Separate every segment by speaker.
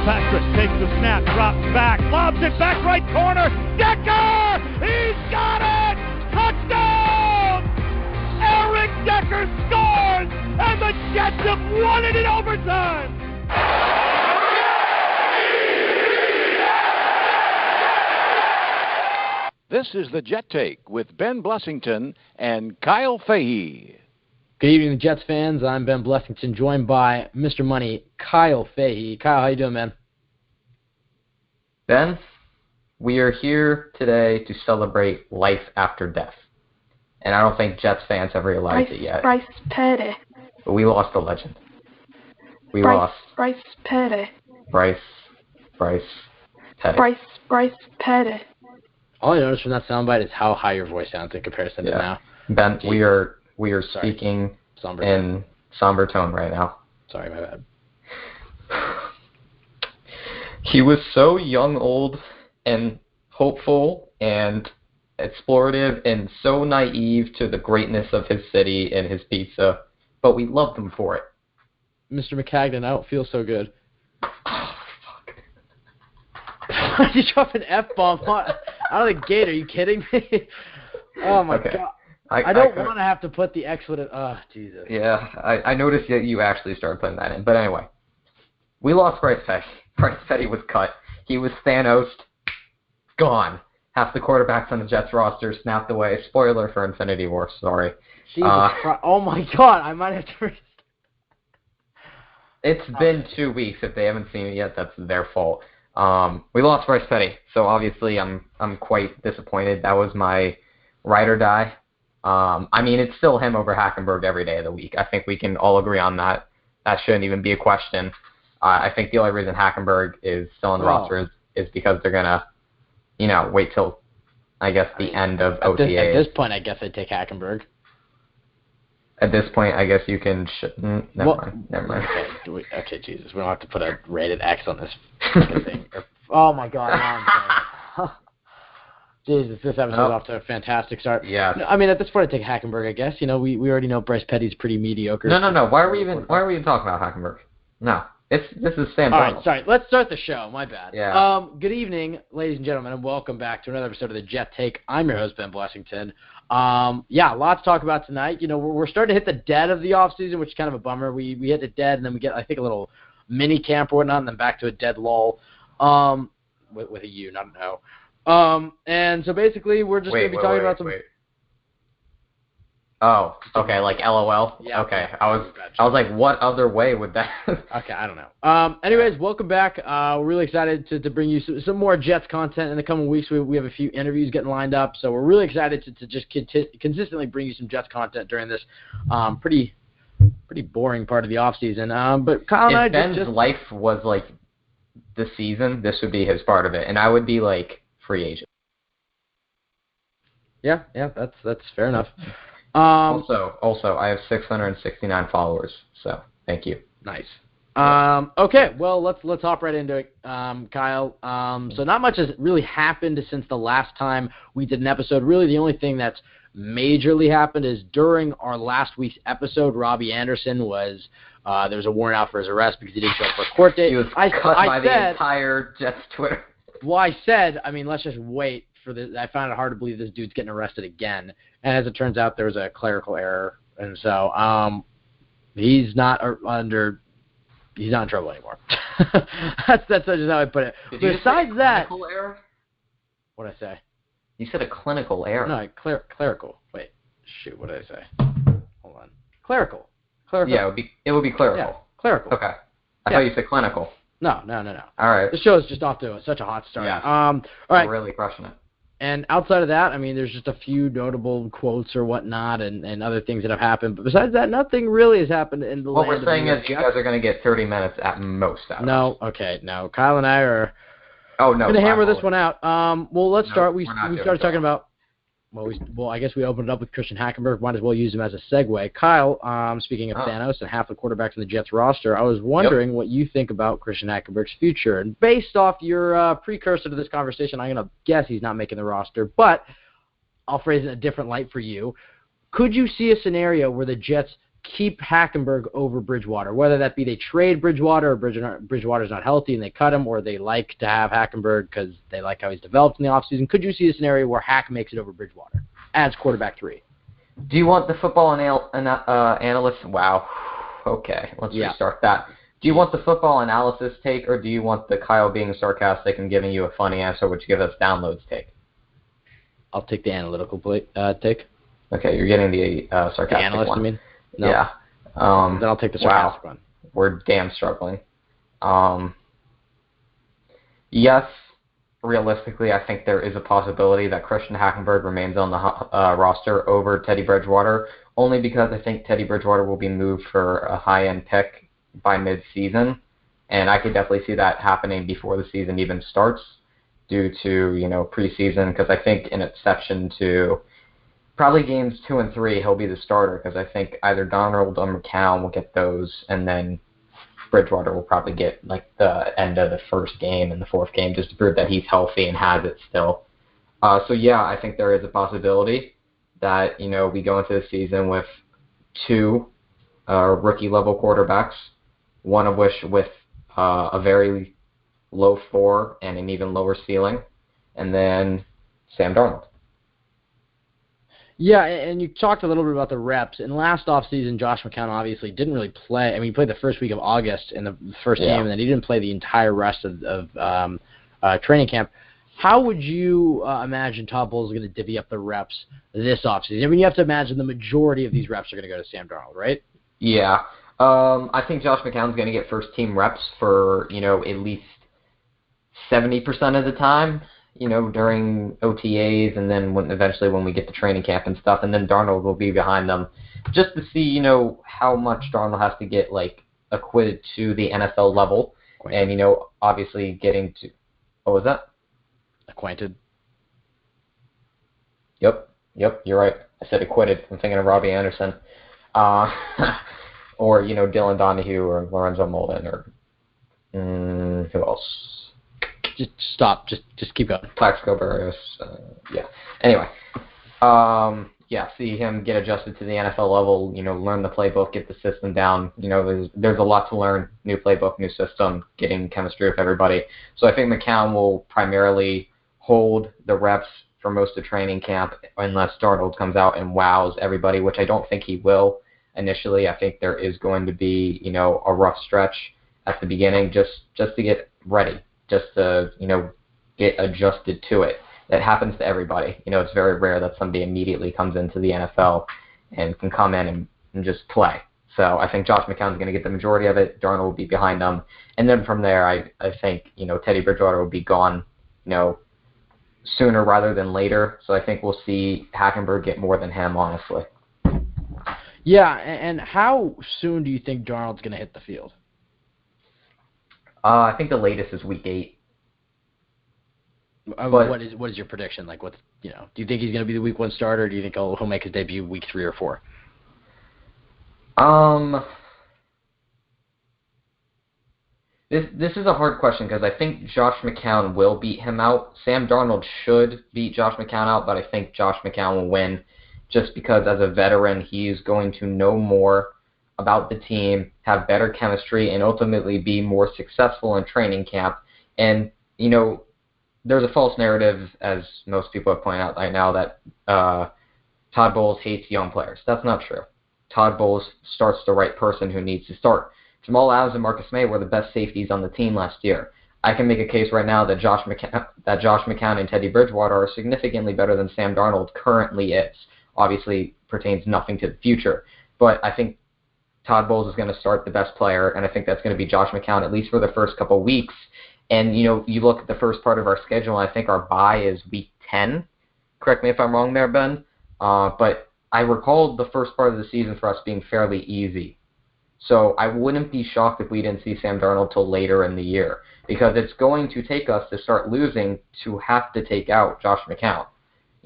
Speaker 1: Fitzpatrick takes the snap, drops back, lobs it back right corner. Decker! He's got it! Touchdown! Eric Decker scores! And the Jets have won it in overtime!
Speaker 2: This is the Jet Take with Ben Blessington and Kyle Fahey.
Speaker 3: Good evening, Jets fans. I'm Ben Blessington, joined by Mr. Money, Kyle Fahey. Kyle, how you doing, man?
Speaker 4: Ben, we are here today to celebrate life after death. And I don't think Jets fans have realized it yet.
Speaker 5: Bryce Petty.
Speaker 4: But we lost a legend.
Speaker 5: Bryce Petty.
Speaker 4: Bryce Petty.
Speaker 5: Bryce Petty.
Speaker 3: All I noticed from that soundbite is how high your voice sounds in comparison to now.
Speaker 4: Ben, we are speaking in somber tone right now.
Speaker 3: Sorry, my bad.
Speaker 4: He was so young, old, and hopeful and explorative and so naive to the greatness of his city and his pizza, but we loved him for it.
Speaker 3: Mr. McCagnon, I don't feel so good.
Speaker 4: Oh, fuck.
Speaker 3: Why did you drop an F-bomb out of the gate? Are you kidding me? Oh, my God. I don't want to have to put the expletive. Oh, Jesus.
Speaker 4: Yeah, I noticed that you actually started putting that in. But anyway, we lost Bryce Petty. Bryce Petty was cut. He was Thanos. Gone. Half the quarterbacks on the Jets roster snapped away. Spoiler for Infinity War. Sorry.
Speaker 3: Jesus Christ. Oh, my God. I might have to...
Speaker 4: It's been 2 weeks. If they haven't seen it yet, that's their fault. We lost Bryce Petty, so obviously I'm quite disappointed. That was my ride or die. I mean, it's still him over Hackenberg every day of the week. I think we can all agree on that. That shouldn't even be a question. I think the only reason Hackenberg is still on the roster is because they're going to, wait till, I guess, the end of OTA.
Speaker 3: At this point, I guess I'd take Hackenberg.
Speaker 4: At this point, I guess you can... Never mind.
Speaker 3: Okay, Jesus. We don't have to put a rated X on this thing. Oh, my God. Now I'm sorry. Jesus, this episode's off to a fantastic start.
Speaker 4: Yeah.
Speaker 3: No, I mean, at this point, I take Hackenberg, I guess. We already know Bryce Petty's pretty mediocre.
Speaker 4: No. Why are we even talking about Hackenberg? No. This is Sam Darnold.
Speaker 3: All right, sorry. Let's start the show. My bad.
Speaker 4: Yeah.
Speaker 3: Good evening, ladies and gentlemen, and welcome back to another episode of the Jet Take. I'm your host, Ben Blessington. A lot to talk about tonight. We're starting to hit the dead of the offseason, which is kind of a bummer. We hit the dead, and then we get, I think, a little mini camp or whatnot, and then back to a dead lull with a U, not an O. And so basically, we're just going to be talking about some...
Speaker 4: Oh, okay, like LOL?
Speaker 3: Yeah.
Speaker 4: Okay, I was like, what other way would that...
Speaker 3: Okay, I don't know. Anyways, welcome back. We're really excited to bring you some more Jets content in the coming weeks. We have a few interviews getting lined up, so we're really excited to just consistently bring you some Jets content during this pretty boring part of the offseason. But Kyle and I
Speaker 4: Ben's life was like the season, this would be his part of it, and I would be like free agent.
Speaker 3: Yeah, that's fair enough.
Speaker 4: Also, I have 669 followers, so thank you.
Speaker 3: Nice. Okay, well, let's hop right into it, Kyle. So not much has really happened since the last time we did an episode. Really, the only thing that's majorly happened is during our last week's episode, Robbie Anderson was there was a warrant out for his arrest because he didn't show up for a court date.
Speaker 4: He was cut by the entire Jets Twitter.
Speaker 3: Well, I said, let's just wait for this. I found it hard to believe this dude's getting arrested again. And as it turns out, there was a clerical error. And so he's not in trouble anymore. that's just how I put it. Besides that,
Speaker 4: clinical error?
Speaker 3: What did I say?
Speaker 4: You said a clinical error.
Speaker 3: No, clerical. Wait, shoot, what did I say? Hold on. Clerical.
Speaker 4: Yeah, it would be clerical.
Speaker 3: Yeah, clerical.
Speaker 4: Okay. I thought you said clinical.
Speaker 3: No.
Speaker 4: All right.
Speaker 3: The show's just off to such a hot start.
Speaker 4: Yeah.
Speaker 3: All right.
Speaker 4: We're really crushing it.
Speaker 3: And outside of that, there's just a few notable quotes or whatnot and other things that have happened. But besides that, nothing really has happened in the
Speaker 4: What we're saying is you guys are going to get 30 minutes at most out of
Speaker 3: No, okay, no. Kyle and I are
Speaker 4: going
Speaker 3: to hammer this one out. Well, let's start. We started talking about
Speaker 6: Well, I guess we opened it up with Christian Hackenberg. Might as well use him as a segue. Kyle, speaking of Thanos and half the quarterbacks in the Jets roster, I was wondering what you think about Christian Hackenberg's future. And based off your precursor to this conversation, I'm going to guess he's not making the roster, but I'll phrase it in a different light for you. Could you see a scenario where the Jets
Speaker 3: keep Hackenberg over Bridgewater, whether that be they trade Bridgewater or Bridgewater's not healthy and they cut him, or they like to have Hackenberg because they like how he's developed in the offseason. Could you see a scenario where Hack makes it over Bridgewater as quarterback 3?
Speaker 4: Do you want the football analyst? Wow. Okay, let's restart that. Do you want the football analysis take, or do you want the Kyle being sarcastic and giving you a funny answer, which gives us downloads take?
Speaker 3: I'll take the analytical take.
Speaker 4: Okay, you're getting the sarcastic
Speaker 3: the analyst,
Speaker 4: one.
Speaker 3: I mean? No.
Speaker 4: Yeah.
Speaker 3: Then I'll take the sarcastic one.
Speaker 4: We're damn struggling. Yes, realistically, I think there is a possibility that Christian Hackenberg remains on the roster over Teddy Bridgewater, only because I think Teddy Bridgewater will be moved for a high-end pick by mid-season, and I could definitely see that happening before the season even starts due to, preseason, because I think in exception to probably games 2 and 3, he'll be the starter, because I think either Darnold or McCown will get those, and then Bridgewater will probably get the end of the first game and the fourth game just to prove that he's healthy and has it still. I think there is a possibility that, we go into the season with 2 rookie-level quarterbacks, one of which with a very low floor and an even lower ceiling, and then Sam Darnold.
Speaker 3: Yeah, and you talked a little bit about the reps. In last offseason, Josh McCown obviously didn't really play. I mean, he played the first week of August in the first game, and then he didn't play the entire rest of training camp. How would you imagine Todd Bowles is going to divvy up the reps this offseason? I mean, you have to imagine the majority of these reps are going to go to Sam Darnold, right?
Speaker 4: Yeah. I think Josh McCown's going to get first-team reps for, at least 70% of the time, during OTAs, and then eventually when we get to training camp and stuff, and then Darnold will be behind them just to see, how much Darnold has to get, acquitted to the NFL level, and, obviously getting to – what was that?
Speaker 3: Acquainted.
Speaker 4: Yep, you're right. I said acquitted. I'm thinking of Robbie Anderson. Or, Dylan Donahue or Lorenzo Molden or who else?
Speaker 3: Just stop. Just keep going.
Speaker 4: Plaxico Barrios. Yeah. Anyway. See him get adjusted to the NFL level, learn the playbook, get the system down. There's a lot to learn. New playbook, new system, getting chemistry with everybody. So I think McCown will primarily hold the reps for most of training camp unless Darnold comes out and wows everybody, which I don't think he will. Initially, I think there is going to be, a rough stretch at the beginning just to get ready, just to, get adjusted to it. That happens to everybody. It's very rare that somebody immediately comes into the NFL and can come in and just play. So I think Josh McCown's going to get the majority of it. Darnold will be behind them. And then from there, I think, Teddy Bridgewater will be gone, sooner rather than later. So I think we'll see Hackenberg get more than him, honestly.
Speaker 3: Yeah, and how soon do you think Darnold's going to hit the field?
Speaker 4: I think the latest is week 8.
Speaker 3: What is your prediction? Do you think he's going to be the week 1 starter, or do you think he'll make his debut week 3 or 4?
Speaker 4: This is a hard question because I think Josh McCown will beat him out. Sam Darnold should beat Josh McCown out, but I think Josh McCown will win. Just because as a veteran, he's going to know more about the team, have better chemistry, and ultimately be more successful in training camp. And, there's a false narrative, as most people have pointed out right now, that Todd Bowles hates young players. That's not true. Todd Bowles starts the right person who needs to start. Jamal Adams and Marcus May were the best safeties on the team last year. I can make a case right now that Josh McCown and Teddy Bridgewater are significantly better than Sam Darnold currently is. Obviously pertains nothing to the future. But I think Todd Bowles is going to start the best player, and I think that's going to be Josh McCown, at least for the first couple of weeks. And, you look at the first part of our schedule, and I think our bye is week 10. Correct me if I'm wrong there, Ben. But I recall the first part of the season for us being fairly easy. So I wouldn't be shocked if we didn't see Sam Darnold till later in the year, because it's going to take us to start losing to have to take out Josh McCown.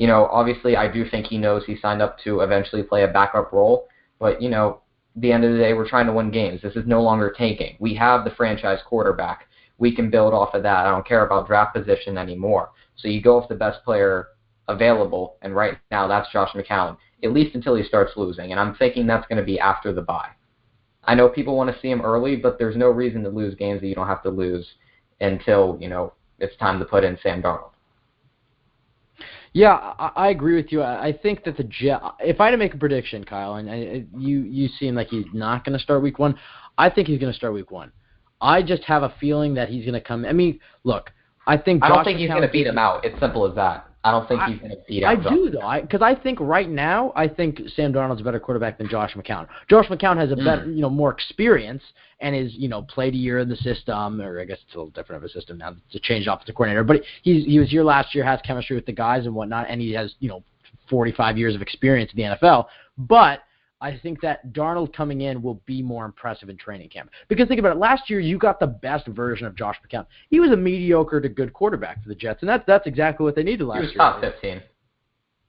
Speaker 4: Obviously I do think he knows he signed up to eventually play a backup role, but, at the end of the day, we're trying to win games. This is no longer tanking. We have the franchise quarterback. We can build off of that. I don't care about draft position anymore. So you go with the best player available, and right now that's Josh McCown. at least until he starts losing, and I'm thinking that's going to be after the bye. I know people want to see him early, but there's no reason to lose games that you don't have to lose until, it's time to put in Sam Darnold.
Speaker 3: Yeah, I agree with you. I think that if I had to make a prediction, Kyle, and you seem like he's not going to start week 1, I think he's going to start week 1. I just have a feeling that he's going to come. I mean, look, I don't think
Speaker 4: he's going to beat him out. It's simple as that. I don't think he's going to beat out.
Speaker 3: I do, though, because I think right now, I think Sam Darnold's a better quarterback than Josh McCown. Josh McCown has a better, more experience and is, played a year in the system, or I guess it's a little different of a system now. It's a changed offensive coordinator, but he was here last year, has chemistry with the guys and whatnot, and he has, 45 years of experience in the NFL. But I think that Darnold coming in will be more impressive in training camp. Because think about it, last year you got the best version of Josh McCown. He was a mediocre to good quarterback for the Jets, and that's exactly what they needed last year.
Speaker 4: He was top 15.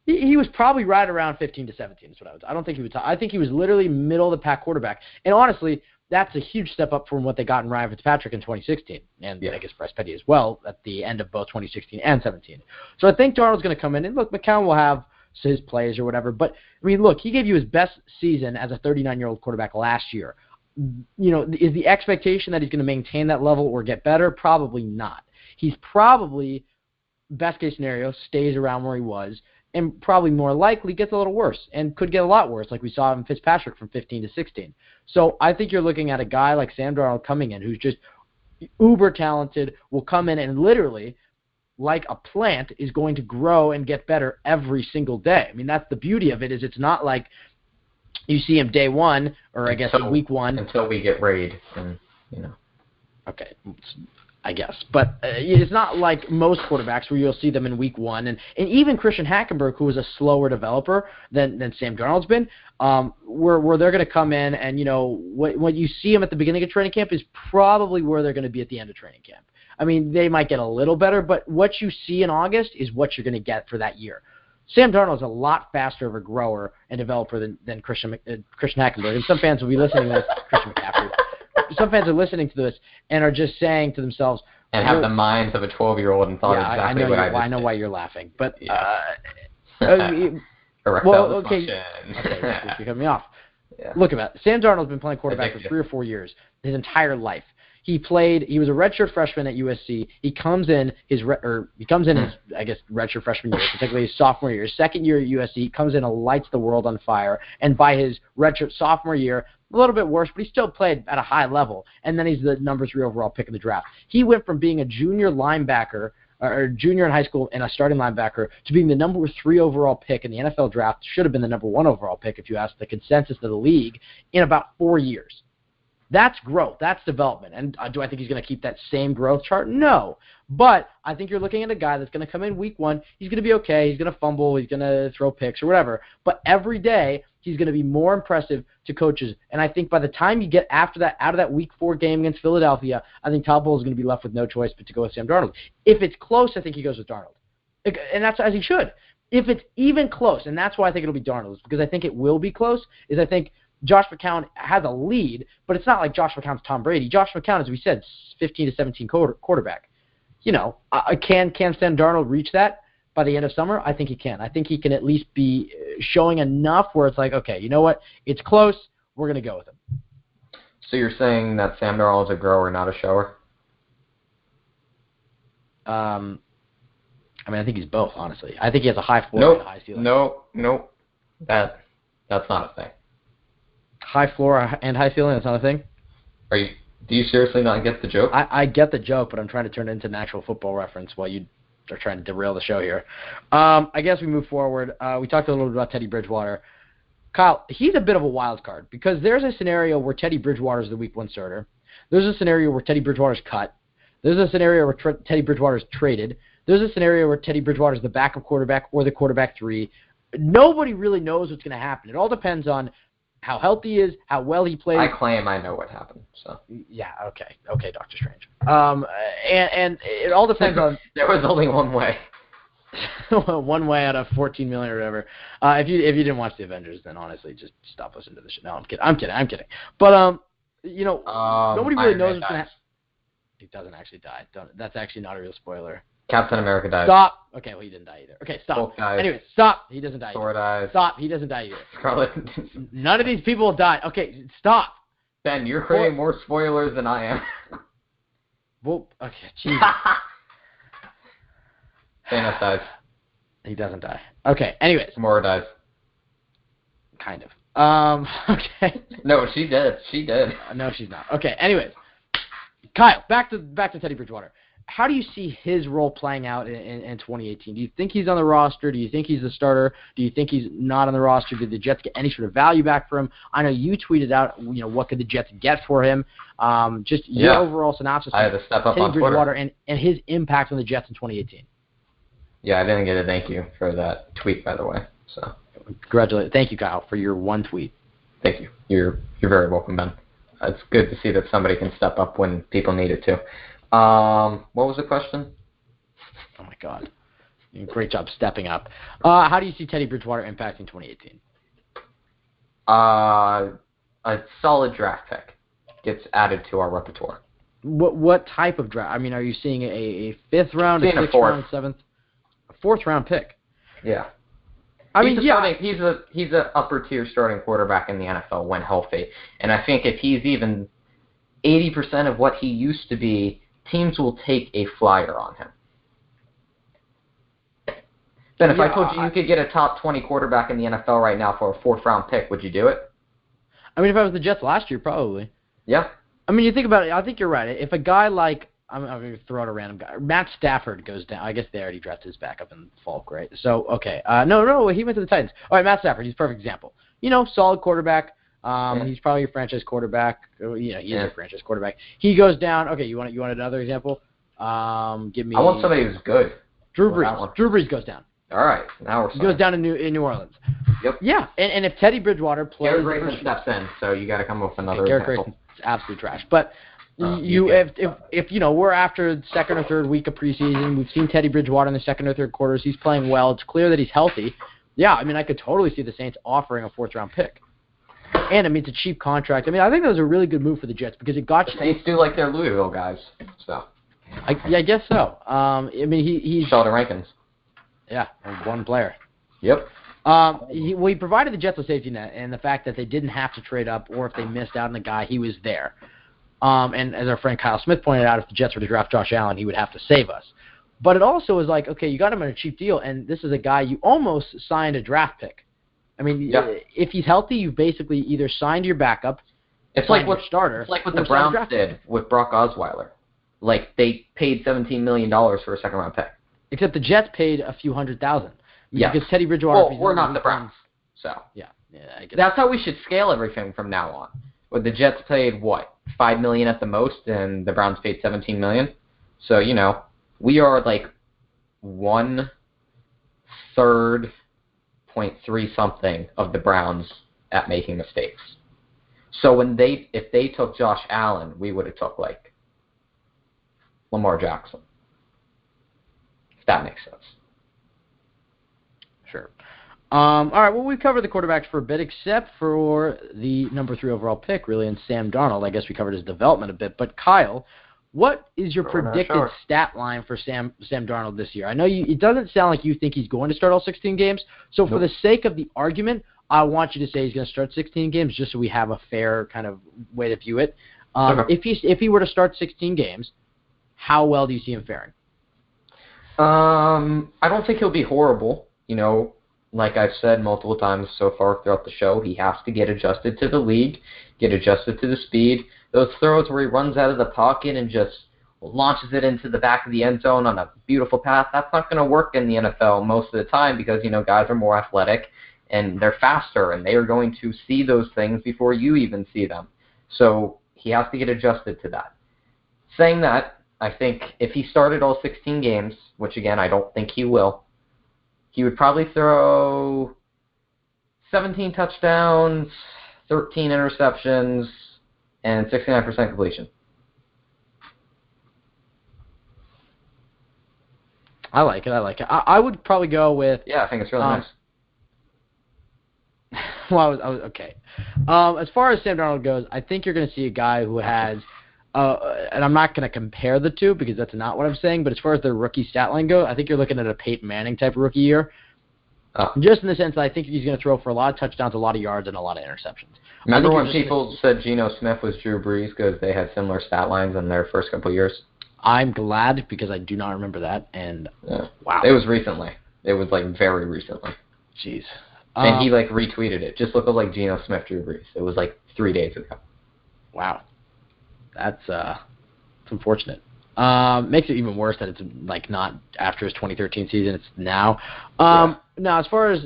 Speaker 3: He was probably right around 15 to 17 is what I don't think he was top. I think he was literally middle of the pack quarterback. And honestly, that's a huge step up from what they got in Ryan Fitzpatrick in 2016, and I guess Bryce Petty as well at the end of both 2016 and 17. So I think Darnold's going to come in, and look, McCown will have his plays or whatever. But, I mean, look, he gave you his best season as a 39-year-old quarterback last year. Is the expectation that he's going to maintain that level or get better? Probably not. He's probably, best case scenario, stays around where he was, and probably more likely gets a little worse and could get a lot worse, like we saw in Fitzpatrick from 15 to 16. So I think you're looking at a guy like Sam Darnold coming in who's just uber talented, will come in and literally, like a plant, is going to grow and get better every single day. I mean, that's the beauty of it, is it's not like you see him day one, or I guess week one.
Speaker 4: Until we get raid, and,
Speaker 3: Okay, I guess. But it's not like most quarterbacks where you'll see them in week one. And even Christian Hackenberg, who was a slower developer than Sam Darnold's been, where they're going to come in and, what you see them at the beginning of training camp is probably where they're going to be at the end of training camp. I mean, they might get a little better, but what you see in August is what you're going to get for that year. Sam Darnold is a lot faster of a grower and developer than Christian Hackenberg. And some fans will be listening to this, Christian McCaffrey. Some fans are listening to this and are just saying to themselves,
Speaker 4: and have the minds of a 12-year-old and thought exactly what I just did.
Speaker 3: I know why you're laughing, but
Speaker 4: erectile dysfunction.
Speaker 3: Okay, you cut me off. Yeah. Look at that. Sam Darnold's been playing quarterback for 3 or 4 years, his entire life. He was a redshirt freshman at USC. He comes in his I guess redshirt freshman year, particularly his sophomore year. His second year at USC, he comes in and lights the world on fire. And by his redshirt sophomore year, a little bit worse, but he still played at a high level. And then he's the number 3 overall pick in the draft. He went from being a junior linebacker, or junior in high school and a starting linebacker, to being the number 3 overall pick in the NFL draft. Should have been the number 1 overall pick if you ask the consensus of the league, in about 4 years. That's growth. That's development. And do I think he's going to keep that same growth chart? No. But I think you're looking at a guy that's going to come in week 1. He's going to be okay. He's going to fumble. He's going to throw picks or whatever. But every day, he's going to be more impressive to coaches. And I think by the time you get after that, out of that week 4 game against Philadelphia, I think Todd Bowles is going to be left with no choice but to go with Sam Darnold. If it's close, I think he goes with Darnold. And that's as he should. If it's even close, and that's why I think it'll be Darnold, because I think it will be close, is I think Josh McCown has a lead, but it's not like Josh McCown's Tom Brady. Josh McCown, as we said, 15 to 17 quarterback. Can Sam Darnold reach that by the end of summer? I think he can. I think he can at least be showing enough where it's like, okay, you know what? It's close. We're going to go with him.
Speaker 4: So you're saying that Sam Darnold is a grower, not a shower?
Speaker 3: I think he's both, honestly. I think he has a high floor and a high ceiling.
Speaker 4: Nope. That's not a thing.
Speaker 3: High floor and high ceiling, that's not a thing?
Speaker 4: Do you seriously not get the joke?
Speaker 3: I get the joke, but I'm trying to turn it into an actual football reference while you are trying to derail the show here. I guess we move forward. We talked a little bit about Teddy Bridgewater. Kyle, he's a bit of a wild card because there's a scenario where Teddy Bridgewater is the week 1 starter. There's a scenario where Teddy Bridgewater's cut. There's a scenario where Teddy Bridgewater's traded. There's a scenario where Teddy Bridgewater's the backup quarterback or the quarterback 3. Nobody really knows what's going to happen. It all depends on how healthy he is, how well he plays.
Speaker 4: I claim I know what happened. So
Speaker 3: yeah, okay, Dr. Strange. And it all depends on.
Speaker 4: There was only one way.
Speaker 3: One way out of 14 million or whatever. If you didn't watch the Avengers, then honestly, just stop listening to the show. No, I'm kidding. But nobody really knows what's gonna happen. He doesn't actually die. That's actually not a real spoiler.
Speaker 4: Captain America dies.
Speaker 3: Stop. Okay, well, he didn't die either. Okay, stop.
Speaker 4: Hulk dies.
Speaker 3: Anyway, stop. He doesn't die
Speaker 4: Thor
Speaker 3: either.
Speaker 4: dies.
Speaker 3: Stop. He doesn't die either.
Speaker 4: Scarlet.
Speaker 3: None of these people died. Okay, stop.
Speaker 4: Ben, you're creating more spoilers than I am.
Speaker 3: Well, okay, Jesus.
Speaker 4: Thanos dies.
Speaker 3: He doesn't die. Okay, anyways.
Speaker 4: Gamora dies.
Speaker 3: Kind of. Okay.
Speaker 4: No, she did. She did.
Speaker 3: No, she's not. Okay, anyways. Kyle, back to Teddy Bridgewater. How do you see his role playing out in 2018? Do you think he's on the roster? Do you think he's the starter? Do you think he's not on the roster? Did the Jets get any sort of value back for him? I know you tweeted out, what could the Jets get for him? Just your overall synopsis.
Speaker 4: I had to step up
Speaker 3: Teddy
Speaker 4: on Twitter.
Speaker 3: Bridgewater and his impact on the Jets in 2018.
Speaker 4: Yeah, I didn't get a thank you for that tweet, by the way. So,
Speaker 3: congratulations. Thank you, Kyle, for your one tweet.
Speaker 4: Thank you. You're very welcome, Ben. It's good to see that somebody can step up when people need it to. What was the question?
Speaker 3: Oh my God! Great job stepping up. How do you see Teddy Bridgewater impacting 2018?
Speaker 4: A solid draft pick gets added to our repertoire.
Speaker 3: What type of draft? I mean, are you seeing a fifth round, a sixth round, seventh, a fourth round pick?
Speaker 4: Yeah. He's a upper tier starting quarterback in the NFL when healthy, and I think if he's even 80% of what he used to be, teams will take a flyer on him. Ben, if I told you could get a top 20 quarterback in the NFL right now for a fourth round pick, would you do it?
Speaker 3: I mean, if I was the Jets last year, probably.
Speaker 4: Yeah.
Speaker 3: I mean, you think about it. I think you're right. If a guy like I'm going to throw out a random guy. Matt Stafford goes down. I guess they already drafted his backup in Falk, right? So, okay. No, he went to the Titans. All right, Matt Stafford, he's a perfect example. Solid quarterback. He's probably your franchise quarterback. He is your franchise quarterback. He goes down. Okay, you want another example? Give me.
Speaker 4: I want somebody who's good.
Speaker 3: Drew Brees. Drew Brees goes down.
Speaker 4: All right, now we're.
Speaker 3: He goes down in New Orleans.
Speaker 4: Yep.
Speaker 3: Yeah, and if Teddy Bridgewater plays,
Speaker 4: Garrett Grayson steps in, so you got to come up with another.
Speaker 3: Garrett Grayson's absolute trash, but. If we're after the second or third week of preseason, we've seen Teddy Bridgewater in the second or third quarters. He's playing well. It's clear that he's healthy. Yeah, I mean, I could totally see the Saints offering a fourth-round pick. And, I mean, it's a cheap contract. I mean, I think that was a really good move for the Jets because it got you.
Speaker 4: The Saints do like their Louisville guys, so.
Speaker 3: I guess so. I mean, he's
Speaker 4: Sheldon Rankins.
Speaker 3: Yeah, one player.
Speaker 4: Yep.
Speaker 3: He provided the Jets a safety net, and the fact that they didn't have to trade up, or if they missed out on the guy, he was there. And as our friend Kyle Smith pointed out, if the Jets were to draft Josh Allen, he would have to save us. But it also was like, okay, you got him on a cheap deal, and this is a guy you almost signed a draft pick. I mean, if he's healthy, you basically either signed your backup,
Speaker 4: it's like what
Speaker 3: starter.
Speaker 4: It's like what the Browns did with Brock Osweiler. Like they paid $17 million for a second-round pick.
Speaker 3: Except the Jets paid a few $100,000.
Speaker 4: Yes.
Speaker 3: Because Teddy Bridgewater.
Speaker 4: Well, we're not the Browns, so
Speaker 3: yeah, I guess.
Speaker 4: That's how we should scale everything from now on. But the Jets paid what, $5 million at the most, and the Browns paid $17 million. So we are like 1/3, 0.3 something of the Browns at making mistakes. So if they took Josh Allen, we would have took like Lamar Jackson. If that makes sense.
Speaker 3: Sure. All right, well, we've covered the quarterbacks for a bit, except for the number 3 overall pick, really, and Sam Darnold. I guess we covered his development a bit. But, Kyle, what is your predicted stat line for Sam Darnold this year? I know it doesn't sound like you think he's going to start all 16 games. So for the sake of the argument, I want you to say he's going to start 16 games just so we have a fair kind of way to view it. If he were to start 16 games, how well do you see him faring?
Speaker 4: I don't think he'll be horrible. Like I've said multiple times so far throughout the show, he has to get adjusted to the league, get adjusted to the speed. Those throws where he runs out of the pocket and just launches it into the back of the end zone on a beautiful pass, that's not going to work in the NFL most of the time because, guys are more athletic and they're faster and they are going to see those things before you even see them. So he has to get adjusted to that. Saying that, I think if he started all 16 games, which again I don't think he will, he would probably throw 17 touchdowns, 13 interceptions, and 69% completion.
Speaker 3: I like it. I would probably go with...
Speaker 4: Yeah, I think it's really nice.
Speaker 3: Well, I was okay. As far as Sam Darnold goes, I think you're going to see a guy who has and I'm not going to compare the two because that's not what I'm saying, but as far as their rookie stat line goes, I think you're looking at a Peyton Manning type of rookie year. Just in the sense that I think he's going to throw for a lot of touchdowns, a lot of yards, and a lot of interceptions.
Speaker 4: Remember when people said Geno Smith was Drew Brees because they had similar stat lines in their first couple of years?
Speaker 3: I'm glad because I do not remember that, and wow.
Speaker 4: It was recently. It was, very recently.
Speaker 3: Jeez.
Speaker 4: And he, retweeted it. Just look up, Geno Smith, Drew Brees. It was, 3 days ago.
Speaker 3: Wow. That's unfortunate. Makes it even worse that it's, not after his 2013 season. It's now. Now, as far as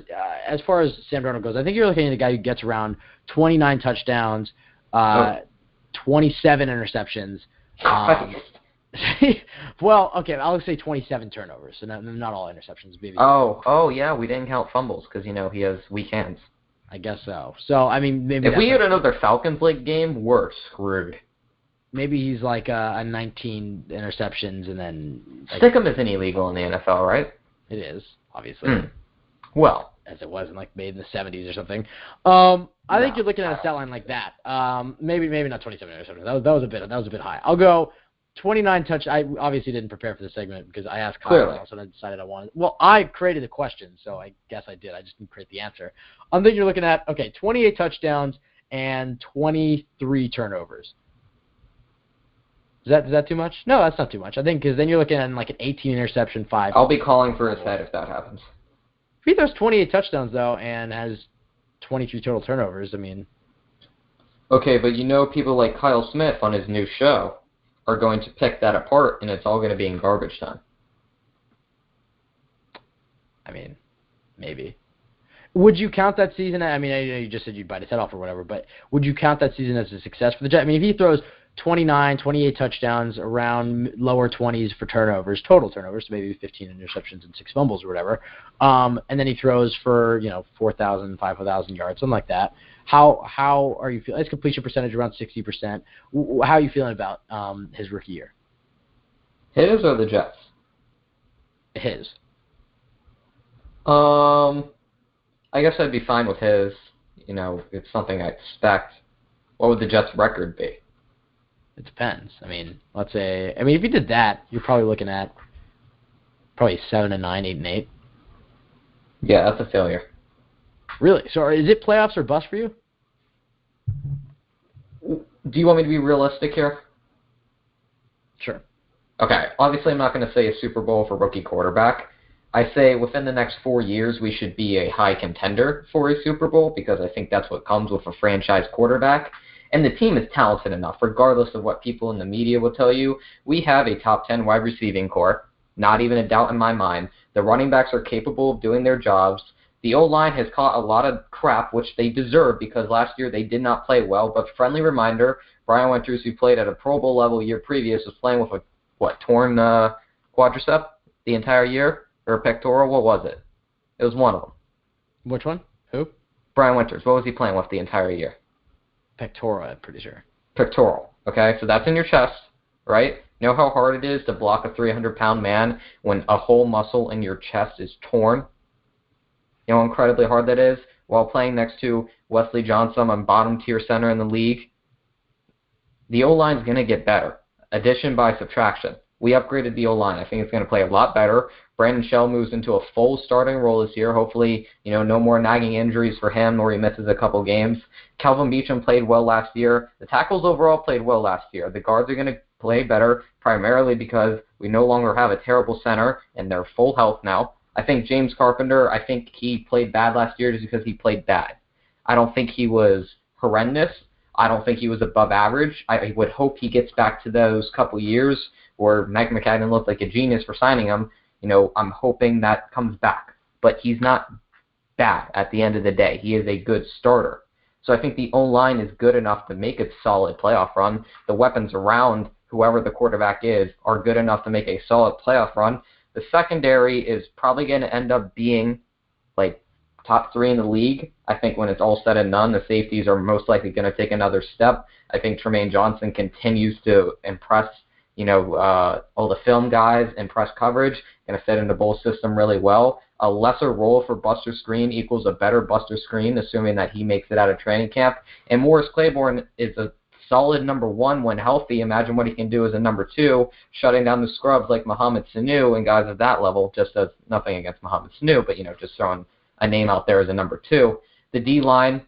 Speaker 3: Sam Darnold goes, I think you're looking at a guy who gets around 29 touchdowns, 27 interceptions. Well, okay, I'll say 27 turnovers, so not all interceptions. Maybe.
Speaker 4: Oh, yeah, we didn't count fumbles because, he has weak hands.
Speaker 3: I guess so. So, I mean, maybe
Speaker 4: if we had another Falcons-like game, we're screwed.
Speaker 3: Maybe he's a 19 interceptions and then...
Speaker 4: Stickum isn't illegal in the NFL, right?
Speaker 3: It is, obviously.
Speaker 4: Well.
Speaker 3: As it was made in the 70s or something. I think you're looking at a stat line like that. Maybe not 27 interceptions. That was a bit high. I'll go 29 touch. I obviously didn't prepare for the segment because I asked Kyle else and I decided I wanted. Well, I created the question, so I guess I did. I just didn't create the answer. I think you're looking at 28 touchdowns and 23 turnovers. Is that too much? No, that's not too much. I think because then you're looking at an 18 interception, 5.
Speaker 4: I'll be calling for his head if that happens.
Speaker 3: If he throws 28 touchdowns though and has 23 total turnovers, I mean.
Speaker 4: Okay, but people like Kyle Smith on his new show are going to pick that apart, and it's all going to be in garbage time.
Speaker 3: I mean, maybe. Would you count that season? I mean, I know you just said you'd bite his head off or whatever, but would you count that season as a success for the Jets? I mean, if he throws 29, 28 touchdowns, around lower 20s for turnovers, total turnovers, so maybe 15 interceptions and 6 fumbles or whatever, and then he throws for 4,000, 5,000 yards, something like that. How are you feeling? His completion percentage around 60%. How are you feeling about his rookie year?
Speaker 4: His or the Jets?
Speaker 3: His.
Speaker 4: I guess I'd be fine with his. It's something I expect. What would the Jets' record be?
Speaker 3: It depends. I mean, let's say. I mean, if you did that, you're probably looking at probably 7-9, 8-8.
Speaker 4: Yeah, that's a failure.
Speaker 3: Really? So is it playoffs or bust for you?
Speaker 4: Do you want me to be realistic here?
Speaker 3: Sure.
Speaker 4: Okay. Obviously, I'm not going to say a Super Bowl for rookie quarterback. I say within the next 4 years, we should be a high contender for a Super Bowl because I think that's what comes with a franchise quarterback. And the team is talented enough, regardless of what people in the media will tell you. We have a top 10 wide receiving core. Not even a doubt in my mind. The running backs are capable of doing their jobs. The O-line has caught a lot of crap, which they deserve because last year they did not play well. But friendly reminder, Brian Winters, who played at a Pro Bowl level year previous, was playing with a torn quadricep the entire year? Or a pectoral? What was it? It was one of them.
Speaker 3: Which one? Who?
Speaker 4: Brian Winters. What was he playing with the entire year?
Speaker 3: Pectoral, I'm pretty sure.
Speaker 4: Pectoral. Okay, so that's in your chest, right? You know how hard it is to block a 300-pound man when a whole muscle in your chest is torn? You know how incredibly hard that is? While playing next to Wesley Johnson, a bottom-tier center in the league, the O-line's going to get better. Addition by subtraction. We upgraded the O-line. I think it's going to play a lot better. Brandon Shell moves into a full starting role this year. Hopefully, no more nagging injuries for him or he misses a couple games. Calvin Beachum played well last year. The tackles overall played well last year. The guards are going to play better primarily because we no longer have a terrible center and they're full health now. I think James Carpenter, he played bad last year just because he played bad. I don't think he was horrendous. I don't think he was above average. I would hope he gets back to those couple years where Mike McCagnon looked like a genius for signing him. I'm hoping that comes back. But he's not bad at the end of the day. He is a good starter. So I think the O-line is good enough to make a solid playoff run. The weapons around whoever the quarterback is are good enough to make a solid playoff run. The secondary is probably going to end up being top 3 in the league. I think when it's all said and done, the safeties are most likely going to take another step. I think Tremaine Johnson continues to impress, all the film guys, impress coverage, going to fit in the bowl system really well. A lesser role for Buster Screen equals a better Buster Screen, assuming that he makes it out of training camp. And Morris Claiborne is a solid number 1 when healthy. Imagine what he can do as a number 2, shutting down the scrubs like Mohamed Sanu and guys at that level, just as nothing against Mohamed Sanu, but, just throwing a name out there as a number 2. The D-line,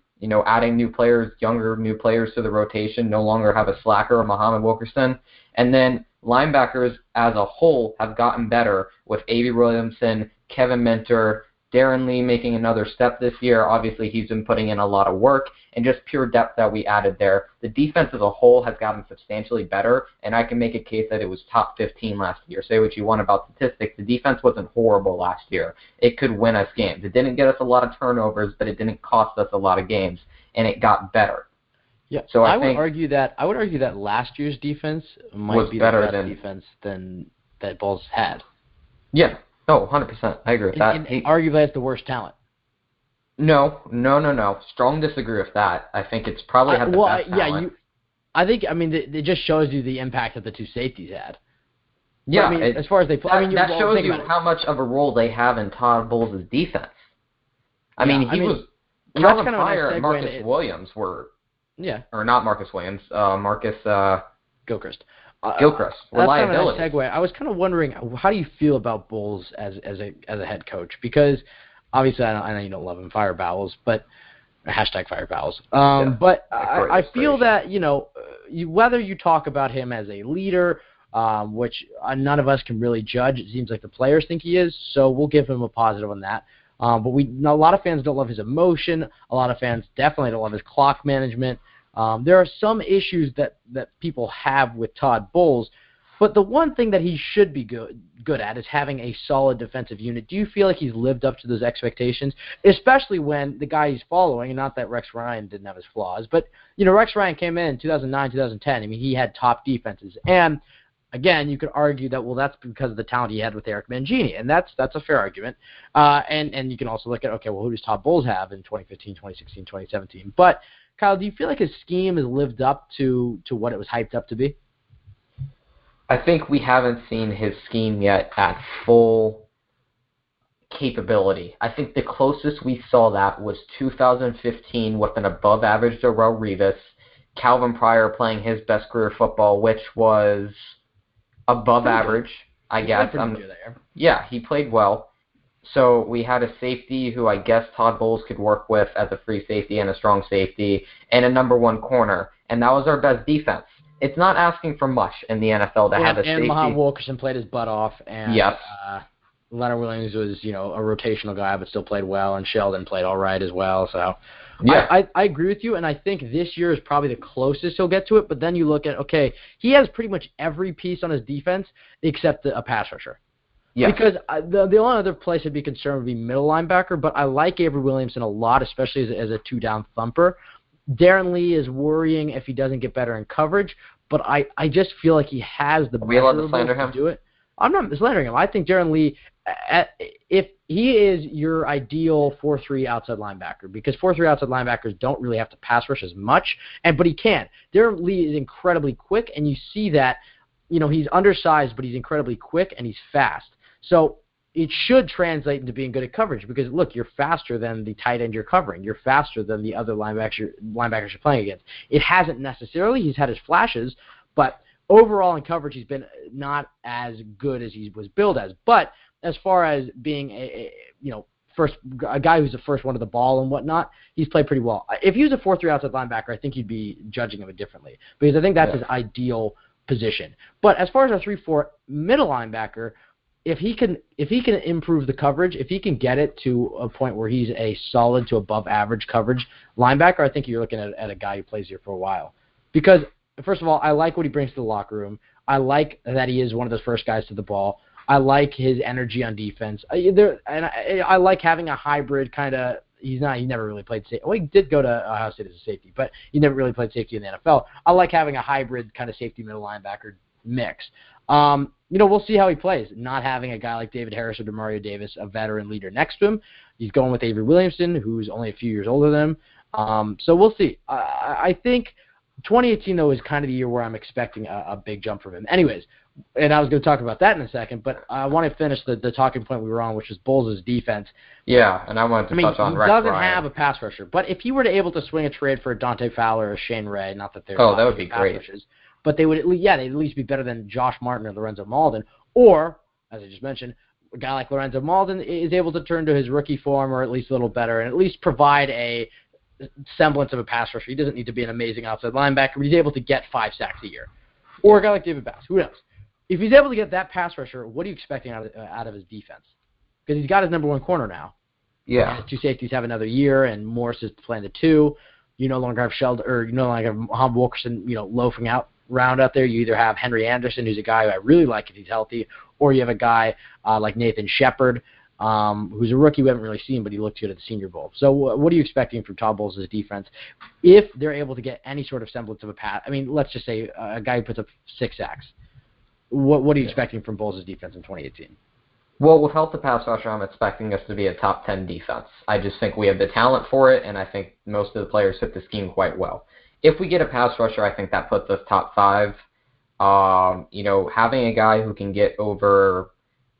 Speaker 4: adding new players, younger new players to the rotation, no longer have a slacker or Muhammad Wilkerson. And then linebackers as a whole have gotten better with Avery Williamson, Kevin Minter, Darren Lee making another step this year. Obviously, he's been putting in a lot of work, and just pure depth that we added there. The defense as a whole has gotten substantially better, and I can make a case that it was top 15 last year. Say what you want about statistics. The defense wasn't horrible last year. It could win us games. It didn't get us a lot of turnovers, but it didn't cost us a lot of games, and it got better.
Speaker 3: Yeah,
Speaker 4: so
Speaker 3: I would argue that last year's defense might be the best defense than that Bulls had.
Speaker 4: Yeah. Oh, 100%. I agree with that.
Speaker 3: And arguably, it's the worst talent.
Speaker 4: No. Strong disagree with that. I think it's probably had the best talent.
Speaker 3: It just shows you the impact that the two safeties had.
Speaker 4: Yeah.
Speaker 3: But, as far as they play,
Speaker 4: that shows you how much of a role they have in Todd Bowles' defense. Calvin Pryor and Marcus Williams were. Yeah. Or not Marcus Williams. Marcus
Speaker 3: Gilchrist.
Speaker 4: Gilchrist.
Speaker 3: That's kind of a nice segue. I was kind of wondering, how do you feel about Bowles as a head coach? Because obviously, I know you don't love him, fire Bowles, but hashtag fire Bowles. But I feel that whether you talk about him as a leader, which none of us can really judge. It seems like the players think he is, so we'll give him a positive on that. But a lot of fans don't love his emotion. A lot of fans definitely don't love his clock management. There are some issues that people have with Todd Bowles, but the one thing that he should be good at is having a solid defensive unit. Do you feel like he's lived up to those expectations, especially when the guy he's following, and not that Rex Ryan didn't have his flaws, but Rex Ryan came in 2009, 2010. I mean, he had top defenses, and again, you could argue that, well, that's because of the talent he had with Eric Mangini, and that's a fair argument. And you can also look at, okay, well, who does Todd Bowles have in 2015, 2016, 2017? But Kyle, do you feel like his scheme has lived up to what it was hyped up to be?
Speaker 4: I think we haven't seen his scheme yet at full capability. I think the closest we saw that was 2015 with an above-average Darrelle Revis, Calvin Pryor playing his best career football, which was above average, I guess. Yeah, he played well. So we had a safety who I guess Todd Bowles could work with as a free safety and a strong safety, and a number 1 corner, and that was our best defense. It's not asking for much in the NFL to have a safety.
Speaker 3: And Muhammad Wilkerson played his butt off, and Leonard Williams was a rotational guy but still played well, and Sheldon played all right as well. So yeah, I agree with you, and I think this year is probably the closest he'll get to it. But then you look at, okay, he has pretty much every piece on his defense except a pass rusher. Yeah. Because the only other place I'd be concerned would be middle linebacker, but I like Avery Williamson a lot, especially as a 2-down thumper. Darren Lee is worrying if he doesn't get better in coverage, but I just feel like he has the measurables to do it. I'm not slandering him. I think Darren Lee, if he is your ideal 4-3 outside linebacker, because 4-3 outside linebackers don't really have to pass rush as much, but he can. Darren Lee is incredibly quick, and you see that, he's undersized, but he's incredibly quick and he's fast. So it should translate into being good at coverage because, look, you're faster than the tight end you're covering. You're faster than the other linebackers you're playing against. It hasn't necessarily. He's had his flashes, but overall in coverage he's been not as good as he was billed as. But as far as being a guy who's the first one to the ball and whatnot, he's played pretty well. If he was a 4-3 outside linebacker, I think you'd be judging him differently because I think that's his ideal position. But as far as a 3-4 middle linebacker, if he can improve the coverage, if he can get it to a point where he's a solid to above average coverage linebacker, I think you're looking at a guy who plays here for a while. Because, first of all, I like what he brings to the locker room. I like that he is one of the first guys to the ball. I like his energy on defense. I like having a hybrid kind of. He never really played safety. Well, he did go to Ohio State as a safety, but he never really played safety in the NFL. I like having a hybrid kind of safety middle linebacker mix. We'll see how he plays. Not having a guy like David Harris or DeMario Davis, a veteran leader next to him. He's going with Avery Williamson, who's only a few years older than him. So we'll see. I think 2018, though, is kind of the year where I'm expecting a big jump from him. Anyways, and I was going to talk about that in a second, but I want to finish the talking point we were on, which was Bulls' defense.
Speaker 4: Yeah, and I wanted to touch on Rex Ryan.
Speaker 3: He doesn't have a pass rusher, but if he were to able to swing a trade for Dante Fowler or Shane Ray, not that they're
Speaker 4: that would be great.
Speaker 3: Rushers, but they'd at least be better than Josh Martin or Lorenzo Mauldin, or, as I just mentioned, a guy like Lorenzo Mauldin is able to turn to his rookie form, or at least a little better, and at least provide a semblance of a pass rusher. He doesn't need to be an amazing outside linebacker, but he's able to get 5 sacks a year. Or a guy like David Bass. Who knows? If he's able to get that pass rusher, what are you expecting out of his defense? Because he's got his number 1 corner now.
Speaker 4: Yeah.
Speaker 3: His 2 safeties have another year, and Morris is playing the 2. You no longer have you no longer have Muhammad Wilkerson, loafing around out there. You either have Henry Anderson, who's a guy who I really like if he's healthy, or you have a guy like Nathan Shepard, who's a rookie we haven't really seen, but he looked good at the Senior Bowl. So what are you expecting from Todd Bowles' defense if they're able to get any sort of semblance of a pass? I mean, let's just say a guy who puts up 6 sacks. What are you expecting from Bowles' defense in 2018?
Speaker 4: Well, without the pass rusher, I'm expecting us to be a top 10 defense. I just think we have the talent for it, and I think most of the players fit the scheme quite well. If we get a pass rusher, I think that puts us top 5. Having a guy who can get over,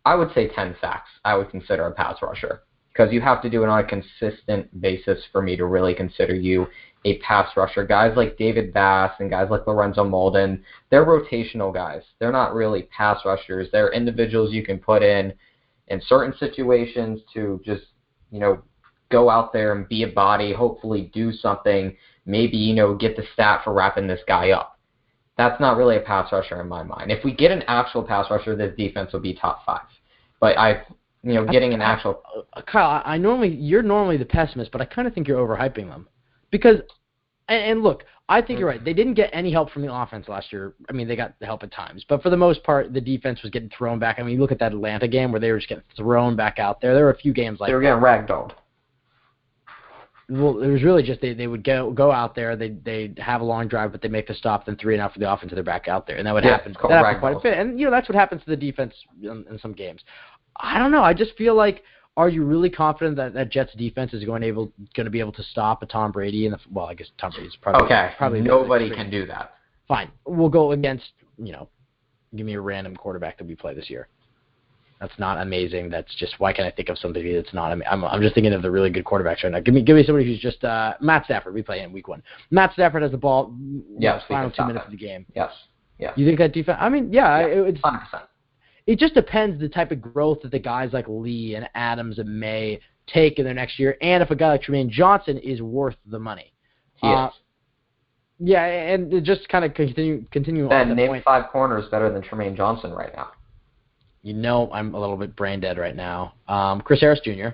Speaker 4: I would say 10 sacks, I would consider a pass rusher. Because you have to do it on a consistent basis for me to really consider you a pass rusher. Guys like David Bass and guys like Lorenzo Mauldin, they're rotational guys. They're not really pass rushers. They're individuals you can put in certain situations to just, go out there and be a body, hopefully do something, maybe, get the stat for wrapping this guy up. That's not really a pass rusher in my mind. If we get an actual pass rusher, this defense will be top 5. But getting an actual...
Speaker 3: Kyle, you're normally the pessimist, but I kind of think you're overhyping them. Because, and look, I think you're right. They didn't get any help from the offense last year. I mean, they got the help at times. But for the most part, the defense was getting thrown back. I mean, you look at that Atlanta game where they were just getting thrown back out there. There were a few games like
Speaker 4: they were getting ragdolled.
Speaker 3: Well, it was really just they would go out there, they'd have a long drive, but they make the stop, then 3 and out for the offense, and they're back out there. And that would happen. That happened quite a bit. And, that's what happens to the defense in some games. I don't know. I just feel like, are you really confident that Jets defense is going to be able to stop a Tom Brady? I guess Tom Brady's probably
Speaker 4: nobody can do that.
Speaker 3: Fine. We'll go against, give me a random quarterback that we play this year. That's not amazing. That's just, why can't I think of somebody that's not amazing? I'm just thinking of the really good quarterbacks right now. Give me somebody who's just Matt Stafford. We play him week 1. Matt Stafford has the ball.
Speaker 4: Yes.
Speaker 3: Final 2 minutes of the game.
Speaker 4: Yes. Yeah.
Speaker 3: You think that defense? I mean, it's
Speaker 4: 100%.
Speaker 3: It just depends the type of growth that the guys like Lee and Adams and May take in their next year, and if a guy like Tremaine Johnson is worth the money.
Speaker 4: He is.
Speaker 3: Yeah, and just kind of continue on the
Speaker 4: name
Speaker 3: point.
Speaker 4: 5 corners better than Tremaine Johnson right now.
Speaker 3: I'm a little bit brain dead right now. Chris Harris Jr.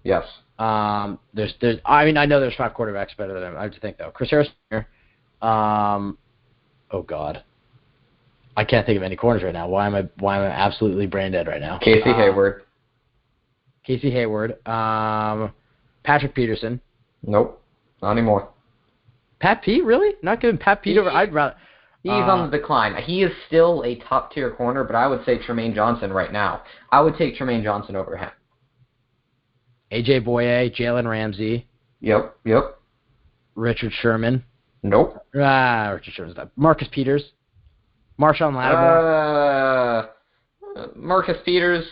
Speaker 4: Yes.
Speaker 3: I know there's 5 quarterbacks better than him. I have to think though. Chris Harris Jr. Oh God. I can't think of any corners right now. Why am I absolutely brain dead right now?
Speaker 4: Casey Hayward.
Speaker 3: Patrick Peterson.
Speaker 4: Nope, not anymore.
Speaker 3: Pat Pete, really? Not giving Pat Pete over? I'd rather.
Speaker 4: He's on the decline. He is still a top-tier corner, but I would say Tremaine Johnson right now. I would take Tremaine Johnson over him.
Speaker 3: A.J. Boye, Jalen Ramsey.
Speaker 4: Yep.
Speaker 3: Richard Sherman.
Speaker 4: Nope.
Speaker 3: Richard Sherman's not. Marcus Peters. Marshawn Lattimore.
Speaker 4: Marcus Peters,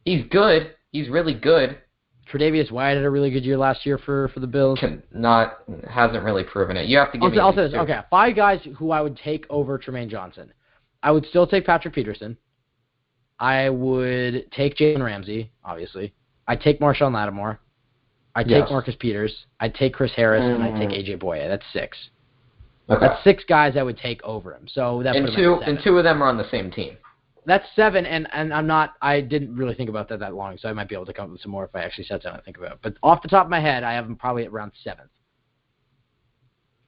Speaker 4: he's good. He's really good.
Speaker 3: Tre'Davious White had a really good year last year for the Bills.
Speaker 4: Hasn't really proven it. You have to give me.
Speaker 3: I'll say this. Okay, 5 guys who I would take over Tremaine Johnson. I would still take Patrick Peterson. I would take Jalen Ramsey, obviously. I'd take Marshawn Lattimore. I'd take Marcus Peters. I'd take Chris Harris, and I'd take A.J. Boye. That's 6.
Speaker 4: Okay.
Speaker 3: That's 6 guys I would take over him. So that
Speaker 4: and 2 of them are on the same team.
Speaker 3: That's 7, and I didn't really think about that long, so I might be able to come up with some more if I actually sat down and think about it. But off the top of my head, I have him probably at around 7th.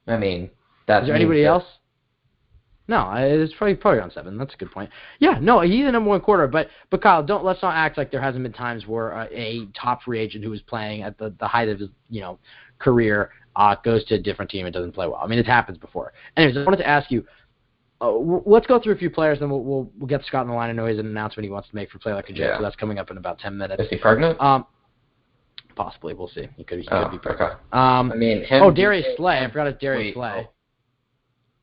Speaker 4: I mean, that's.
Speaker 3: Is there anybody else? No, it's probably around 7. That's a good point. Yeah, no, he's the number 1 quarter. But Kyle, let's not act like there hasn't been times where a top free agent who was playing at the height of his career goes to a different team and doesn't play well. I mean, it happens before. Anyways, I wanted to ask you. Let's go through a few players, then we'll get Scott on the line. I know he has an announcement he wants to make for Play Like a Jet, so that's coming up in about 10 minutes.
Speaker 4: Is he pregnant?
Speaker 3: possibly. We'll see. He could be perfect.
Speaker 4: Okay. I mean,
Speaker 3: Darius Slay. I forgot it's Darius Slay.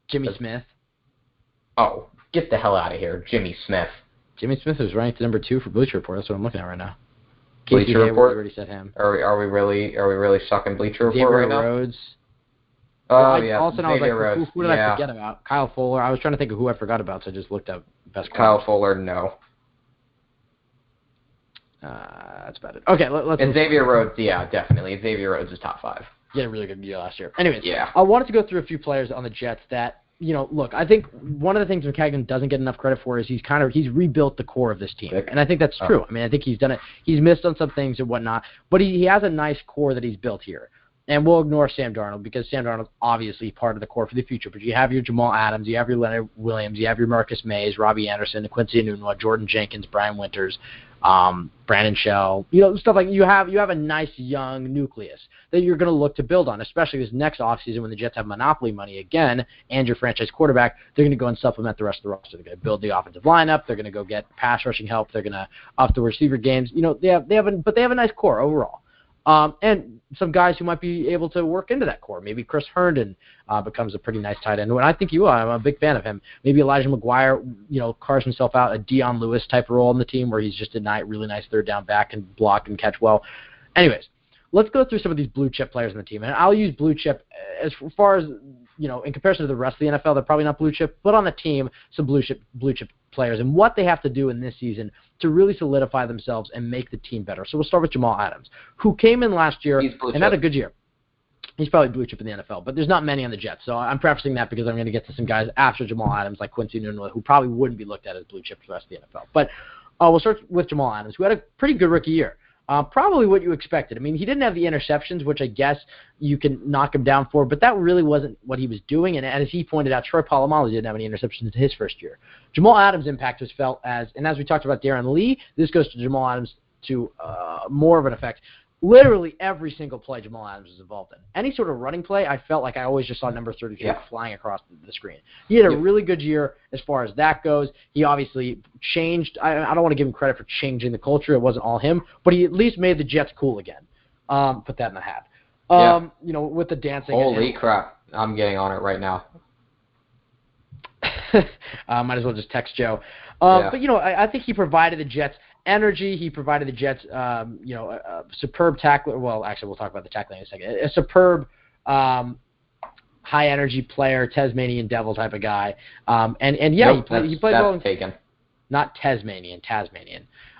Speaker 3: Jimmy Smith.
Speaker 4: Oh, get the hell out of here, Jimmy Smith.
Speaker 3: Jimmy Smith is ranked number 2 for Bleacher Report. That's what I'm looking at right now.
Speaker 4: Bleacher Report.
Speaker 3: We already said him.
Speaker 4: Are we really sucking Bleacher Report right now?
Speaker 3: Rhodes.
Speaker 4: Oh yeah.
Speaker 3: Also, I was like,
Speaker 4: Rhodes.
Speaker 3: who did I forget about? Kyle Fuller. I was trying to think of who I forgot about, so I just looked up best.
Speaker 4: Kyle Fuller, no.
Speaker 3: That's about it. Okay, let's.
Speaker 4: And Xavier Rhodes, yeah, definitely. Xavier Rhodes is top 5.
Speaker 3: He had a really good year last year. Anyways,
Speaker 4: yeah.
Speaker 3: I wanted to go through a few players on the Jets that, look, I think one of the things McCagnon doesn't get enough credit for is he's rebuilt the core of this team. And I think that's true. I mean, I think he's done it. He's missed on some things and whatnot, but he has a nice core that he's built here. And we'll ignore Sam Darnold because Sam Darnold's obviously part of the core for the future. But you have your Jamal Adams, you have your Leonard Williams, you have your Marcus Mays, Robbie Anderson, Quincy Enunwa, Jordan Jenkins, Brian Winters, Brandon Shell, stuff like you have a nice young nucleus that you're going to look to build on, especially this next offseason when the Jets have monopoly money again and your franchise quarterback. They're going to go and supplement the rest of the roster. They're going to build the offensive lineup. They're going to go get pass rushing help. They're going to up the receiver games. They have a nice core overall. And some guys who might be able to work into that core. Maybe Chris Herndon becomes a pretty nice tight end. And I think you are. I'm a big fan of him. Maybe Elijah McGuire, carves himself out a Deion Lewis type role in the team where he's just a really nice third down back and block and catch well. Anyways, let's go through some of these blue chip players in the team. And I'll use blue chip as far as, in comparison to the rest of the NFL, they're probably not blue chip, but on the team, some blue chip players and what they have to do in this season to really solidify themselves and make the team better. So we'll start with Jamal Adams, who came in last year and had a good year. He's probably blue chip in the NFL, but there's not many on the Jets. So I'm prefacing that because I'm going to get to some guys after Jamal Adams like Quincy Enunwa who probably wouldn't be looked at as blue chip for the rest of the NFL. But we'll start with Jamal Adams, who had a pretty good rookie year. Probably what you expected. I mean, he didn't have the interceptions, which I guess you can knock him down for, but that really wasn't what he was doing. And as he pointed out, Troy Polamalu didn't have any interceptions in his first year. Jamal Adams' impact was felt as we talked about Darren Lee, this goes to Jamal Adams to more of an effect. Literally every single play Jamal Adams was involved in. Any sort of running play, I felt like I always just saw number 33 flying across the screen. He had a really good year as far as that goes. He obviously changed. I don't want to give him credit for changing the culture. It wasn't all him. But he at least made the Jets cool again. Put that in the hat. With the dancing.
Speaker 4: Holy crap. I'm getting on it right now.
Speaker 3: Might as well just text Joe. But, I think he provided the Jets energy. He provided the Jets, a superb tackler. Well, actually, we'll talk about the tackling in a second. A superb high-energy player, Tasmanian devil type of guy. He played well. Not Tasmanian.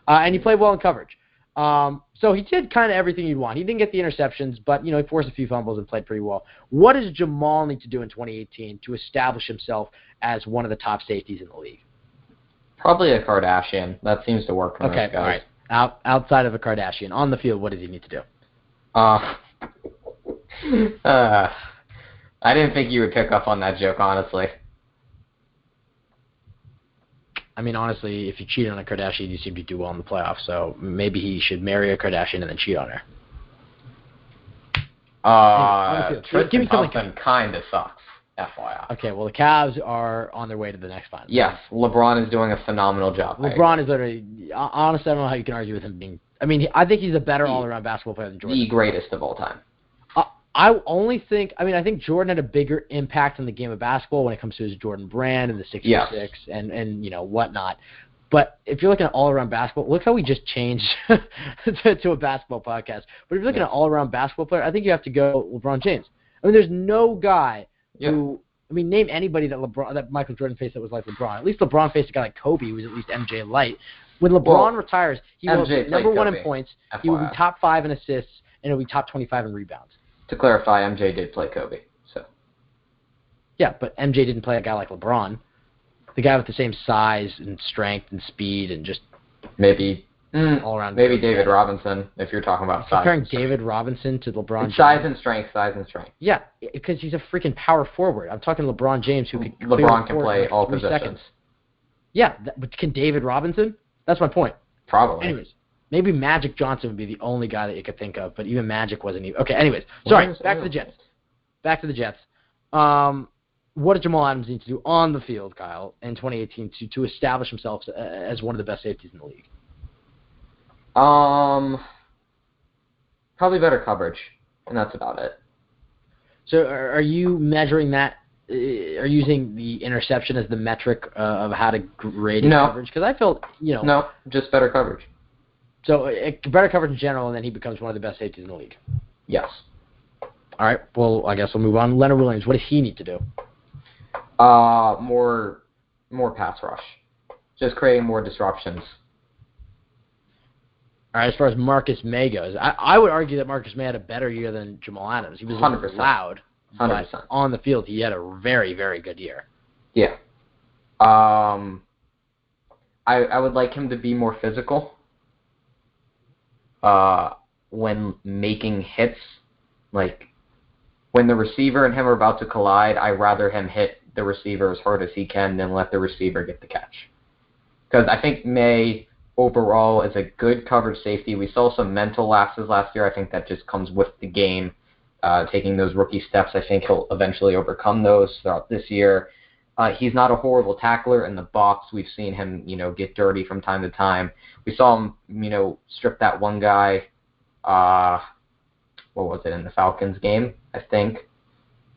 Speaker 3: And he played well in coverage. So he did kind of everything you'd want. He didn't get the interceptions, but, he forced a few fumbles and played pretty well. What does Jamal need to do in 2018 to establish himself as one of the top safeties in the league? Probably a Kardashian. That seems to work for most guys. All right. Outside of a Kardashian, on the field, what does he need to do? I didn't think you would pick up on that joke, honestly. I mean, honestly, if you cheat on a Kardashian, you seem to do well in the playoffs, so maybe he should marry a Kardashian and then cheat on her. Tristan Thompson kind of sucks. FYI. Okay, well, the Cavs are on their way to the next final. Yes, LeBron is doing a phenomenal job. LeBron is literally, honestly, I don't know how you can argue with him being, I think he's a better all-around basketball player than Jordan. The greatest of all time. I think Jordan had a bigger impact on the game of basketball when it comes to his Jordan brand and the 6x6 and whatnot. But if you're looking at all-around basketball, look how we just changed to a basketball podcast. But if you're looking at all-around basketball player, I think you have to go LeBron James. There's no guy who, name anybody that Michael Jordan faced that was like LeBron. At least LeBron faced a guy like Kobe, who was at least MJ light. When LeBron retires, he will be number one in points. FYI. He will be top 5 in assists, and he'll be top 25 in rebounds. To clarify, MJ did play Kobe. So. Yeah, but MJ didn't play a guy like LeBron. The guy with the same size and strength and speed and just maybe all around. Maybe David Robinson, if you're talking about size. Comparing David Robinson to LeBron James. Size and strength. Yeah, because he's a freaking power forward. I'm talking LeBron James, who can LeBron can play all positions. Seconds. Yeah, but can David Robinson? That's my point. Probably. Anyways, maybe Magic Johnson would be the only guy that you could think of, but even Magic wasn't even. Okay, anyways. Sorry, back to the Jets. What does Jamal Adams need to do on the field, Kyle, in 2018 to establish himself as one of the best safeties in the league? Probably
Speaker 4: Probably better coverage, and that's about it.
Speaker 3: So are you measuring that? Are you using the interception as the metric of how to grade his coverage? Because I felt,
Speaker 4: No, just better coverage.
Speaker 3: So better coverage in general, and then he becomes one of the best safeties in the league.
Speaker 4: Yes.
Speaker 3: All right. Well, I guess we'll move on. Leonard Williams, what does he need to do?
Speaker 4: More pass rush. Just creating more disruptions.
Speaker 3: All right, as far as Marcus May goes, I would argue that Marcus May had a better year than Jamal Adams. He was
Speaker 4: 100%.
Speaker 3: Loud,
Speaker 4: 100%.
Speaker 3: but on the field, he had a very, very good year.
Speaker 4: Yeah. I would like him to be more physical when making hits. Like, when the receiver and him are about to collide, I'd rather him hit the receiver as hard as he can than let the receiver get the catch. Because I think May overall is a good coverage safety. We saw some mental lapses last year. I think that just comes with the game. Taking those rookie steps, I think he'll eventually overcome those throughout this year. He's not a horrible tackler in the box. We've seen him, get dirty from time to time. We saw him, strip that one guy, what was it, in the Falcons game, I think.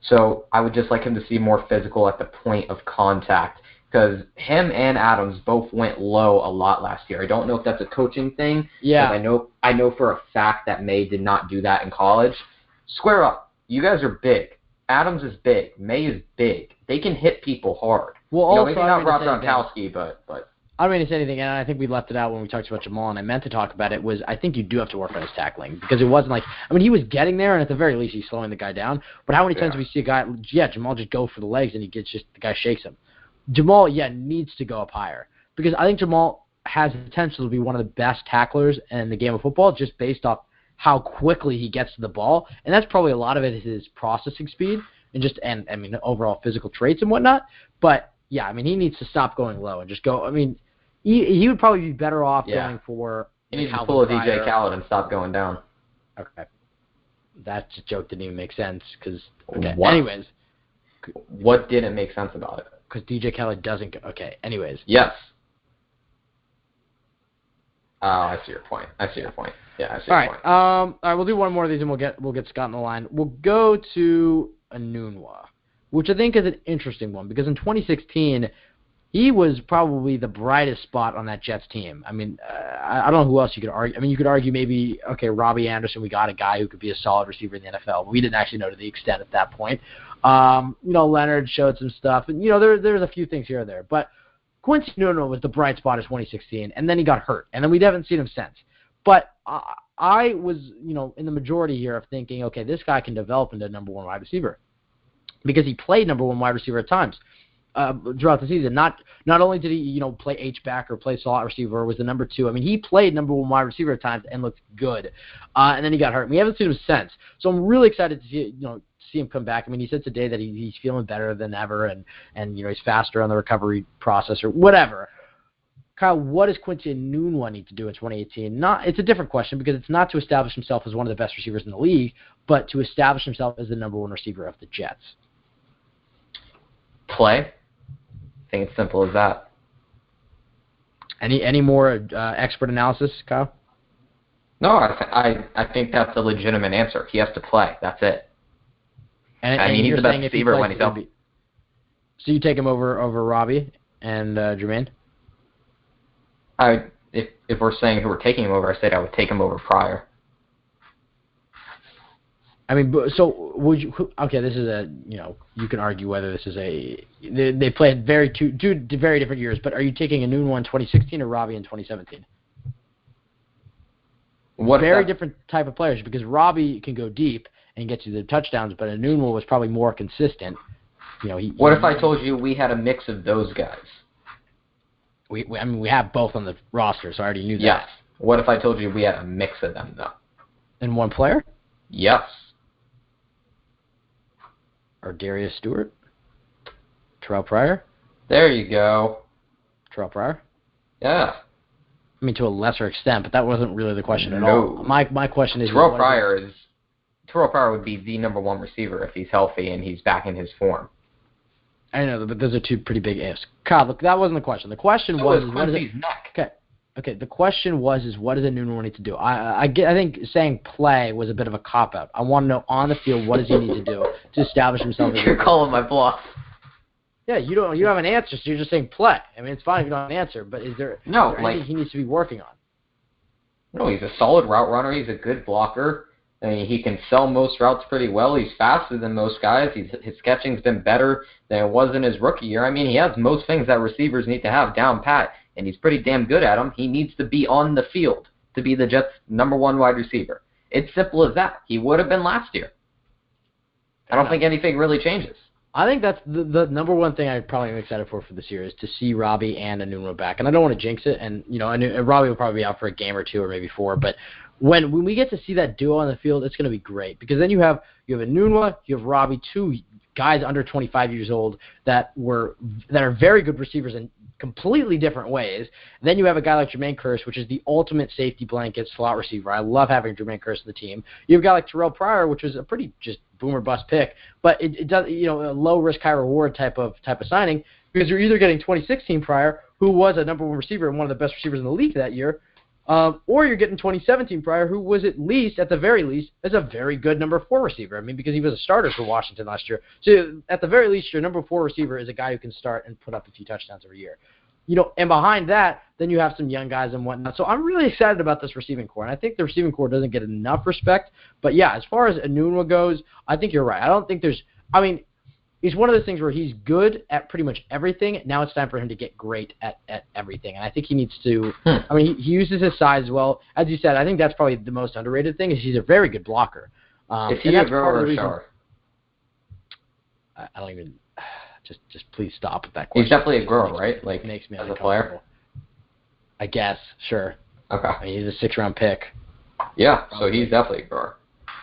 Speaker 4: So I would just like him to see more physical at the point of contact. Because him and Adams both went low a lot last year. I don't know if that's a coaching thing.
Speaker 3: Yeah.
Speaker 4: I know for a fact that May did not do that in college. Square up. You guys are big. Adams is big. May is big. They can hit people hard.
Speaker 3: Well, also,
Speaker 4: maybe not Rob Gronkowski, but
Speaker 3: I don't mean to say anything, and I think we left it out when we talked about Jamal, and I meant to talk about it, was I think you do have to work on his tackling, because it wasn't like, he was getting there, and at the very least he's slowing the guy down, but how many times do we see a guy, Jamal just go for the legs, and the guy shakes him. Jamal, needs to go up higher, because I think Jamal has the potential to be one of the best tacklers in the game of football, just based off how quickly he gets to the ball, and that's probably a lot of it is his processing speed, and overall physical traits and whatnot, but yeah, he needs to stop going low and just go, he would probably be better off going for
Speaker 4: he needs to pull a DJ Khaled and stop going down.
Speaker 3: Okay. That joke didn't even make sense, because,
Speaker 4: What?
Speaker 3: Anyways.
Speaker 4: What didn't make sense about it?
Speaker 3: Because DJ Khaled doesn't go. Okay, anyways.
Speaker 4: Yes. Oh, I see your point. Yeah, I see your point.
Speaker 3: All right, we'll do one more of these, and we'll get Scott on the line. We'll go to Enunwa, which I think is an interesting one, because in 2016, he was probably the brightest spot on that Jets team. I don't know who else you could argue. You could argue maybe, Robbie Anderson, we got a guy who could be a solid receiver in the NFL, but we didn't actually know to the extent at that point. Leonard showed some stuff, and, there's a few things here and there. But Quincy Enunwa was the bright spot in 2016, and then he got hurt, and then we haven't seen him since. But I was, in the majority here of thinking, okay, this guy can develop into number one wide receiver, because he played number one wide receiver at times throughout the season. Not only did he, play H-back or play slot receiver, was the number two. He played number one wide receiver at times and looked good. And then he got hurt. We haven't seen him since. So I'm really excited to see him come back. He said today that he's feeling better than ever, and he's faster on the recovery process or whatever. Kyle, what does Quincy Enunwa need to do in 2018? It's a different question, because it's not to establish himself as one of the best receivers in the league, but to establish himself as the number one receiver of the Jets.
Speaker 4: Play. I think it's simple as that.
Speaker 3: Any more expert analysis, Kyle?
Speaker 4: No, I think that's a legitimate answer. He has to play. That's it.
Speaker 3: And
Speaker 4: he's the best receiver when he's healthy.
Speaker 3: So you take him over Robbie and Jermaine?
Speaker 4: If we're saying who we're taking him over, I said I would take him over Pryor.
Speaker 3: So would you? Okay, this is you can argue whether this is they played two very different years, but are you taking Enunwa in 2016 or Robbie in 2017? Very different type of players, because Robbie can go deep and get you the touchdowns, but Enunwa was probably more consistent.
Speaker 4: What if I told you we had a mix of those guys?
Speaker 3: We have both on the roster, so I already knew that.
Speaker 4: Yes. What if I told you we had a mix of them, though?
Speaker 3: In one player?
Speaker 4: Yes.
Speaker 3: Or Darius Stewart? Terrell Pryor?
Speaker 4: There you go.
Speaker 3: Terrell Pryor?
Speaker 4: Yeah.
Speaker 3: To a lesser extent, but that wasn't really the question at all. My question is...
Speaker 4: Terrell Pryor would be the number one receiver if he's healthy and he's back in his form. I
Speaker 3: know, but those are two pretty big ifs. Kyle, look, that wasn't the question. The question was...
Speaker 4: Quincy's neck.
Speaker 3: Okay. Okay, the question was, what does Enunwa need to do? I think saying play was a bit of a cop-out. I want to know on the field, what does he need to do to establish himself as a
Speaker 4: You're calling my bluff.
Speaker 3: Yeah, you have an answer, so you're just saying play. I mean, it's fine if you don't have an answer, but is there anything he needs to be working on?
Speaker 4: No, he's a solid route runner. He's a good blocker. I mean, he can sell most routes pretty well. He's faster than most guys. His catching's been better than it was in his rookie year. I mean, he has most things that receivers need to have down pat, and he's pretty damn good at them. He needs to be on the field to be the Jets' number 1 wide receiver. It's simple as that. He would have been last year. I don't think anything really changes.
Speaker 3: I think that's the number one thing I probably am excited for this year is to see Robbie and Enunwa back. And I don't want to jinx it, and Robbie will probably be out for a game or 2 or maybe 4, but when we get to see that duo on the field, it's going to be great because then you have Enunwa, you have Robbie, 2 guys under 25 years old that are very good receivers in completely different ways. And then you have a guy like Jermaine Kearse, which is the ultimate safety blanket slot receiver. I love having Jermaine Kearse in the team. You have a guy like Terrell Pryor, which was a pretty just boomer bust pick, but it does a low risk high reward type of signing because you're either getting 2016 Pryor, who was a number 1 receiver and one of the best receivers in the league that year, or you're getting 2017 Pryor, who was at the very least, is a very good number 4 receiver. I mean, because he was a starter for Washington last year. So at the very least, your number 4 receiver is a guy who can start and put up a few touchdowns every year. And behind that, then you have some young guys and whatnot. So I'm really excited about this receiving core, and I think the receiving core doesn't get enough respect. But yeah, as far as Enunwa goes, I think you're right. I don't think he's one of those things where he's good at pretty much everything. Now it's time for him to get great at everything. And I think he needs to I mean, he uses his size well. As you said, I think that's probably the most underrated thing is he's a very good blocker.
Speaker 4: Is he a grower or a shower?
Speaker 3: I don't even just please stop with that question.
Speaker 4: He's definitely a grower, right? Like
Speaker 3: makes me
Speaker 4: as a player?
Speaker 3: I guess, sure.
Speaker 4: Okay.
Speaker 3: I mean, he's a 6th-round pick.
Speaker 4: Yeah, so he's definitely a grower.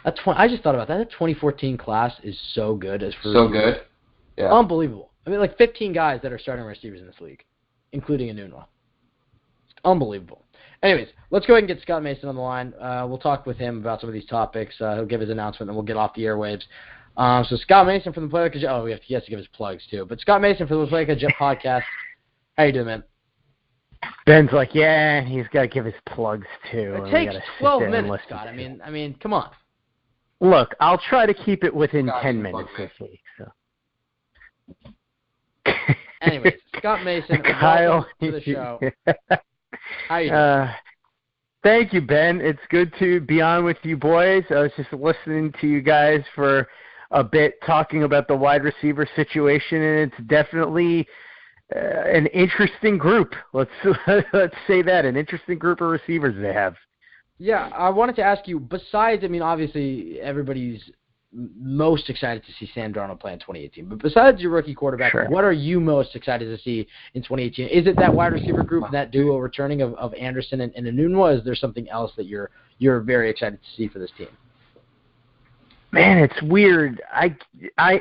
Speaker 3: I just thought about that. That 2014 class is so good as for
Speaker 4: so good. Yeah.
Speaker 3: Unbelievable. I mean, like 15 guys that are starting receivers in this league, including Enunwa. It's unbelievable. Anyways, let's go ahead and get Scott Mason on the line. We'll talk with him about some of these topics. He'll give his announcement, and we'll get off the airwaves. So Scott Mason from the Play Like a Jet. He has to give his plugs too. But Scott Mason from the Play Like a Jet podcast. How you doing, man?
Speaker 7: Ben's like, yeah, he's got to give his plugs too.
Speaker 3: It takes 12 minutes, Scott. I mean, come on.
Speaker 7: Look, I'll try to keep it within 10 minutes this week. So.
Speaker 3: Anyways, Scott Mason,
Speaker 7: Kyle,
Speaker 3: welcome to the show. How you doing?
Speaker 7: Thank you, Ben. It's good to be on with you boys. I was just listening to you guys for a bit talking about the wide receiver situation, and it's definitely an interesting group. Let's say that, an interesting group of receivers they have.
Speaker 3: Yeah, I wanted to ask you, besides, I mean, obviously everybody's most excited to see Sam Darnold play in 2018, but besides your rookie quarterback,
Speaker 7: sure,
Speaker 3: what are you most excited to see in 2018? Is it that wide receiver group, that duo returning of Anderson and Enunwa? Is there something else that you're very excited to see for this team?
Speaker 7: Man, it's weird. I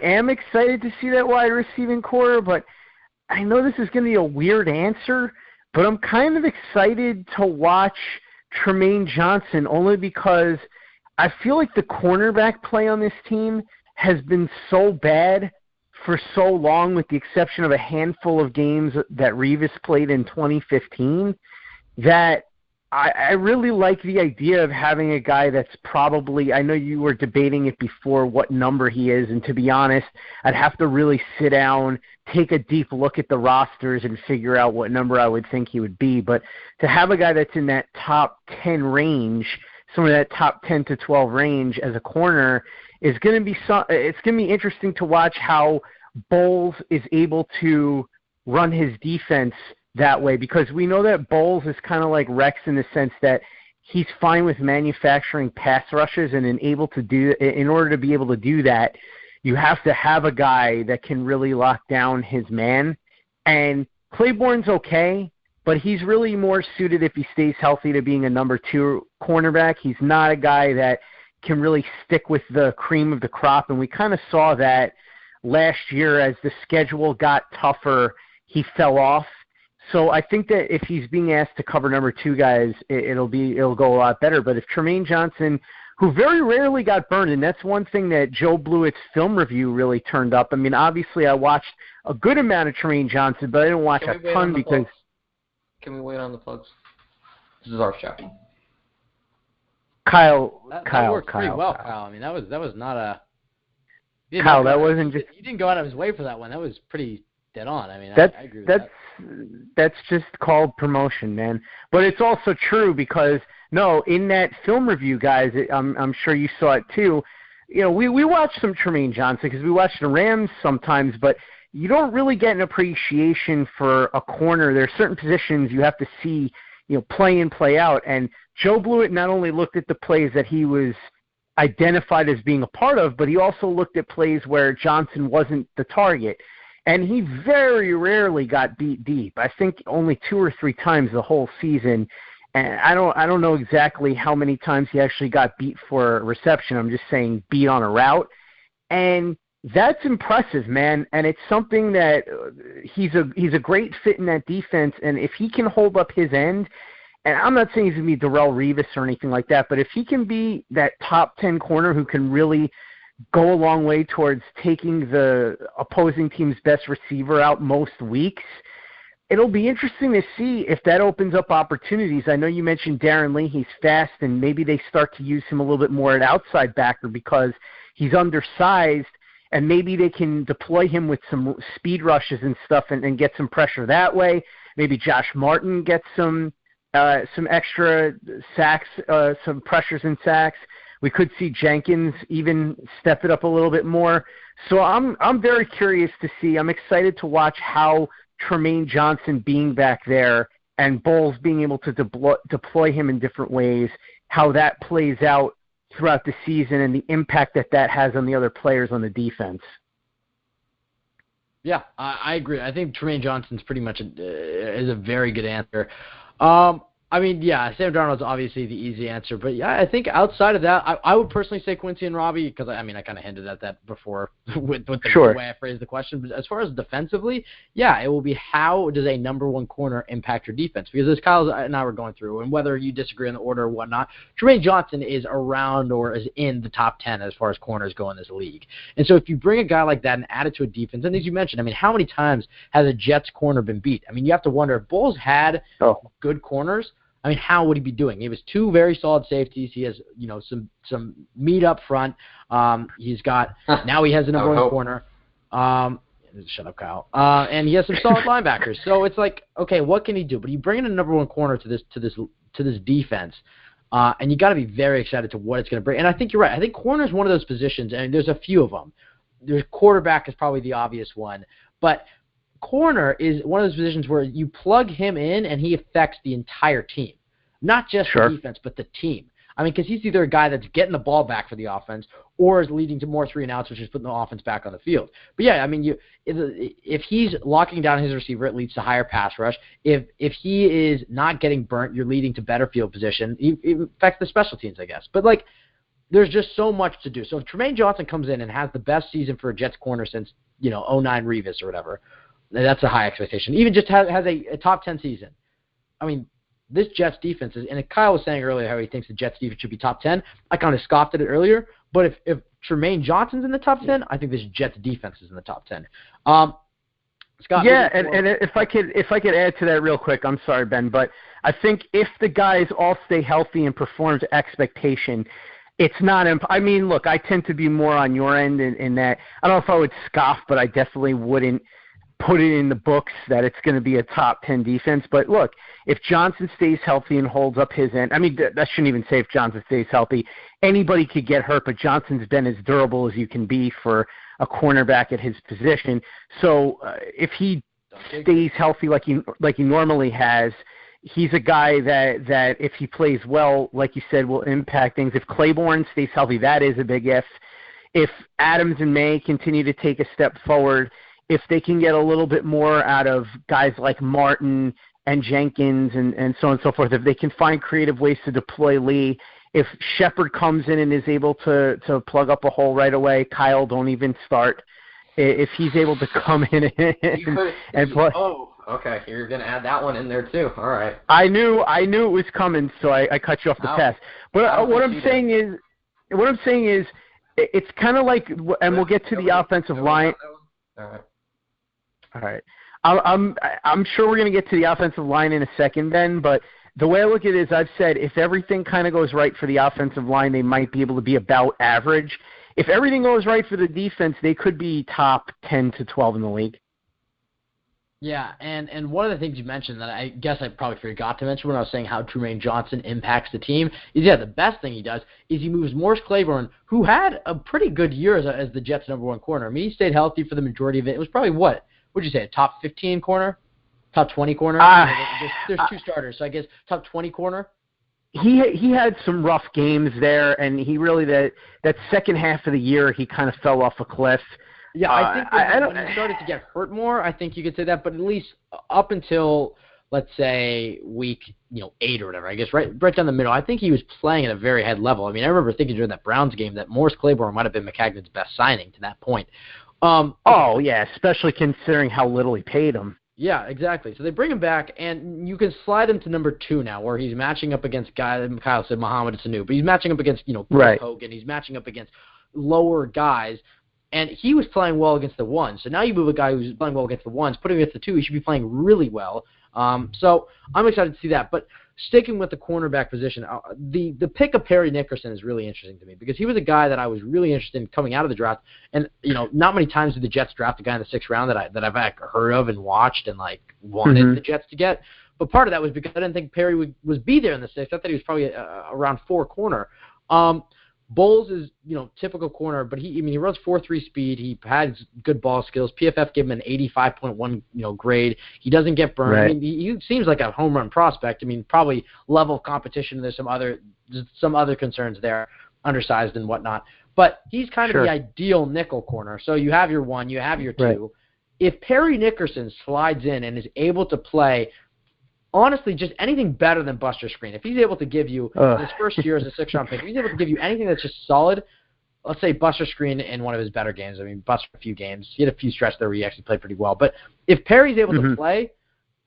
Speaker 7: am excited to see that wide receiving core, but I know this is going to be a weird answer, but I'm kind of excited to watch Tremaine Johnson only because I feel like the cornerback play on this team has been so bad for so long, with the exception of a handful of games that Revis played in 2015, that I really like the idea of having a guy that's probably, I know you were debating it before what number he is, and to be honest, I'd have to really sit down, take a deep look at the rosters and figure out what number I would think he would be. But to have a guy that's in that top 10 range, some of that top 10 to 12 range as a corner, is going to be it's going to be interesting to watch how Bowles is able to run his defense that way, because we know that Bowles is kind of like Rex in the sense that he's fine with manufacturing pass rushes, and in order to be able to do that, you have to have a guy that can really lock down his man. And Claiborne's okay, but he's really more suited, if he stays healthy, to being a number 2 cornerback. He's not a guy that can really stick with the cream of the crop, and we kind of saw that last year as the schedule got tougher, he fell off. So I think that if he's being asked to cover number 2 guys, it'll go a lot better. But if Tremaine Johnson, who very rarely got burned, and that's one thing that Joe Blewett's film review really turned up. I mean, obviously I watched a good amount of Tremaine Johnson, but I didn't watch a ton because...
Speaker 4: Can we wait on the plugs? This is our show.
Speaker 7: Kyle,
Speaker 3: that worked pretty well, Kyle. I mean, that was not a.
Speaker 7: Kyle, that wasn't just.
Speaker 3: You didn't go out of his way for that one. That was pretty dead on. I mean, I agree with that.
Speaker 7: That's just called promotion, man. But it's also true because in that film review, guys, I'm sure you saw it too. We watch some Tremaine Johnson because we watch the Rams sometimes, but you don't really get an appreciation for a corner. There are certain positions you have to see, play in, play out. And Joe Blewett not only looked at the plays that he was identified as being a part of, but he also looked at plays where Johnson wasn't the target. And he very rarely got beat deep. I think only 2 or 3 times the whole season. And I don't know exactly how many times he actually got beat for a reception. I'm just saying beat on a route. And that's impressive, man. And it's something that he's a great fit in that defense. And if he can hold up his end, and I'm not saying he's going to be Darrelle Revis or anything like that, but if he can be that top 10 corner who can really go a long way towards taking the opposing team's best receiver out most weeks, it'll be interesting to see if that opens up opportunities. I know you mentioned Darren Lee. He's fast, and maybe they start to use him a little bit more at outside backer because he's undersized, and maybe they can deploy him with some speed rushes and stuff and get some pressure that way. Maybe Josh Martin gets some extra sacks, some pressures and sacks. We could see Jenkins even step it up a little bit more. So I'm very curious to see. I'm excited to watch how Tremaine Johnson being back there and Bowles being able to deploy him in different ways, how that plays out throughout the season and the impact that has on the other players on the defense.
Speaker 3: Yeah, I agree. I think Tremaine Johnson's pretty much is a very good answer. I mean, yeah, Sam Darnold's obviously the easy answer, but yeah, I think outside of that, I would personally say Quincy and Robbie because I kind of hinted at that before with the way I phrased the question. But as far as defensively, yeah, it will be how does a number one corner impact your defense? Because as Kyle and I were going through, and whether you disagree on the order or whatnot, Tremaine Johnson is around or is in the top 10 as far as corners go in this league. And so if you bring a guy like that and add it to a defense, and as you mentioned, I mean, how many times has a Jets corner been beat? I mean, you have to wonder if Bulls had good corners. I mean, how would he be doing? He has 2 very solid safeties. He has, some meat up front. He's got now he has a number one corner. Shut up, Kyle. And he has some solid linebackers. So it's like, okay, what can he do? But you bring in a number one corner to this defense, and you got to be very excited to what it's going to bring. And I think you're right. I think corner is one of those positions, and there's a few of them. There's quarterback is probably the obvious one, but corner is one of those positions where you plug him in and he affects the entire team, not just the defense, but the team. I mean, because he's either a guy that's getting the ball back for the offense or is leading to more 3-and-outs, which is putting the offense back on the field. But, yeah, I mean, if he's locking down his receiver, it leads to higher pass rush. If he is not getting burnt, you're leading to better field position. It affects the special teams, I guess. But, there's just so much to do. So if Tremaine Johnson comes in and has the best season for a Jets corner since, 09 Revis or whatever, that's a high expectation. Even just has a top 10 season. I mean, this Jets defense is, and Kyle was saying earlier how he thinks the Jets defense should be top 10. I kind of scoffed at it earlier, but if Tremaine Johnson's in the top 10, I think this Jets defense is in the top 10. Scott,
Speaker 7: yeah, and if I could add to that real quick, I'm sorry, Ben, but I think if the guys all stay healthy and perform to expectation, it's not. I mean, look, I tend to be more on your end in that. I don't know if I would scoff, but I definitely wouldn't put it in the books that it's going to be a top 10 defense. But look, if Johnson stays healthy and holds up his end, I mean, that shouldn't even say if Johnson stays healthy. Anybody could get hurt, but Johnson's been as durable as you can be for a cornerback at his position. So if he stays healthy like he normally has, he's a guy that if he plays well, like you said, will impact things. If Claiborne stays healthy, that is a big if. If Adams and May continue to take a step forward, if they can get a little bit more out of guys like Martin and Jenkins and so on and so forth, if they can find creative ways to deploy Lee, if Shepard comes in and is able to plug up a hole right away, Kyle, don't even start. If he's able to come in and play.
Speaker 4: Oh, okay. You're going to add that one in there too. All right.
Speaker 7: I knew it was coming, so I cut you off the pass. But what I'm saying is, it's kind of like, and we'll get to the offensive line. All right. I'm sure we're going to get to the offensive line in a second, Ben, but the way I look at it is I've said if everything kind of goes right for the offensive line, they might be able to be about average. If everything goes right for the defense, they could be top 10 to 12 in the league.
Speaker 3: Yeah, and one of the things you mentioned that I guess I probably forgot to mention when I was saying how Trumaine Johnson impacts the team is, the best thing he does is he moves Morris Claiborne, who had a pretty good year as the Jets' number one corner. I mean, he stayed healthy for the majority of it. It was probably, what would you say, a top 15 corner? Top 20 corner? There's two starters, so I guess top 20 corner?
Speaker 7: He had some rough games there, and he really, that second half of the year, he kind of fell off a cliff.
Speaker 3: Yeah, I think when he started to get hurt more, I think you could say that, but at least up until, let's say, week 8 or whatever, I guess, right down the middle, I think he was playing at a very high level. I mean, I remember thinking during that Browns game that Morris Claiborne might have been McCagnon's best signing to that point.
Speaker 7: Yeah, especially considering how little he paid him.
Speaker 3: Yeah, exactly. So they bring him back, and you can slide him to number 2 now, where he's matching up against guys, Kyle said Mohamed Sanu, but he's matching up against,
Speaker 7: right.
Speaker 3: Hogan, he's matching up against lower guys. And he was playing well against the ones. So now you move a guy who's playing well against the ones, put him against the 2, he should be playing really well. So I'm excited to see that. But sticking with the cornerback position, the pick of Perry Nickerson is really interesting to me because he was a guy that I was really interested in coming out of the draft. And, not many times did the Jets draft a guy in the 6th round that I've heard of and watched and, wanted the Jets to get. But part of that was because I didn't think Perry would be there in the 6th. I thought he was probably around 4 corner. Bowles is, typical corner, but he runs 4.3 speed. He had good ball skills. PFF gave him an 85.1, grade. He doesn't get burned.
Speaker 7: Right.
Speaker 3: I mean, he seems like a home run prospect. I mean, probably level of competition. There's some other concerns there, undersized and whatnot. But he's kind of the ideal nickel corner. So you have your 1, you have your 2.
Speaker 7: Right.
Speaker 3: If Perry Nickerson slides in and is able to play, honestly, just anything better than Buster Screen. If he's able to give you his first year as a 6th-round pick, if he's able to give you anything that's just solid, let's say Buster Screen in one of his better games. I mean, Buster a few games. He had a few stretches there where he actually played pretty well. But if Perry's able to play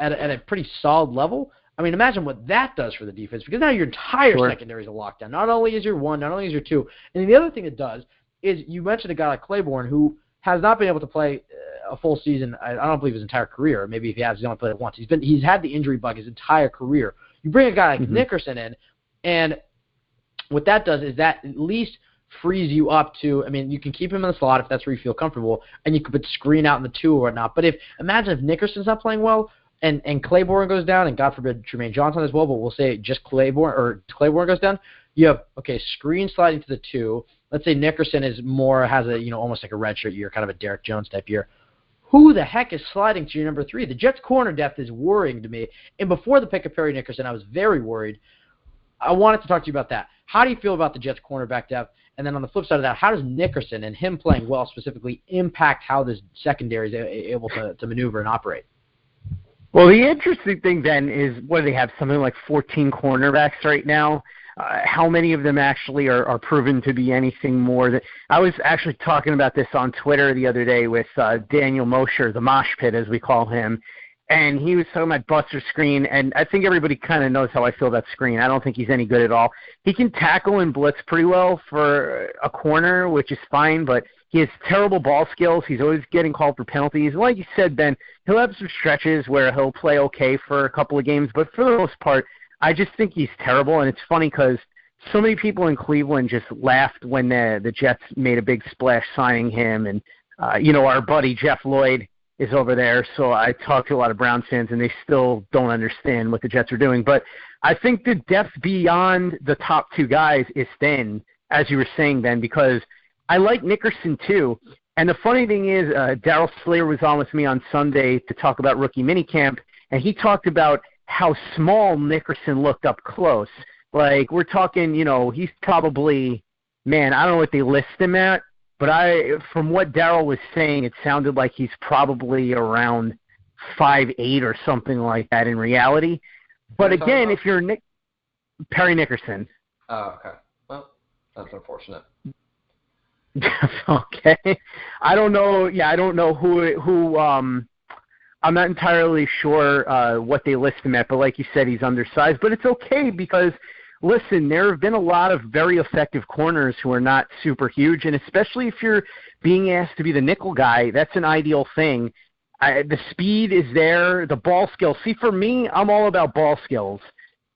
Speaker 3: at a pretty solid level, I mean, imagine what that does for the defense because now your entire secondary is a lockdown. Not only is your 1, not only is your 2. And then the other thing it does is you mentioned a guy like Claiborne who has not been able to play a full season. I don't believe his entire career. Maybe if he has, he's only played it once. He's had the injury bug his entire career. You bring a guy like Nickerson in, and what that does is that at least frees you up to. I mean, you can keep him in the slot if that's where you feel comfortable, and you could put Screen out in the 2 or whatnot. But imagine if Nickerson's not playing well, and Claiborne goes down, and God forbid Trumaine Johnson as well, but we'll say just Claiborne goes down. You have Screen sliding to the 2. Let's say Nickerson has a almost like a redshirt year, kind of a Derek Jones type year. Who the heck is sliding to your number 3? The Jets' corner depth is worrying to me. And before the pick of Perry Nickerson, I was very worried. I wanted to talk to you about that. How do you feel about the Jets' cornerback depth? And then on the flip side of that, how does Nickerson and him playing well specifically impact how this secondary is able to maneuver and operate?
Speaker 7: Well, the interesting thing then is what do they have, something like 14 cornerbacks right now? How many of them actually are proven to be anything more? I was actually talking about this on Twitter the other day with Daniel Mosher, the Mosh Pit as we call him, and he was talking about Buster Screen, and I think everybody kind of knows how I feel about Screen. I don't think he's any good at all. He can tackle and blitz pretty well for a corner, which is fine, but he has terrible ball skills. He's always getting called for penalties. Like you said, Ben, he'll have some stretches where he'll play okay for a couple of games, but for the most part, I just think he's terrible, and it's funny because so many people in Cleveland just laughed when the Jets made a big splash signing him, and our buddy Jeff Lloyd is over there, so I talked to a lot of Browns fans, and they still don't understand what the Jets are doing. But I think the depth beyond the top 2 guys is thin, as you were saying, Ben, because I like Nickerson too. And the funny thing is, Darryl Slayer was on with me on Sunday to talk about rookie minicamp, and he talked about how small Nickerson looked up close. Like, we're talking, he's probably, I don't know what they list him at, but from what Darryl was saying, it sounded like he's probably around 5'8" or something like that in reality. But again, if you're Perry Nickerson.
Speaker 4: Oh, okay. Well, that's unfortunate.
Speaker 7: Okay. I don't know. Yeah, I don't know who I'm not entirely sure what they list him at, but like you said, he's undersized. But it's okay because, listen, there have been a lot of very effective corners who are not super huge, and especially if you're being asked to be the nickel guy, that's an ideal thing. The speed is there, the ball skills. See, for me, I'm all about ball skills.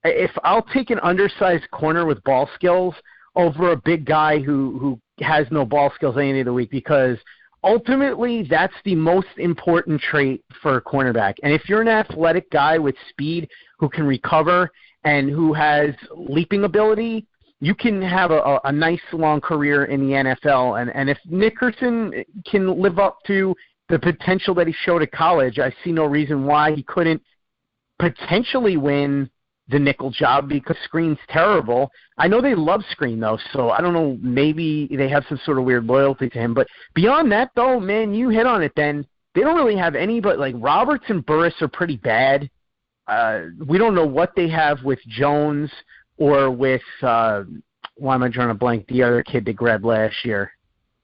Speaker 7: if I'll take an undersized corner with ball skills over a big guy who has no ball skills any day of the week, because ultimately that's the most important trait for a cornerback. And if you're an athletic guy with speed who can recover and who has leaping ability, you can have a nice long career in the NFL. And if Nickerson can live up to the potential that he showed at college, I see no reason why he couldn't potentially win the nickel job, because screen's terrible. I know they love screen, though, so I don't know, maybe they have some sort of weird loyalty to him. But beyond that, though, man, you hit on it then. They don't really have any, but like Roberts and Burris are pretty bad. We don't know what they have with Jones or with, why am I drawing a blank, the other kid they grabbed last year?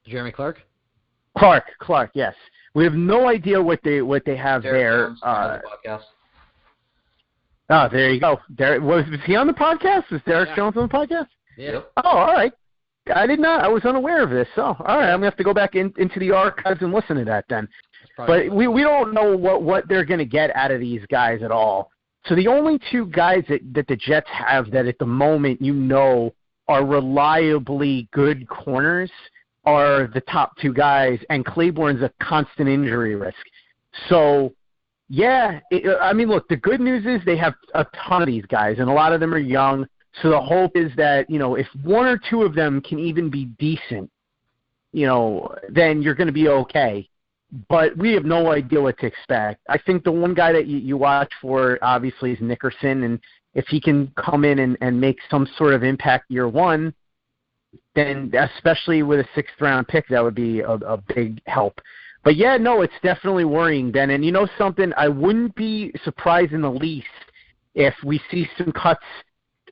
Speaker 3: Jeremy Clark?
Speaker 7: Clark, yes. We have no idea what they have there. Oh, there you go. Was he on the podcast? Was Derek Jones on the podcast?
Speaker 3: Yeah.
Speaker 7: Oh, all right. I did not. I was unaware of this. So, all right. I'm going to have to go back into the archives and listen to that then. But we don't know what they're going to get out of these guys at all. So the only two guys that the Jets have that at the moment are reliably good corners are the top two guys, and Claiborne's a constant injury risk. So, yeah, look, the good news is they have a ton of these guys, and a lot of them are young. So the hope is that, if one or two of them can even be decent, then you're going to be okay. But we have no idea what to expect. I think the one guy that you watch for, obviously, is Nickerson, and if he can come in and make some sort of impact year one, then especially with a sixth-round pick, that would be a big help. But, yeah, no, it's definitely worrying, Ben. And you know something? I wouldn't be surprised in the least if we see some cuts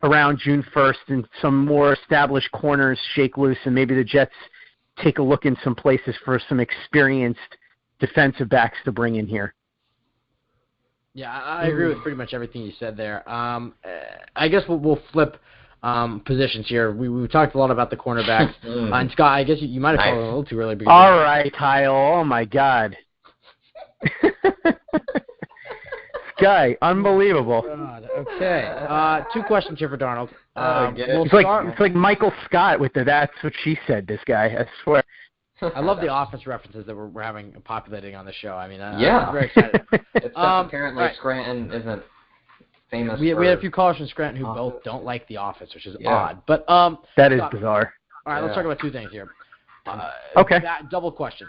Speaker 7: around June 1st and some more established corners shake loose, and maybe the Jets take a look in some places for some experienced defensive backs to bring in here.
Speaker 3: Yeah, I agree with pretty much everything you said there. I guess we'll flip positions here. We talked a lot about the cornerbacks. And Scott, I guess you might have called it a little too early.
Speaker 7: All right, Kyle. Oh, my God. Guy, unbelievable.
Speaker 3: God, okay. Two questions here for Darnold.
Speaker 7: It's like Michael Scott with the "that's what she said." This guy, I swear.
Speaker 3: I love the Office references that we're having populating on the show. I mean, I'm very excited.
Speaker 4: Except apparently Scranton isn't famous.
Speaker 3: We had a few callers from Scranton who both don't like the Office, which is odd. But
Speaker 7: that is bizarre.
Speaker 3: All right, let's talk about two things here.
Speaker 7: Okay.
Speaker 3: Double question.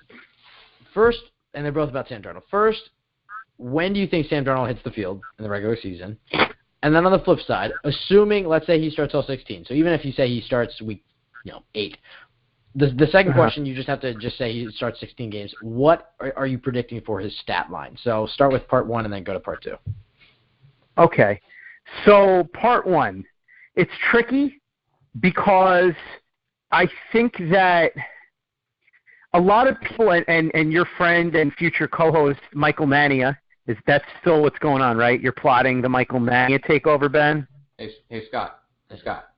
Speaker 3: First, and they're both about Sam Darnold. First, when do you think Sam Darnold hits the field in the regular season? And then on the flip side, assuming, let's say he starts all 16. So even if you say he starts week 8, the second question, you just have to say he starts 16 games. What are you predicting for his stat line? So start with part 1 and then go to part 2.
Speaker 7: Okay. So part 1, it's tricky because I think that a lot of people, and your friend and future co-host Michael Mania, that's still what's going on, right? You're plotting the Michael Mania takeover, Ben?
Speaker 4: Hey, Scott. Hey, Scott.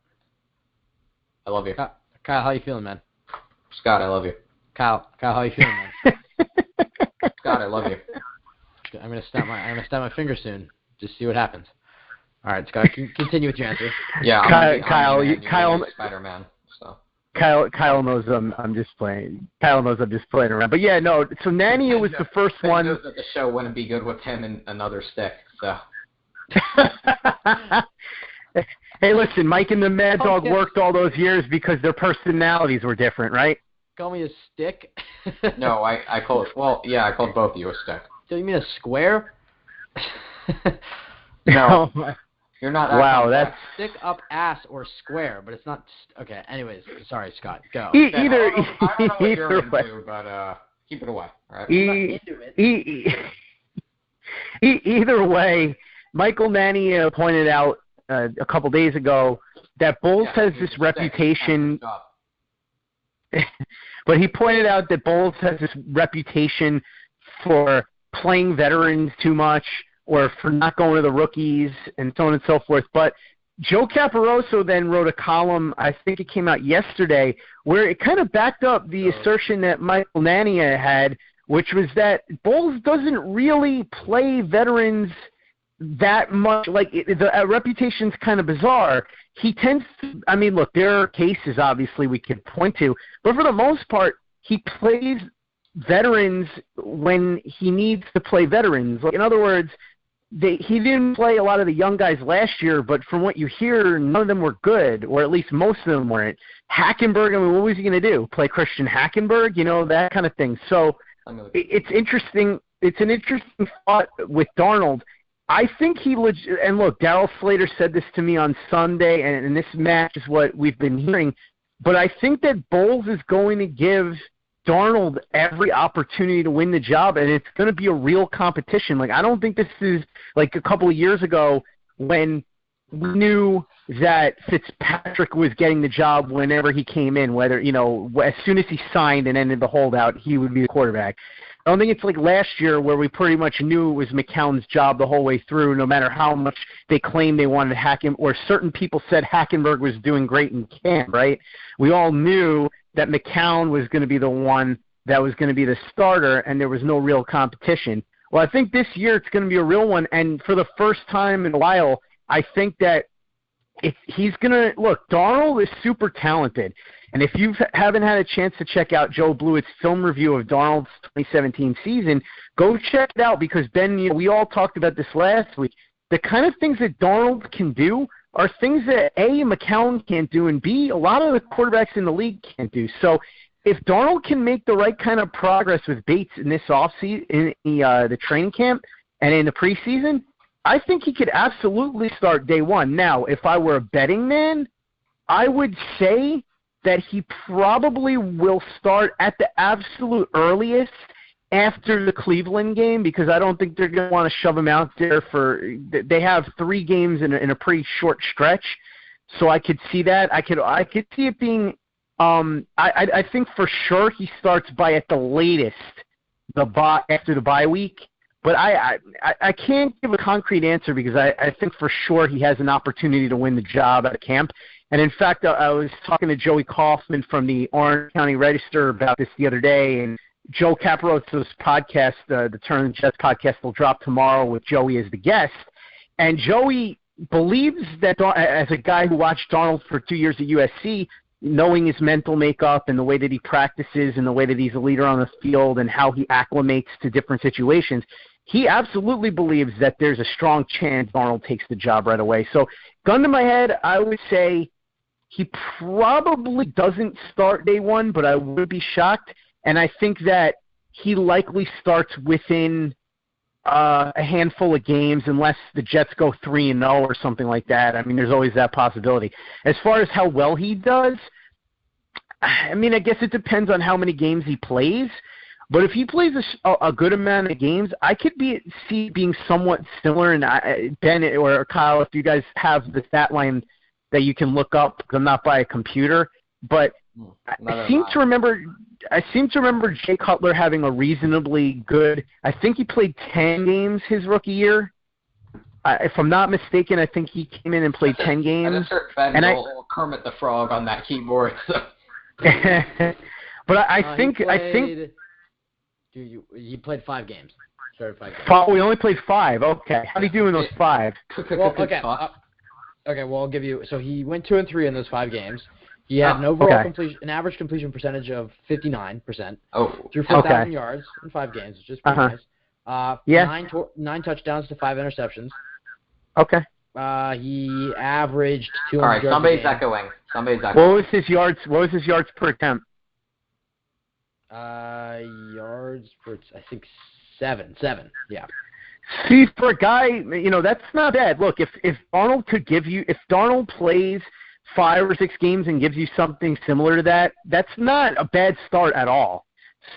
Speaker 4: I love you.
Speaker 3: Kyle, how you feeling, man?
Speaker 4: Scott, I love you.
Speaker 3: Kyle, how you feeling, man?
Speaker 4: Scott, I love you.
Speaker 3: I'm gonna snap my finger soon. Just see what happens. All right, Scott, continue with your answer.
Speaker 4: Yeah,
Speaker 7: Kyle,
Speaker 4: Spider-Man. So.
Speaker 7: Kyle knows I'm just playing. Kyle knows I'm just playing around. But yeah, no. So Nania was the first one.
Speaker 4: Knows that the show wouldn't be good with him and another stick. So.
Speaker 7: Hey, listen, Mike and the Mad Dog worked all those years because their personalities were different, right?
Speaker 3: Call me a stick?
Speaker 4: No, I called. Well, yeah, I called both of you a stick.
Speaker 3: So you mean a square?
Speaker 4: No. You're not.
Speaker 7: Wow, that's
Speaker 3: stick up ass or square, but it's not. Okay. Anyways, sorry, Scott. Go.
Speaker 7: Either
Speaker 4: way, but keep it away. All right.
Speaker 7: Either way, Michael Mania pointed out a couple days ago that Bowles has this reputation. But he pointed out that Bowles has this reputation for playing veterans too much, or for not going to the rookies, and so on and so forth. But Joe Caporoso then wrote a column, I think it came out yesterday, where it kind of backed up the assertion that Michael Nania had, which was that Bowles doesn't really play veterans that much. Like the reputation's kind of bizarre. He tends to. I mean, look, there are cases obviously we could point to, but for the most part, he plays veterans when he needs to play veterans. Like, in other words, he didn't play a lot of the young guys last year, but from what you hear, none of them were good, or at least most of them weren't. Hackenberg, I mean, what was he going to do? Play Christian Hackenberg? You know, that kind of thing. So it's interesting. It's an interesting thought with Darnold. I think and look, Darryl Slater said this to me on Sunday, and this matches what we've been hearing, but I think that Bowles is going to give Darnold every opportunity to win the job, and it's going to be a real competition. Like, I don't think this is like a couple of years ago when we knew that Fitzpatrick was getting the job whenever he came in, whether, you know, as soon as he signed and ended the holdout, he would be the quarterback. I don't think it's like last year where we pretty much knew it was McCown's job the whole way through, no matter how much they claimed they wanted Hackenberg, or certain people said Hackenberg was doing great in camp, right? We all knew that McCown was going to be the one that was going to be the starter, and there was no real competition. Well, I think this year it's going to be a real one, and for the first time in a while, I think that he's going to – look, Darnold is super talented. And if you haven't had a chance to check out Joe Blewett's film review of Darnold's 2017 season, go check it out because, Ben, you know, we all talked about this last week. The kind of things that Darnold can do are things that, A, McCown can't do, and B, a lot of the quarterbacks in the league can't do. So if Darnold can make the right kind of progress with Bates in this offseason, in the training camp and in the preseason, I think he could absolutely start day one. Now, if I were a betting man, I would say that he probably will start at the absolute earliest after the Cleveland game, because I don't think they're going to want to shove him out there they have 3 games in a pretty short stretch. So I could see that. I could see it being I think for sure he starts by at the latest after the bye week. But I can't give a concrete answer because I think for sure he has an opportunity to win the job at camp. And, in fact, I was talking to Joey Kaufman from the Orange County Register about this the other day, and Joe Caparozzo's podcast, the Turn of the Jets podcast, will drop tomorrow with Joey as the guest. And Joey believes that, as a guy who watched Darnold for 2 years at USC, knowing his mental makeup and the way that he practices and the way that he's a leader on the field and how he acclimates to different situations, he absolutely believes that there's a strong chance Darnold takes the job right away. So, gun to my head, I would say he probably doesn't start day one, but I would be shocked. And I think that he likely starts within a handful of games unless the Jets go 3-0 or something like that. I mean, there's always that possibility. As far as how well he does, I mean, I guess it depends on how many games he plays. But if he plays a good amount of games, I could see being somewhat similar. And Ben or Kyle, if you guys have the stat line that you can look up, because I'm not by a computer, but I seem to remember Jay Cutler having a reasonably good. I think he played 10 games his rookie year. If I'm not mistaken, I think he came in and played 10 games.
Speaker 4: I just heard Federal Kermit the Frog on that keyboard. So.
Speaker 7: But I think.
Speaker 3: Dude, he played 5 games. Started 5 games.
Speaker 7: We only played 5. Okay, how did he do in those 5?
Speaker 3: Well, okay. Okay, well, I'll give you. So he went 2-3 in those 5 games. He had an overall an average completion percentage of 59%. Threw 4,000 yards in 5 games, which is pretty nice. 9 touchdowns to 5 interceptions.
Speaker 7: Okay.
Speaker 3: He averaged 200
Speaker 4: yards. All right, somebody's echoing.
Speaker 7: What was his yards per attempt?
Speaker 3: Yards per, I think 7. Yeah.
Speaker 7: See, for a guy, you know, that's not bad. Look, if Darnold plays 5 or 6 games and gives you something similar to that, that's not a bad start at all.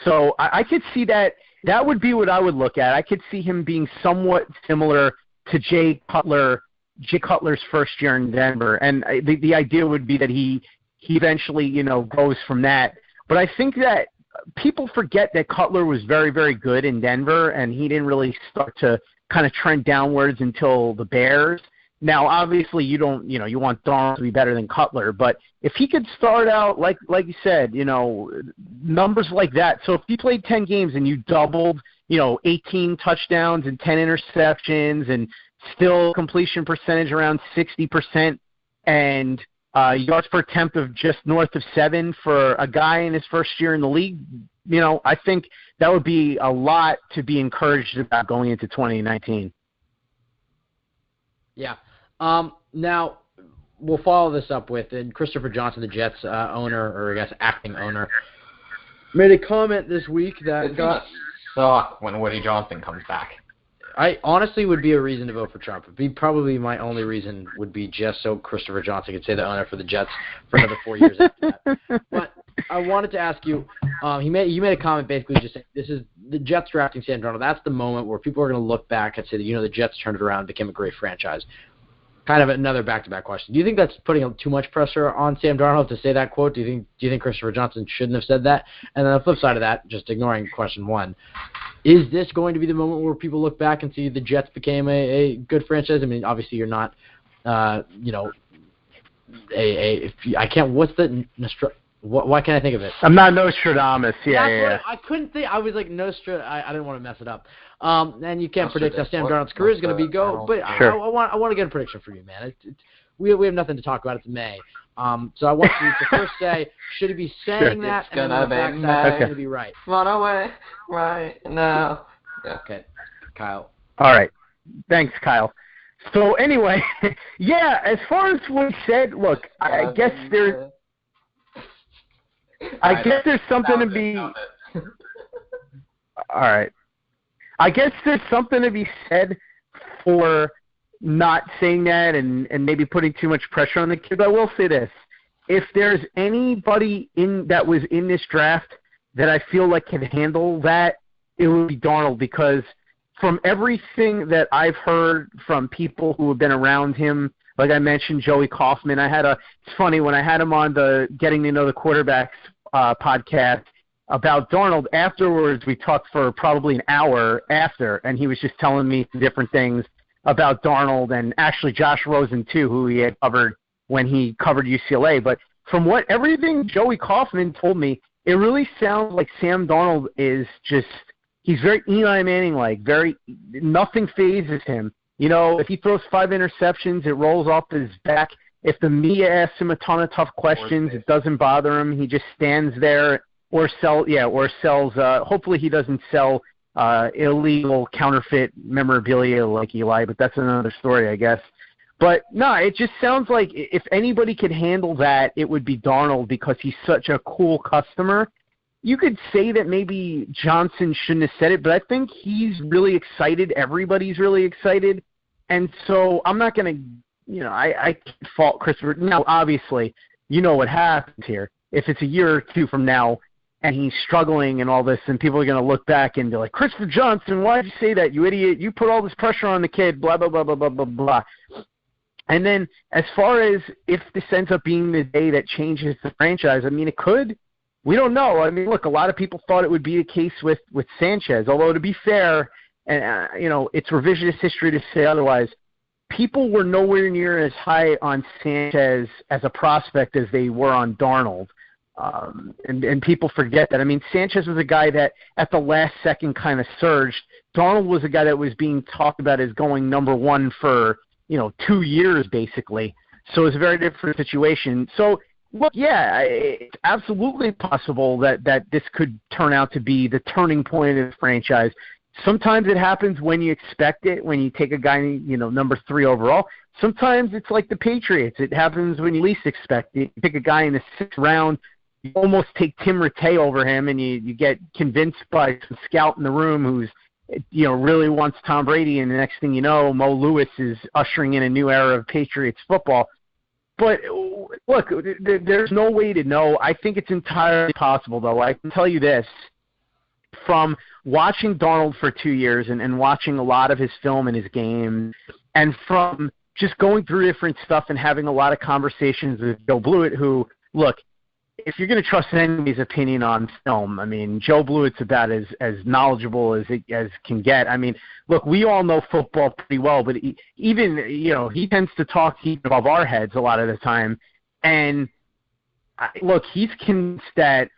Speaker 7: So I could see that. That would be what I would look at. I could see him being somewhat similar to Jay Cutler's first year in Denver, and the idea would be that he eventually, you know, goes from that. But I think that people forget that Cutler was very, very good in Denver, and he didn't really start to kind of trend downwards until the Bears. Now, obviously, you want Darnold to be better than Cutler, but if he could start out, like you said, you know, numbers like that. So if you played 10 games and you doubled, you know, 18 touchdowns and 10 interceptions and still completion percentage around 60%, and yards per attempt of just north of 7 for a guy in his first year in the league. I think that would be a lot to be encouraged about going into 2019.
Speaker 3: Yeah. Now, we'll follow this up with, and Christopher Johnson, the Jets owner, or I guess acting owner, made a comment this week that
Speaker 4: it's going to suck when Woody Johnson comes back.
Speaker 3: I honestly would be a reason to vote for Trump. It'd be probably my only reason would be just so Christopher Johnson could say the owner for the Jets for another 4 years after that. But I wanted to ask you, you made a comment basically just saying this is the Jets drafting Sam Darnold. That's the moment where people are going to look back and say that, the Jets turned it around and became a great franchise. Kind of another back-to-back question. Do you think that's putting too much pressure on Sam Darnold to say that quote? Do you think Christopher Johnson shouldn't have said that? And then on the flip side of that, just ignoring question one, is this going to be the moment where people look back and see the Jets became a good franchise? I mean, obviously you're not, I can't. What's the why can't I think of it?
Speaker 7: I'm not Nostradamus. Yeah.
Speaker 3: I couldn't think. I was like Nostradamus. I didn't want to mess it up. And you can't predict how Sam Darnold's career is going to be but
Speaker 7: sure.
Speaker 3: I want to get a prediction from you, man. We have nothing to talk about. It's May. So I want you to first say, should he be saying that?
Speaker 4: It's going to be May.
Speaker 3: That's going to be right.
Speaker 4: Run away right now. Yeah.
Speaker 3: Okay, Kyle.
Speaker 7: All right. Thanks, Kyle. So anyway, yeah, as far as what he said, look, I guess there's something to be. All right. I guess there's something to be said for not saying that and maybe putting too much pressure on the kid. But I will say this. If there's anybody that was in this draft that I feel like can handle that, it would be Darnold, because from everything that I've heard from people who have been around him, like I mentioned, Joey Kaufman, it's funny, when I had him on the Getting to Know the Quarterbacks podcast about Darnold, afterwards we talked for probably an hour after, and he was just telling me different things about Darnold, and actually Josh Rosen too, who he had covered when he covered UCLA. But from everything Joey Kaufman told me, it really sounds like Sam Darnold is just, he's very Eli Manning-like, nothing phases him. If he throws 5 interceptions, it rolls off his back. If the media asks him a ton of tough questions, it doesn't bother him. He just stands there or sells, hopefully he doesn't sell illegal counterfeit memorabilia like Eli, but that's another story, I guess. But no, it just sounds like if anybody could handle that, it would be Darnold, because he's such a cool customer. You could say that maybe Johnson shouldn't have said it, but I think he's really excited. Everybody's really excited. And so I'm not going to, I can't fault Christopher. Now, obviously, what happens here. If it's a year or two from now and he's struggling and all this, and people are going to look back and be like, Christopher Johnson, why did you say that, you idiot? You put all this pressure on the kid, blah, blah, blah, blah, blah, blah, blah. And then as far as if this ends up being the day that changes the franchise, I mean, it could. We don't know. I mean, look, a lot of people thought it would be the case with Sanchez, although to be fair, and it's revisionist history to say otherwise, people were nowhere near as high on Sanchez as a prospect as they were on Darnold. And people forget that. I mean, Sanchez was a guy that at the last second kind of surged. Darnold was a guy that was being talked about as going number one for, 2 years basically. So it's a very different situation. So, look, yeah, it's absolutely possible that this could turn out to be the turning point of the franchise. Sometimes it happens when you expect it, when you take a guy, number 3 overall. Sometimes it's like the Patriots. It happens when you least expect it. You pick a guy in the 6th round, you almost take Tim Rattay over him, and you get convinced by some scout in the room who's, really wants Tom Brady, and the next thing you know, Mo Lewis is ushering in a new era of Patriots football. But, look, there's no way to know. I think it's entirely possible, though. I can tell you this. From watching Darnold for 2 years and watching a lot of his film and his game, and from just going through different stuff and having a lot of conversations with Joe Blewett, who, look, if you're going to trust anybody's opinion on film, I mean, Joe Blewett's about as knowledgeable as can get. I mean, look, we all know football pretty well, but he tends to talk above our heads a lot of the time. And, look, he's convinced that,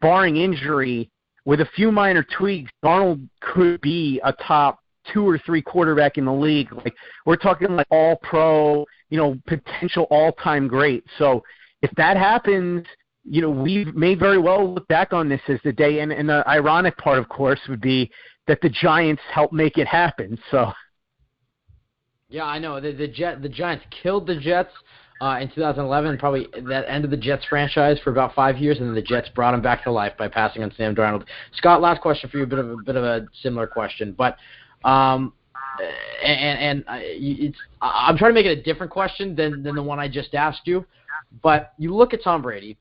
Speaker 7: barring injury, with a few minor tweaks, Darnold could be a top 2 or 3 quarterback in the league. Like, we're talking like all-pro, potential all-time great. So if that happens, we may very well look back on this as the day. And the ironic part, of course, would be that the Giants helped make it happen. So.
Speaker 3: Yeah, I know. The Giants killed the Jets in 2011, probably that ended the Jets franchise for about 5 years, and then the Jets brought him back to life by passing on Sam Darnold. Scott, last question for you, a bit of a similar question, but I'm trying to make it a different question than the one I just asked you. But you look at Tom Brady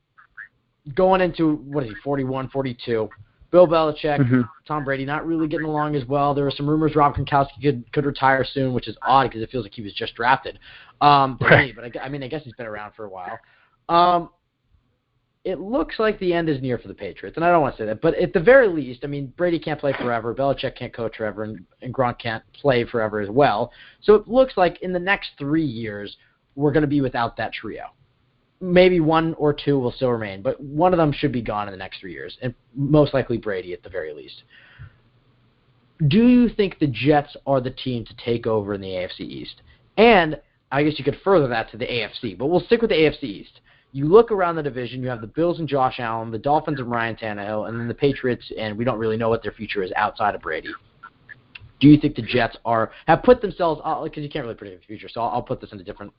Speaker 3: going into, what is he, 41, 42. Bill Belichick, Tom Brady not really getting along as well. There were some rumors Rob Gronkowski could retire soon, which is odd because it feels like he was just drafted.
Speaker 7: Right.
Speaker 3: But I guess he's been around for a while. It looks like the end is near for the Patriots, and I don't want to say that, but at the very least, Brady can't play forever, Belichick can't coach forever, and Gronk can't play forever as well. So it looks like in the next 3 years, we're going to be without that trio. Maybe 1 or 2 will still remain, but one of them should be gone in the next 3 years, and most likely Brady at the very least. Do you think the Jets are the team to take over in the AFC East? And I guess you could further that to the AFC, but we'll stick with the AFC East. You look around the division, you have the Bills and Josh Allen, the Dolphins and Ryan Tannehill, and then the Patriots, and we don't really know what their future is outside of Brady. Do you think the Jets have put themselves, because you can't really predict the future, so I'll put this in a different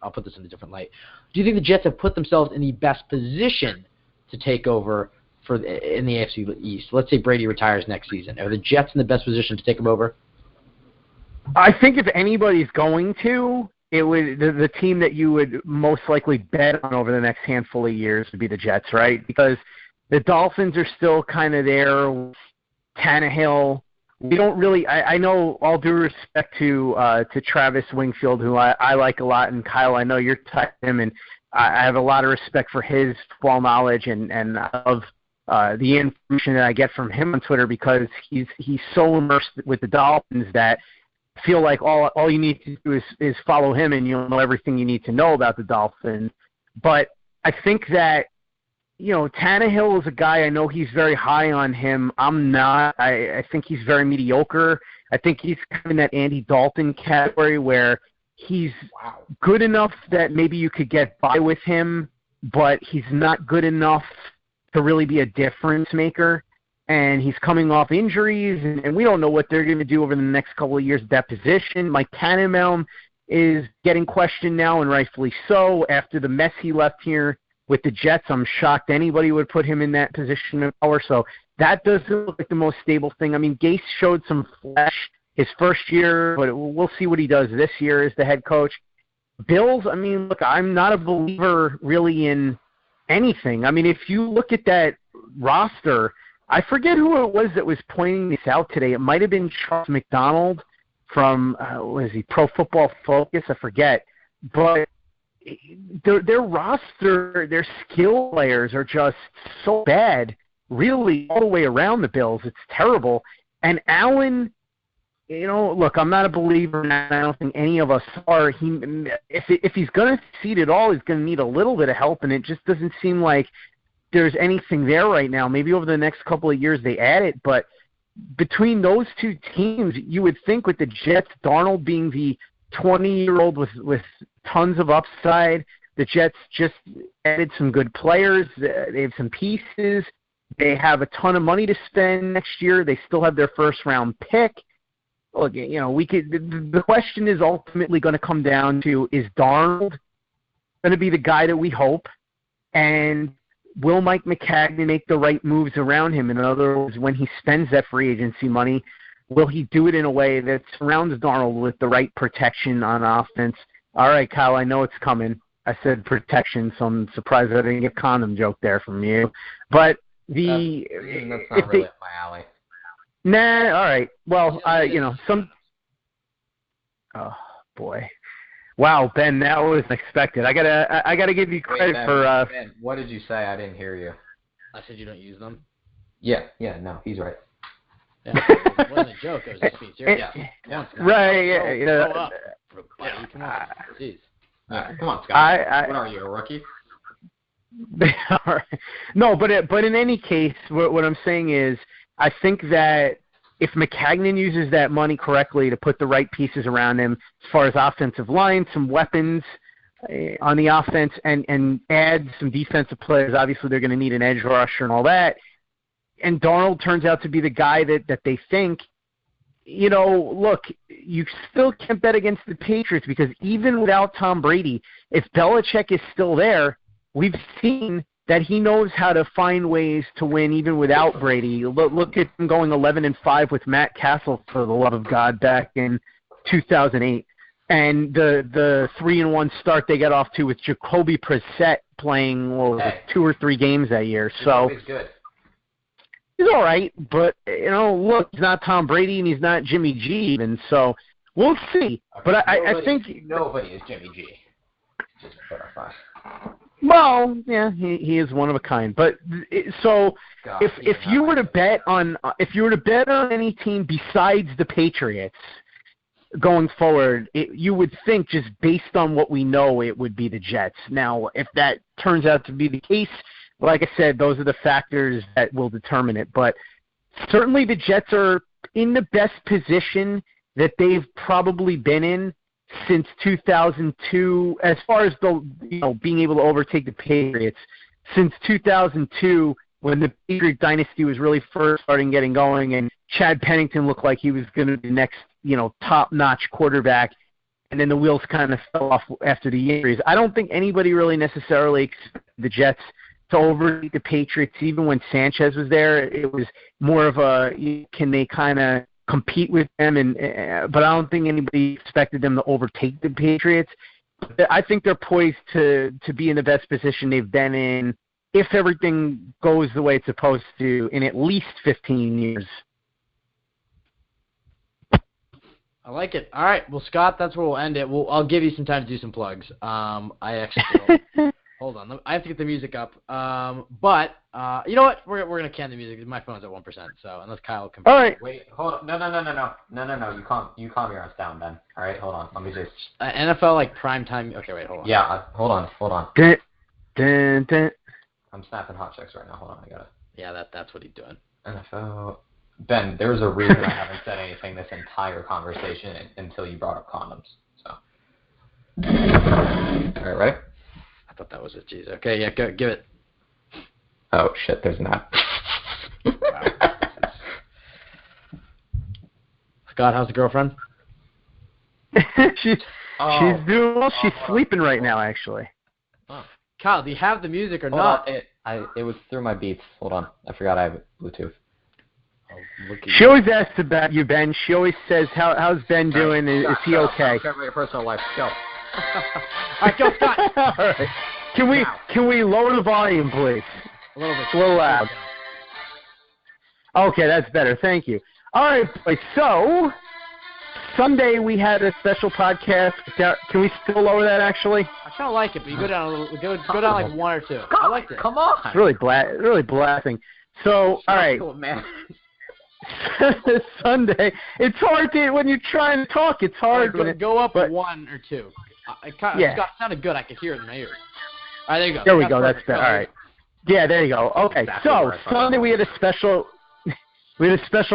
Speaker 3: light. Do you think the Jets have put themselves in the best position to take over in the AFC East? Let's say Brady retires next season. Are the Jets in the best position to take them over?
Speaker 7: I think if anybody's going to, it would the team that you would most likely bet on over the next handful of years would be the Jets, right? Because the Dolphins are still kind of there. Tannehill. We don't really. I know, all due respect to Travis Wingfield, who I like a lot, and Kyle, I know you're tight to him, and I have a lot of respect for his football knowledge and I love the information that I get from him on Twitter, because he's so immersed with the Dolphins that I feel like all you need to do is follow him, and you'll know everything you need to know about the Dolphins. But I think that, Tannehill is a guy, I know he's very high on him. I'm not. I think he's very mediocre. I think he's kind of in that Andy Dalton category where he's good enough that maybe you could get by with him, but he's not good enough to really be a difference maker. And he's coming off injuries, and we don't know what they're going to do over the next couple of years at that position. Mike Tannenbaum is getting questioned now, and rightfully so, after the mess he left here with the Jets. I'm shocked anybody would put him in that position of power. So that doesn't look like the most stable thing. Gase showed some flash his first year, but we'll see what he does this year as the head coach. Bills, look, I'm not a believer really in anything. If you look at that roster, I forget who it was that was pointing this out today. It might have been Charles McDonald from, Pro Football Focus? I forget. But their roster, their skill players are just so bad, really, all the way around the Bills. It's terrible. And Allen, look, I'm not a believer, and I don't think any of us are. If he's going to succeed at all, he's going to need a little bit of help, and it just doesn't seem like there's anything there right now. Maybe over the next couple of years they add it, but between those two teams, you would think with the Jets, Darnold being the 20-year-old with tons of upside, the Jets just added some good players. They have some pieces. They have a ton of money to spend next year. They still have their first-round pick. Look, the question is ultimately going to come down to, is Darnold going to be the guy that we hope? And will Mike McCagney make the right moves around him? In other words, when he spends that free agency money, will he do it in a way that surrounds Darnold with the right protection on offense? All right, Kyle, I know it's coming. I said protection, so I'm surprised I didn't get condom joke there from you. But
Speaker 4: that's not really up my alley.
Speaker 7: Nah, all right. Well, some. Oh boy, wow, Ben, that was unexpected. I gotta give you credit for.
Speaker 4: Ben, what did you say? I didn't hear you.
Speaker 3: I said you don't use them.
Speaker 4: Yeah, no, he's right.
Speaker 3: Yeah, it wasn't a joke. It was just being serious. Come on, Scott.
Speaker 7: Right.
Speaker 3: Grow up, buddy. Come on. Jeez.
Speaker 4: Come on, Scott. What are you, a rookie?
Speaker 7: No, but in any case, what I'm saying is, I think that if McCagnon uses that money correctly to put the right pieces around him as far as offensive line, some weapons on the offense, and add some defensive players, obviously they're going to need an edge rusher and all that, and Darnold turns out to be the guy that they think, look, you still can't bet against the Patriots because even without Tom Brady, if Belichick is still there, we've seen that he knows how to find ways to win even without Brady. Look at him going 11-5 with Matt Castle, for the love of God, back in 2008. And the 3-1 start they got off to with Jacoby Brissett playing 2 or 3 games that year. So
Speaker 4: he's good.
Speaker 7: He's all right, but look, he's not Tom Brady and he's not Jimmy G even. So we'll see. But I think
Speaker 4: nobody is Jimmy G. Just to clarify.
Speaker 7: Well, yeah, he is one of a kind. But if you were to bet on any team besides the Patriots going forward, you would think, just based on what we know, it would be the Jets. Now, if that turns out to be the case, like I said, those are the factors that will determine it. But certainly the Jets are in the best position that they've probably been in since 2002, as far as being able to overtake the Patriots, since 2002, when the Patriot dynasty was really first starting getting going, and Chad Pennington looked like he was going to be the next top-notch quarterback, and then the wheels kind of fell off after the injuries. I don't think anybody really necessarily expected the Jets to overtake the Patriots. Even when Sanchez was there, it was more of a, can they kind of compete with them, but I don't think anybody expected them to overtake the Patriots. I think they're poised to be in the best position they've been in, if everything goes the way it's supposed to, in at least 15 years.
Speaker 3: I like it. All right, well, Scott, that's where we'll end it. I'll give you some time to do some plugs. I actually hold on. I have to get the music up. But you know what? We're gonna can the music. My phone's at 1%. So unless Kyle can.
Speaker 7: All right.
Speaker 4: Wait. Hold on. No. You calm yours down, Ben. All right. Hold on. Let me just.
Speaker 3: NFL like prime time. Okay. Wait. Hold on.
Speaker 4: Yeah. Hold on.
Speaker 7: Dun, dun, dun.
Speaker 4: I'm snapping hot checks right now. Hold on. I got it.
Speaker 3: Yeah. That's what he's doing.
Speaker 4: NFL. Ben, there's a reason I haven't said anything this entire conversation until you brought up condoms. So. All right. Ready?
Speaker 3: I thought that was it. Jeez. Okay, yeah, go, give it.
Speaker 4: Oh, shit, there's not.
Speaker 3: Wow. Scott, how's the girlfriend?
Speaker 7: She's doing well. She's sleeping right now, actually.
Speaker 3: Oh. Kyle, do you have the music or
Speaker 4: Hold
Speaker 3: not?
Speaker 4: On. It was through my Beats. Hold on. I forgot I have Bluetooth.
Speaker 7: She always asks about you, Ben. She always says, how's Ben doing? Is he okay?
Speaker 4: Talk about your personal life. Go.
Speaker 3: All right, go, Scott.
Speaker 7: All right. Can we lower the volume, please?
Speaker 3: A little bit.
Speaker 7: It's a little loud. Okay, that's better. Thank you. All right, boys. So Sunday we had a special podcast. Can we still lower that, actually?
Speaker 3: I kind of like it, but you go down a little. Go down like 1 or 2. I liked it.
Speaker 4: Come on.
Speaker 7: It's really blasting. So, all right.
Speaker 4: Cool, man.
Speaker 7: Sunday. It's hard when you're trying to talk. It's hard.
Speaker 3: Go up 1 or 2.
Speaker 7: Yeah.
Speaker 3: Scott, sounded good. I could hear it in my ears. All right, there you go.
Speaker 7: There we go. That's better. All right. Yeah, there you go. Okay.
Speaker 4: Exactly,
Speaker 7: so Sunday we had a special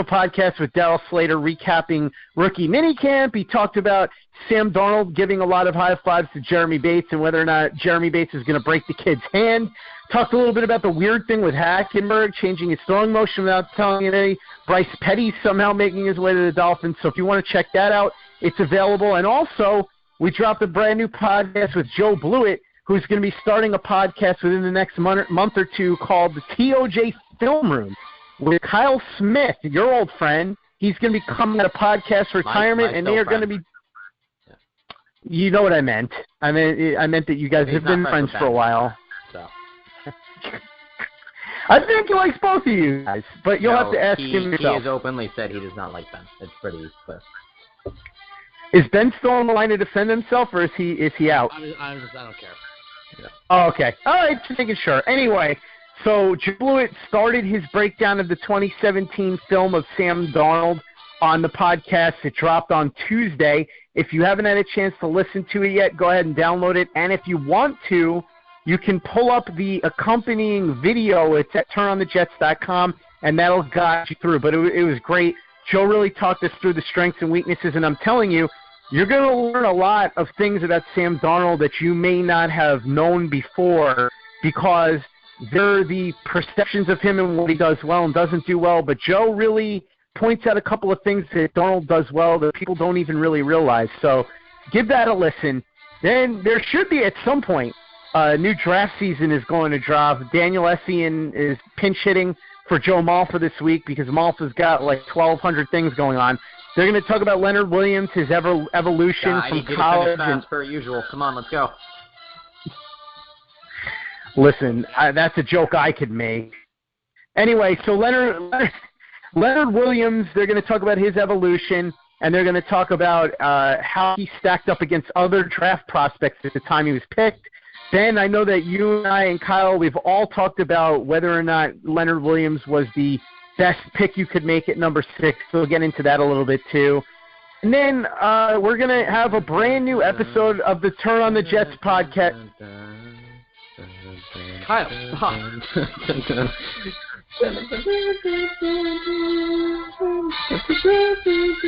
Speaker 7: podcast with Darryl Slater recapping rookie minicamp. He talked about Sam Darnold giving a lot of high fives to Jeremy Bates and whether or not Jeremy Bates is going to break the kid's hand. Talked a little bit about the weird thing with Hackenberg changing his throwing motion without telling anybody. Bryce Petty somehow making his way to the Dolphins. So if you want to check that out, it's available. And also, we dropped a brand new podcast with Joe Blewett, who's going to be starting a podcast within the next month or two called the TOJ Film Room with Kyle Smith, your old friend. He's going to be coming at a podcast retirement, and they are going to be. You know what I meant. I meant that you guys have been friends for a while.
Speaker 4: So.
Speaker 7: I think he likes both of you guys, but you'll have to ask him yourself.
Speaker 4: He has openly said he does not like Ben. It's pretty clear.
Speaker 7: Is Ben still on the line to defend himself, or is he out?
Speaker 3: I don't care.
Speaker 7: Yeah. Oh, okay. All right, just making sure. Anyway, so Joe Blewett started his breakdown of the 2017 film of Sam Darnold on the podcast. It dropped on Tuesday. If you haven't had a chance to listen to it yet, go ahead and download it. And if you want to, you can pull up the accompanying video. It's at turnonthejets.com, and that'll guide you through. But it was great. Joe really talked us through the strengths and weaknesses, and I'm telling you, you're going to learn a lot of things about Sam Darnold that you may not have known before because they're the perceptions of him and what he does well and doesn't do well. But Joe really points out a couple of things that Darnold does well that people don't even really realize. So give that a listen. Then there should be at some point a new draft season is going to drop. Daniel Essian is pinch hitting for Joe Malfa this week because Malfa's got like 1,200 things going on. They're going to talk about Leonard Williams, his evolution from college.
Speaker 4: As per usual. Come on, let's go.
Speaker 7: Listen, that's a joke I could make. Anyway, so Leonard Williams, they're going to talk about his evolution, and they're going to talk about how he stacked up against other draft prospects at the time he was picked. Ben, I know that you and I and Kyle, we've all talked about whether or not Leonard Williams was the best pick you could make at number 6, so we'll get into that a little bit too. And then we're going to have a brand new episode of the Turn on the Jets podcast.
Speaker 3: Kyle, stop.
Speaker 7: All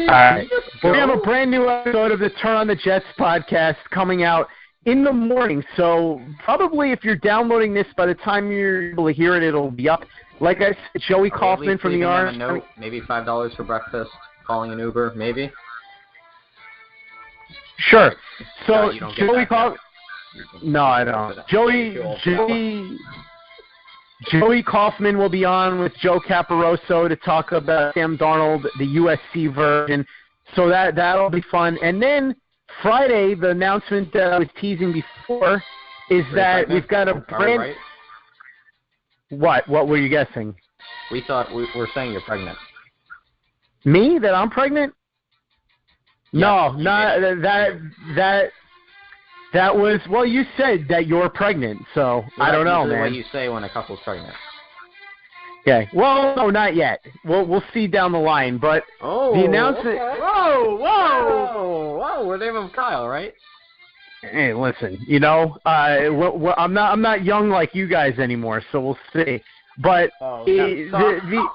Speaker 7: right. We're going to have a brand new episode of the Turn on the Jets podcast coming out in the morning. So probably if you're downloading this, by the time you're able to hear it, it'll be up. Like I said, Joey Kaufman from the Orange.
Speaker 4: Maybe $5 for breakfast, calling an Uber, maybe.
Speaker 7: Sure. So
Speaker 4: you don't
Speaker 7: Joey Kaufman. No, I don't. Joey Kaufman will be on with Joe Caporoso to talk about Sam Darnold, the USC version. So that'll be fun. And then Friday, the announcement that I was teasing before is that we've got a brand.
Speaker 4: Right?
Speaker 7: What were you guessing?
Speaker 4: We thought we were saying you're pregnant.
Speaker 7: Me? That I'm pregnant?
Speaker 4: Yeah,
Speaker 7: No, not that was, well, you said that you're pregnant, so I don't know, man.
Speaker 4: What you say when a couple's pregnant.
Speaker 7: Okay. Well, no, not yet. We'll see down the line, but the announcement.
Speaker 4: Okay. Whoa! We're the name of Kyle, right?
Speaker 7: Hey, listen, I'm not young like you guys anymore, so we'll see. But the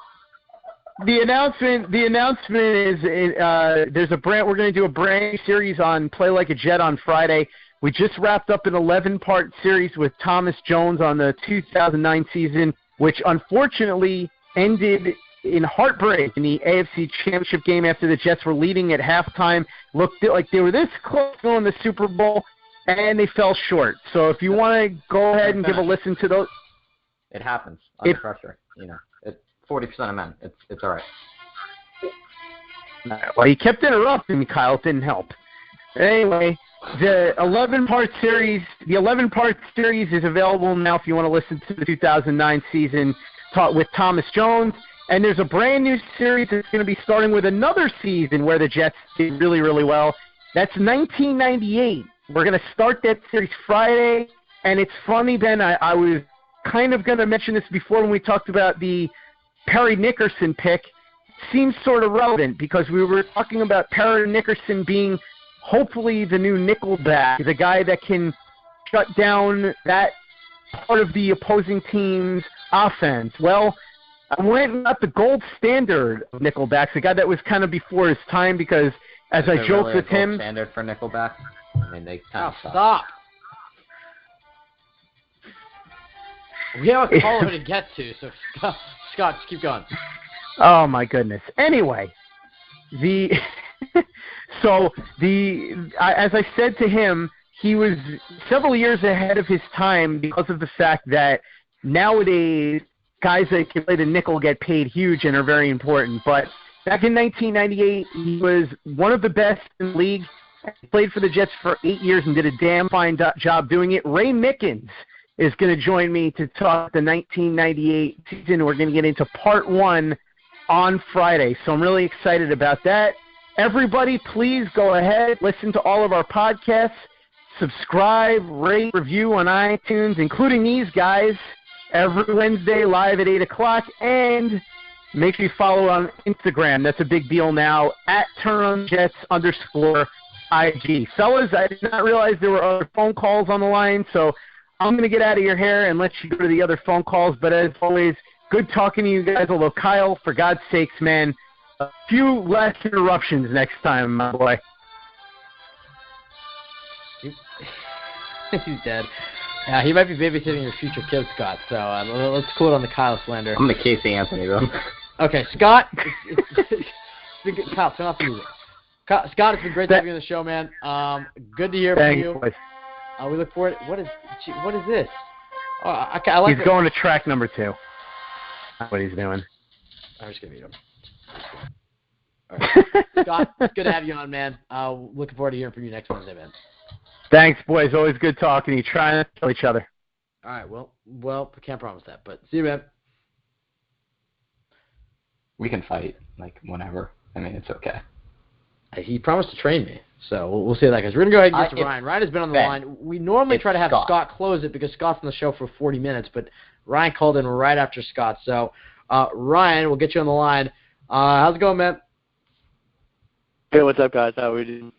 Speaker 7: announcement is we're going to do a brand new series on Play Like a Jet on Friday. We just wrapped up an 11-part series with Thomas Jones on the 2009 season, which unfortunately ended in heartbreak in the AFC Championship game after the Jets were leading at halftime. Looked like they were this close to winning the Super Bowl, and they fell short. So if you want to go ahead and give a listen to those.
Speaker 4: It happens under pressure. 40% of men. It's all right.
Speaker 7: Well, you kept interrupting me, Kyle. It didn't help. Anyway, the 11-part series is available now if you want to listen to the 2009 season with Thomas Jones. And there's a brand new series that's going to be starting with another season where the Jets did really, really well. That's 1998. We're going to start that series Friday. And it's funny, Ben, I was kind of going to mention this before when we talked about the Perry Nickerson pick. Seems sort of relevant because we were talking about Perry Nickerson being hopefully the new nickelback, the guy that can shut down that part of the opposing team's offense. Well, I went and got the gold standard of nickelbacks, a guy that was kind of before his time because, as I joked with him...
Speaker 4: standard for nickelback? I mean, they kind of
Speaker 3: stop. We have a caller to get to, so Scott, just keep going.
Speaker 7: Oh, my goodness. Anyway, as I said to him, he was several years ahead of his time because of the fact that nowadays guys that can play the nickel get paid huge and are very important. But back in 1998, he was one of the best in the league. He played for the Jets for 8 years and did a damn fine job doing it. Ray Mickens is going to join me to talk the 1998 season. We're going to get into part 1 on Friday, so I'm really excited about that. Everybody, please go ahead, listen to all of our podcasts, subscribe, rate, review on iTunes, including these guys, every Wednesday live at 8 o'clock, and make sure you follow on Instagram. That's a big deal now, at @TurnOnJets_IG. Fellas, I did not realize there were other phone calls on the line, so I'm going to get out of your hair and let you go to the other phone calls, but as always, good talking to you guys, although Kyle, for God's sakes, man, a few less interruptions next time, my boy.
Speaker 3: He's dead. Yeah, he might be babysitting your future kid, Scott. So let's quote on the Kyle slander.
Speaker 4: I'm the Casey Anthony, though.
Speaker 3: Okay, Scott. It's been good. Kyle, turn off the music. Scott, it's been great having you on the show, man. Good to hear from you.
Speaker 7: Boys.
Speaker 3: We look forward. What is this? I like.
Speaker 7: He's going to track number 2. That's what he's doing.
Speaker 3: I'm just gonna mute him. All right. Scott, it's good to have you on, man. Looking forward to hearing from you next Wednesday, man.
Speaker 7: Thanks, boys. Always good talking to you. Try not to kill each other.
Speaker 3: All right. Well, we can't promise that, but see you, man.
Speaker 4: We can fight, whenever. I mean, it's okay.
Speaker 3: He promised to train me, so we'll see how that goes. We're going to go ahead and get to Ryan. Ryan has been on the line. We normally try to have Scott close it because Scott's on the show for 40 minutes, but Ryan called in right after Scott. So, Ryan, we'll get you on the line. How's it going, man?
Speaker 8: Hey, what's up, guys? How are we doing?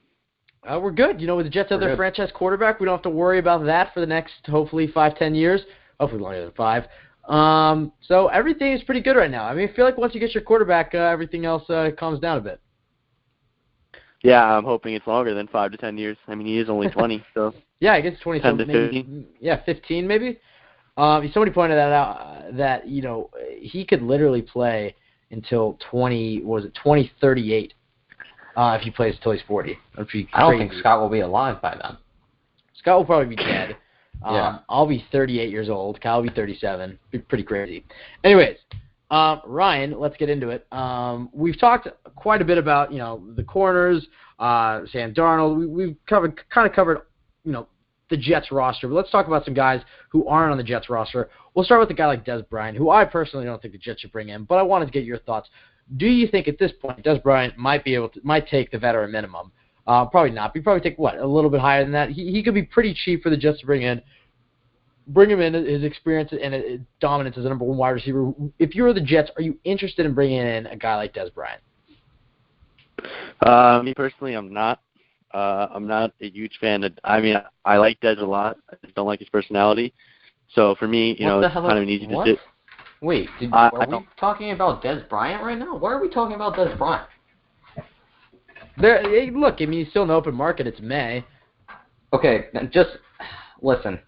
Speaker 3: We're good. With the Jets have their franchise quarterback, we don't have to worry about that for the next, hopefully, 5-10 years. Hopefully longer than 5. So everything is pretty good right now. I mean, I feel like once you get your quarterback, everything else calms down a bit.
Speaker 8: Yeah, I'm hoping it's longer than 5 to 10 years. I mean, he is only 20, so.
Speaker 3: Yeah, I guess 20.
Speaker 8: 10 to 15.
Speaker 3: Yeah, 15 maybe. Somebody pointed that out that he could literally play until 2038 if he plays until he's 40.
Speaker 4: I don't think Scott will be alive by then.
Speaker 3: Scott will probably be dead.
Speaker 4: Yeah.
Speaker 3: I'll be 38 years old. Kyle will be 37. Be pretty crazy. Anyways, Ryan, let's get into it. We've talked quite a bit about the corners, Sam Darnold. We've covered the Jets roster, but let's talk about some guys who aren't on the Jets roster. We'll start with a guy like Des Bryant, who I personally don't think the Jets should bring in, but I wanted to get your thoughts. Do you think at this point Des Bryant might take the veteran minimum? Probably not. He'd probably take a little bit higher than that. He could be pretty cheap for the Jets to bring him in, his experience and his dominance as a number 1 wide receiver. If you're the Jets, are you interested in bringing in a guy like Des Bryant?
Speaker 8: Me personally, I'm not. I'm not a huge fan of. I mean, I like Des a lot. I just don't like his personality. So for me, it's kind of an easy decision.
Speaker 4: Wait, are we talking about Des Bryant right now? Why are we talking about Des Bryant?
Speaker 3: Look, I mean, he's still in the open market. It's May.
Speaker 4: Okay, just listen.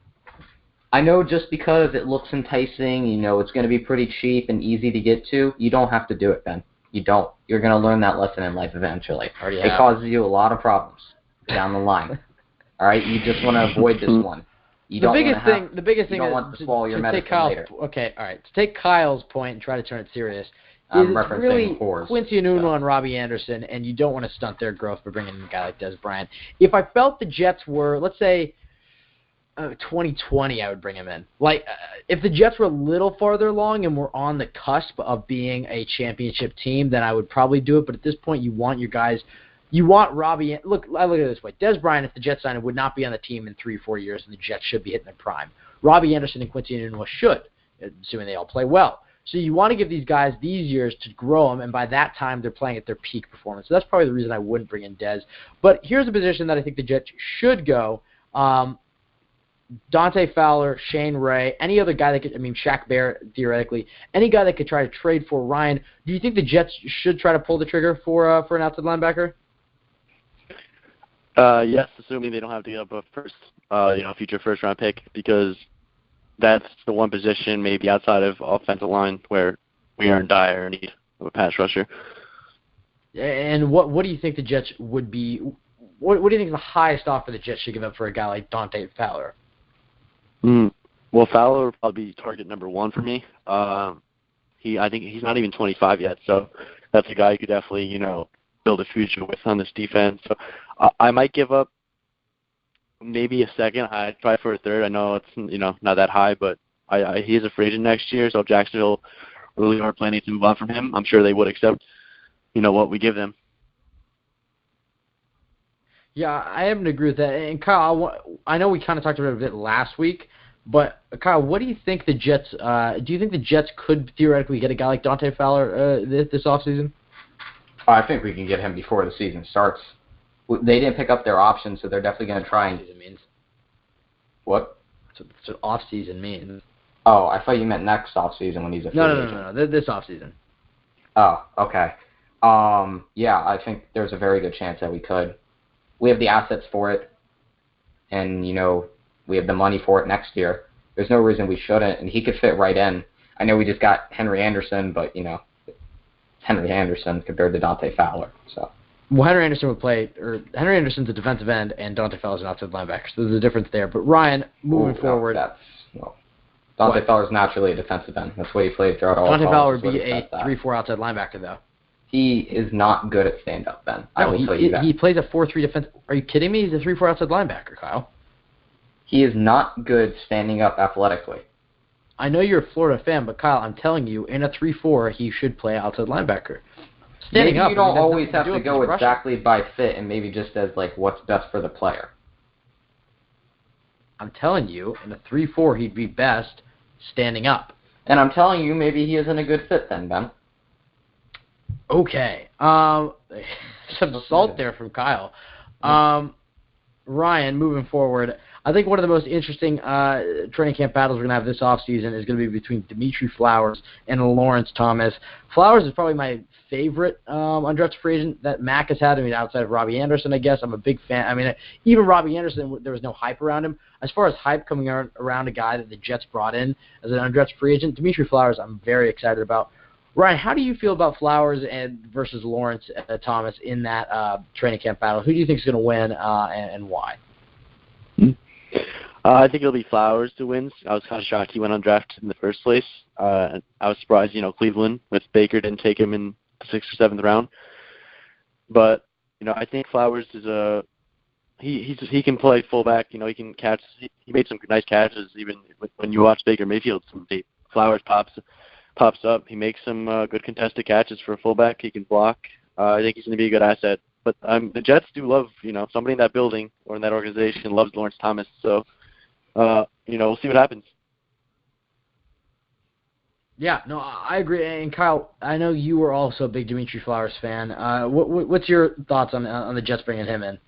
Speaker 4: I know just because it looks enticing, it's going to be pretty cheap and easy to get to, you don't have to do it, Ben. You don't. You're going to learn that lesson in life eventually. It causes you a lot of problems down the line. All right? You just want to avoid this one. The biggest thing
Speaker 3: is to take Kyle's
Speaker 4: later.
Speaker 3: Okay, all right. To take Kyle's point and try to turn it serious,
Speaker 4: I'm
Speaker 3: is
Speaker 4: referencing
Speaker 3: really
Speaker 4: whores.
Speaker 3: Quincy Enunwa and Robbie Anderson, and you don't want to stunt their growth by bringing in a guy like Des Bryant. If I felt the Jets were, let's say, 2020, I would bring him in. If the Jets were a little farther along and were on the cusp of being a championship team, then I would probably do it. But at this point, you want your guys. You want Robbie. Look, I look at it this way. Des Bryant, if the Jets signed him, would not be on the team in 3-4 years, and the Jets should be hitting their prime. Robbie Anderson and Quincy Enunwa should, assuming they all play well. So you want to give these guys these years to grow them, and by that time, they're playing at their peak performance. So that's probably the reason I wouldn't bring in Des. But here's a position that I think the Jets should go. Dante Fowler, Shane Ray, any other guy that could, Shaq Barrett, theoretically, any guy that could try to trade for Ryan. Do you think the Jets should try to pull the trigger for an outside linebacker?
Speaker 8: Yes, assuming they don't have to give up a future first-round pick, because that's the one position maybe outside of offensive line where we are in dire need of a pass rusher.
Speaker 3: And what do you think the Jets would be? What do you think is the highest offer the Jets should give up for a guy like Dante Fowler?
Speaker 8: Well, Fowler would probably be target number 1 for me. I think he's not even 25 yet, so that's a guy you could definitely, build a future with on this defense. So I might give up maybe a second. I'd try for a third. I know it's not that high, but he is a free agent next year, so if Jacksonville really are planning to move on from him, I'm sure they would accept what we give them.
Speaker 3: Yeah, I happen to agree with that. And Kyle, I know we kind of talked about it a bit last week, but Kyle, what do you think the Jets? Do you think the Jets could theoretically get a guy like Dante Fowler this offseason?
Speaker 4: I think we can get him before the season starts. They didn't pick up their options, so they're definitely going to try and.
Speaker 3: It means.
Speaker 4: What?
Speaker 3: That's what off-season means.
Speaker 4: Oh, I thought you meant next off-season when he's a free agent.
Speaker 3: No. This off-season.
Speaker 4: Oh, okay. Yeah, I think there's a very good chance that we could. We have the assets for it, and, we have the money for it next year. There's no reason we shouldn't, and he could fit right in. I know we just got Henry Anderson, but, it's Henry Anderson compared to Dante Fowler, so.
Speaker 3: Well, Henry Anderson's a defensive end, and Dante Fowler's an outside linebacker, so there's a difference there. But Ryan, moving forward.
Speaker 4: Dante Fowler's naturally a defensive end. That's what he played throughout all
Speaker 3: Dante
Speaker 4: college.
Speaker 3: Fowler would be a 3-4 outside linebacker, though.
Speaker 4: He is not good at stand-up, Ben. I will tell you that.
Speaker 3: He plays a 4-3 defense. Are you kidding me? He's a 3-4 outside linebacker, Kyle.
Speaker 4: He is not good standing up athletically.
Speaker 3: I know you're a Florida fan, but Kyle, I'm telling you, in a 3-4, he should play outside linebacker. Standing up,
Speaker 4: you don't always have to go exactly by fit, and maybe just as what's best for the player.
Speaker 3: I'm telling you, in a 3-4, he'd be best standing up.
Speaker 4: And I'm telling you, maybe he isn't a good fit then, Ben.
Speaker 3: Okay. Some salt there from Kyle. Ryan, moving forward, I think one of the most interesting training camp battles we're going to have this offseason is going to be between Dimitri Flowers and Lawrence Thomas. Flowers is probably my favorite undrafted free agent that Mac has had. I mean, outside of Robbie Anderson, I guess. I'm a big fan. I mean, even Robbie Anderson, there was no hype around him. As far as hype coming around a guy that the Jets brought in as an undrafted free agent, Dimitri Flowers I'm very excited about. Ryan, how do you feel about Flowers versus Lawrence Thomas in that training camp battle? Who do you think is going to win and why?
Speaker 8: I think it'll be Flowers who wins. I was kind of shocked he went undrafted in the first place. I was surprised, Cleveland with Baker didn't take him in the 6th or 7th round. But I think Flowers is he can play fullback. He can catch. He made some nice catches even when you watch Baker Mayfield. Flowers pops up. He makes some good contested catches for a fullback. He can block. I think he's going to be a good asset. But the Jets do love, somebody in that building or in that organization loves Lawrence Thomas. So, we'll see what happens.
Speaker 3: Yeah, no, I agree. And Kyle, I know you were also a big Dimitri Flowers fan. What's your thoughts on the Jets bringing him in?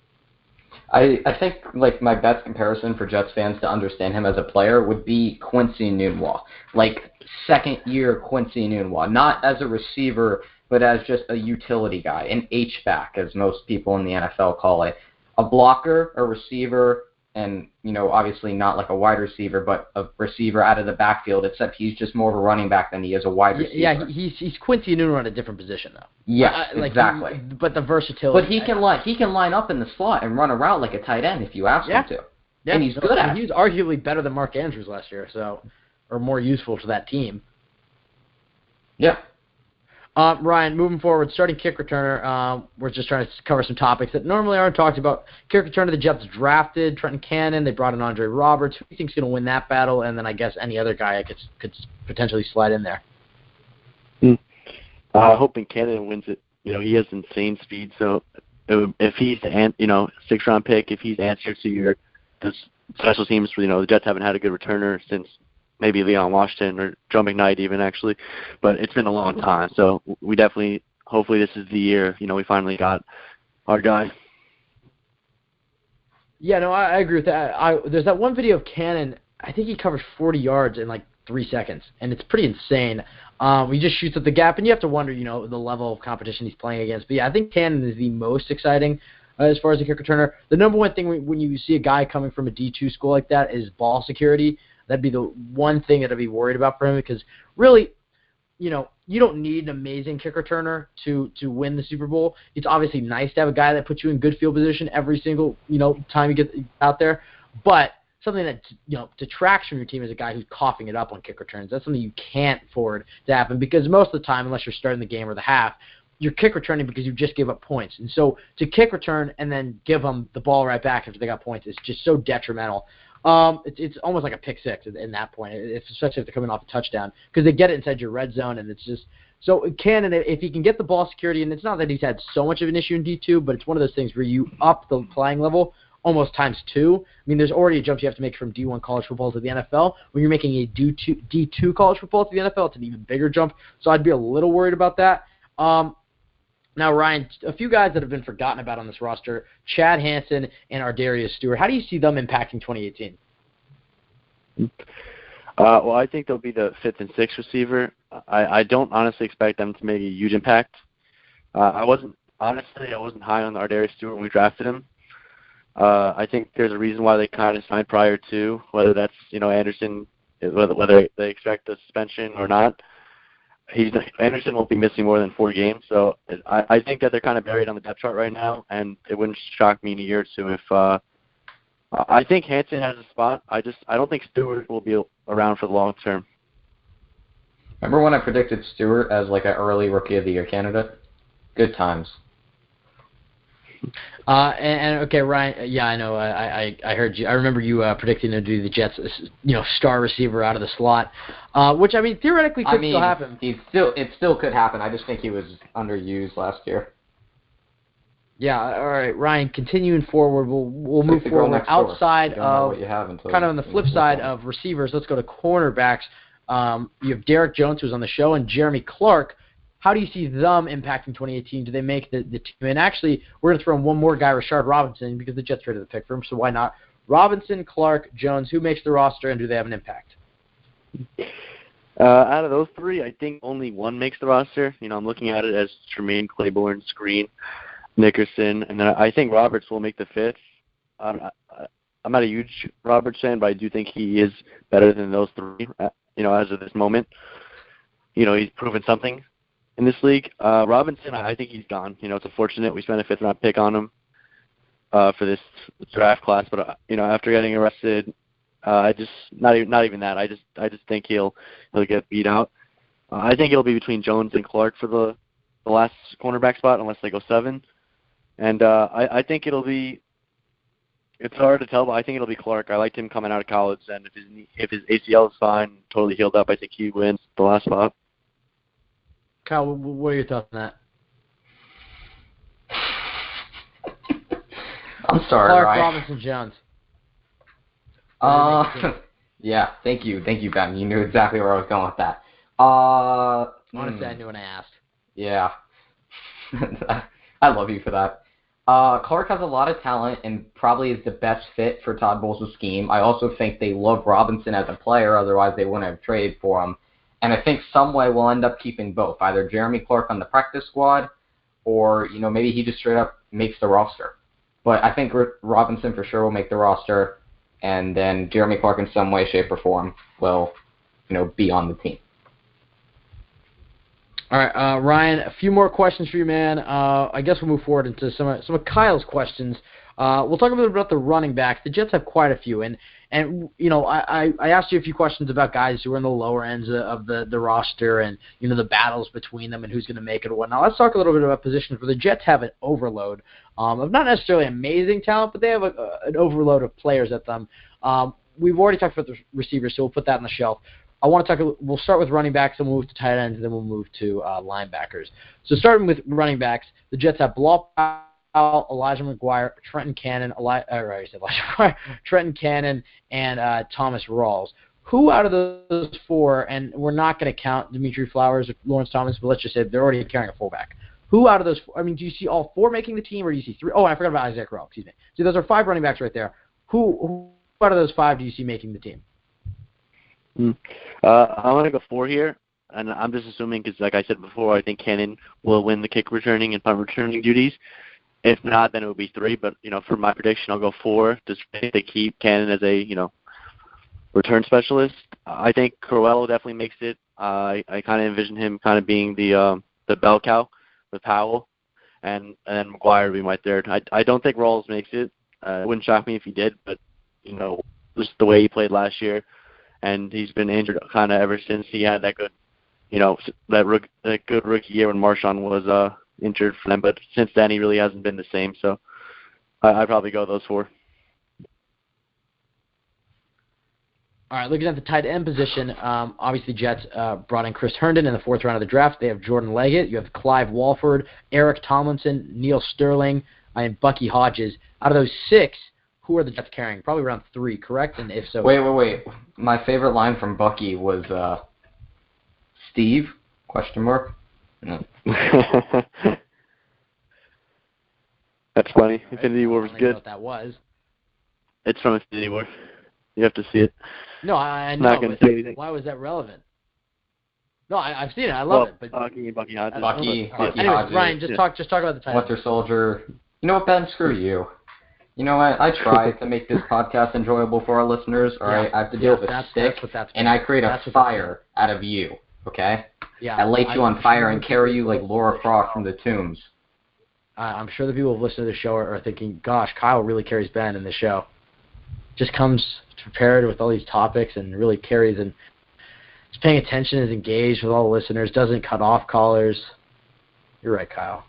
Speaker 4: I think my best comparison for Jets fans to understand him as a player would be Quincy Enunwa, second-year Quincy Enunwa, not as a receiver, but as just a utility guy, an H-back, as most people in the NFL call it, a blocker, a receiver, and obviously not like a wide receiver, but a receiver out of the backfield. Except he's just more of a running back than he is a wide receiver.
Speaker 3: Yeah, he's Quincy Enunwa in a different position though.
Speaker 4: Yes, exactly.
Speaker 3: But the versatility.
Speaker 4: But he can line up in the slot and run a route like a tight end if you ask him to.
Speaker 3: Yeah,
Speaker 4: and he's good at it.
Speaker 3: He was arguably better than Mark Andrews last year, or more useful to that team.
Speaker 4: Yeah.
Speaker 3: Ryan, moving forward, starting kick returner, we're just trying to cover some topics that normally aren't talked about. Kick returner, the Jets drafted Trenton Cannon. They brought in Andre Roberts. Who do you think is going to win that battle? And then I guess any other guy could potentially slide in there.
Speaker 8: Hoping Cannon wins it. He has insane speed. So if he's the 6th round pick, if he's answered to your special teams, the Jets haven't had a good returner since maybe Leon Washington or Joe McKnight even actually, but it's been a long time. So we definitely, hopefully this is the year, we finally got our guy.
Speaker 3: Yeah, no, I agree with that. There's that one video of Cannon, I think he covers 40 yards in 3 seconds, and it's pretty insane. He just shoots at the gap, and you have to wonder, the level of competition he's playing against. But yeah, I think Cannon is the most exciting as far as a kick returner. The number one thing when you see a guy coming from a D2 school like that is ball security. That'd be the one thing that I'd be worried about for him because really, you don't need an amazing kick returner to win the Super Bowl. It's obviously nice to have a guy that puts you in good field position every single, time you get out there. But something that, detracts from your team is a guy who's coughing it up on kick returns. That's something you can't afford to happen because most of the time, unless you're starting the game or the half, you're kick returning because you just gave up points. And so to kick return and then give them the ball right back after they got points is just so detrimental. It's almost like a pick six in that point, especially if they're coming off a touchdown, because they get it inside your red zone, and it's just so Cannon, if he can get the ball security, and it's not that he's had so much of an issue in D2, but it's one of those things where you up the playing level almost times 2. I mean, there's already a jump you have to make from D1 college football to the NFL. When you're making a D2 college football to the NFL, it's an even bigger jump, so I'd be a little worried about that. Now, Ryan, a few guys that have been forgotten about on this roster, Chad Hansen and Ardarius Stewart. How do you see them impacting 2018?
Speaker 8: Well, I think they'll be the 5th and 6th receiver. I don't honestly expect them to make a huge impact. I wasn't high on Ardarius Stewart when we drafted him. I think there's a reason why they kind of signed prior to, whether that's Anderson, whether they expect a suspension or not. Anderson won't be missing more than 4 games, so I think that they're kind of buried on the depth chart right now, and it wouldn't shock me in a year or two if I think Hansen has a spot. I don't think Stewart will be around for the long term.
Speaker 4: Remember when I predicted Stewart as like an early Rookie of the Year candidate? Good times.
Speaker 3: And okay, Ryan. Yeah, I know. I heard you. I remember you predicting to do the Jets, star receiver out of the slot, which I mean theoretically could still happen.
Speaker 4: It still could happen. I just think he was underused last year.
Speaker 3: Yeah. All right, Ryan. Continuing forward, we'll move forward outside of kind of on the flip side of receivers. Let's go to cornerbacks. You have Derek Jones, who's on the show, and Jeremy Clark. How do you see them impacting 2018? Do they make the team? And actually, we're going to throw in one more guy, Rashard Robinson, because the Jets traded the pick for him, so why not? Robinson, Clark, Jones, who makes the roster, and do they have an impact?
Speaker 8: Out of those 3, I think only one makes the roster. I'm looking at it as Tremaine, Claiborne, Screen, Nickerson, and then I think Roberts will make the 5th. I'm not a huge Roberts fan, but I do think he is better than those 3, as of this moment. He's proven something in this league. Robinson, I think he's gone. It's unfortunate we spent a 5th-round pick on him for this draft class, but after getting arrested, I just not even that. I just think he'll get beat out. I think it'll be between Jones and Clark for the last cornerback spot, unless they go 7. And I think it'll be. It's hard to tell, but I think it'll be Clark. I liked him coming out of college, and if his ACL is fine, totally healed up, I think he wins the last spot.
Speaker 3: Kyle, what are your thoughts on that?
Speaker 4: I'm sorry,
Speaker 3: Clark,
Speaker 4: Ryan.
Speaker 3: Robinson, Jones.
Speaker 4: Yeah, thank you, Ben. You knew exactly where I was going with that.
Speaker 3: Honestly, I knew when I asked.
Speaker 4: Yeah. I love you for that. Clark has a lot of talent and probably is the best fit for Todd Bowles' scheme. I also think they love Robinson as a player, otherwise they wouldn't have traded for him. And I think some way we'll end up keeping both, either Jeremy Clark on the practice squad or, maybe he just straight up makes the roster. But I think Robinson for sure will make the roster, and then Jeremy Clark in some way, shape, or form will, be on the team.
Speaker 3: All right, Ryan, a few more questions for you, man. I guess we'll move forward into some of Kyle's questions. We'll talk a little bit about the running backs. The Jets have quite a few, and I asked you a few questions about guys who are in the lower ends of the roster and, the battles between them and who's going to make it or whatnot. Let's talk a little bit about positions where the Jets have an overload of not necessarily amazing talent, but they have an overload of players at them. We've already talked about the receivers, so we'll put that on the shelf. We'll start with running backs, then we'll move to tight ends, and then we'll move to linebackers. So starting with running backs, the Jets have Bilal Powell, Elijah McGuire, Trenton Cannon, Trenton Cannon, and Thomas Rawls. Who out of those 4, and we're not going to count Dimitri Flowers or Lawrence Thomas, but let's just say they're already carrying a fullback. Who out of those 4, do you see all 4 making the team, or do you see 3? Oh, I forgot about Isaiah Crowell, excuse me. So those are 5 running backs right there. Who out of those 5 do you see making the team?
Speaker 8: I want to go 4 here, and I'm just assuming because, like I said before, I think Cannon will win the kick returning and punt returning duties. If not, then it would be 3. But for my prediction, I'll go 4. Just to keep Cannon as a return specialist. I think Crowell definitely makes it. I kind of envision him kind of being the bell cow with Powell, and then McGuire would be my 3rd. I don't think Rawls makes it. It wouldn't shock me if he did, but just the way he played last year. And he's been injured kind of ever since he had that good, that good rookie year when Marshawn was injured for them. But since then, he really hasn't been the same. So I'd probably go those 4.
Speaker 3: All right, looking at the tight end position, obviously Jets brought in Chris Herndon in the 4th round of the draft. They have Jordan Leggett. You have Clive Walford, Eric Tomlinson, Neil Sterling, and Bucky Hodges. Out of those 6, who are the Jets carrying? Probably around 3, correct? And if so,
Speaker 4: wait. My favorite line from Bucky was Steve? ? No.
Speaker 8: That's funny. Infinity War was good.
Speaker 3: I don't know what that was.
Speaker 8: It's from Infinity War. You have to see it.
Speaker 3: No, I know.
Speaker 8: Not going to say anything.
Speaker 3: Why was that relevant? No, I've seen it. I love it. But
Speaker 8: Bucky Hodges.
Speaker 4: Bucky
Speaker 3: anyways,
Speaker 4: Hodges.
Speaker 3: Ryan, just talk about the title.
Speaker 4: Winter Soldier. You know what, Ben? Screw you. You know what? I try to make this podcast enjoyable for our listeners. All right, I have to deal with a stick, and I create a fire out of you. Okay?
Speaker 3: Yeah.
Speaker 4: I light you on fire and carry you like Laura Croft from the tombs.
Speaker 3: I'm sure the people who listen to the show are thinking, "Gosh, Kyle really carries Ben in the show. Just comes prepared with all these topics and really carries and is paying attention, is engaged with all the listeners, doesn't cut off callers." You're right, Kyle.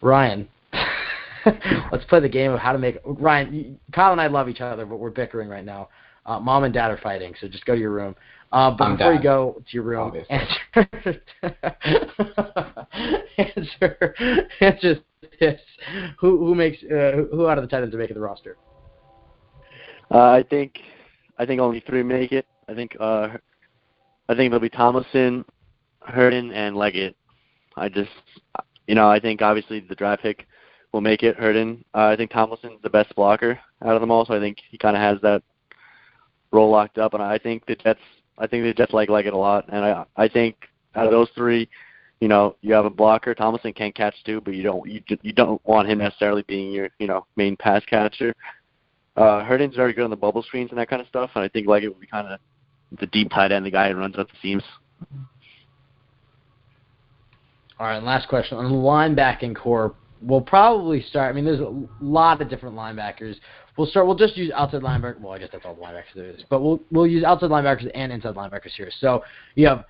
Speaker 3: Ryan, let's play the game of how to make Ryan. Kyle and I love each other, but we're bickering right now. Mom and Dad are fighting, so just go to your room. But before you go to your room, answer this: who out of the Titans are making the roster?
Speaker 8: I think only 3 make it. I think it'll be Tomlinson, Herndon, and Leggett. I think obviously the draft pick will make it. Herndon. I think Tomlinson's the best blocker out of them all, so I think he kind of has that role locked up. And I think the Jets like Leggett a lot. And I think out of those 3, you have a blocker. Tomlinson can catch too, but you don't want him necessarily being your main pass catcher. Herndon's very good on the bubble screens and that kind of stuff, and I think Leggett will be kind of the deep tight end, the guy who runs up the seams.
Speaker 3: All right, and last question. On the linebacking core, we'll probably start. I mean, there's a lot of different linebackers. We'll just use outside linebackers. Well, I guess that's all the linebackers there is. But we'll use outside linebackers and inside linebackers here. So you have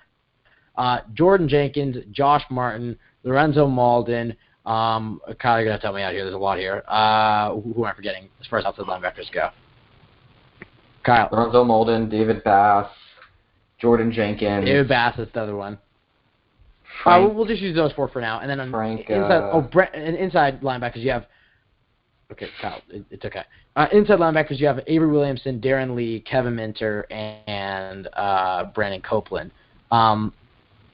Speaker 3: Jordan Jenkins, Josh Martin, Lorenzo Malden. Kyle, you're going to help me out here. There's a lot here. Who am I forgetting as far as outside linebackers go? Kyle.
Speaker 4: Lorenzo Malden, David Bass, Jordan Jenkins.
Speaker 3: David Bass is the other one. We'll just use those 4 for now. And then inside linebackers, you have – okay, Kyle, it's okay. Inside linebackers, you have Avery Williamson, Darren Lee, Kevin Minter, and Brandon Copeland.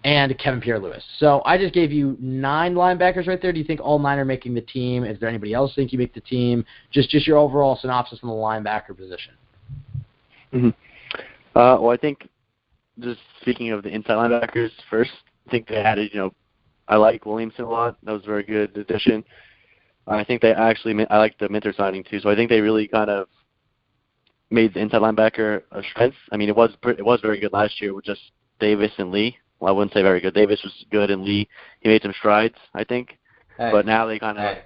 Speaker 3: And Kevin Pierre-Louis. So I just gave you 9 linebackers right there. Do you think all 9 are making the team? Is there anybody else think you make the team? Just your overall synopsis on the linebacker position.
Speaker 8: Mm-hmm. Well, I think just speaking of the inside linebackers first, I think they added, I like Williamson a lot. That was a very good addition. I think I like the Minter signing too. So I think they really kind of made the inside linebacker a strength. I mean, it was very good last year with just Davis and Lee. Well, I wouldn't say very good. Davis was good, and Lee, he made some strides, I think.
Speaker 4: Hey,
Speaker 8: but now they kind of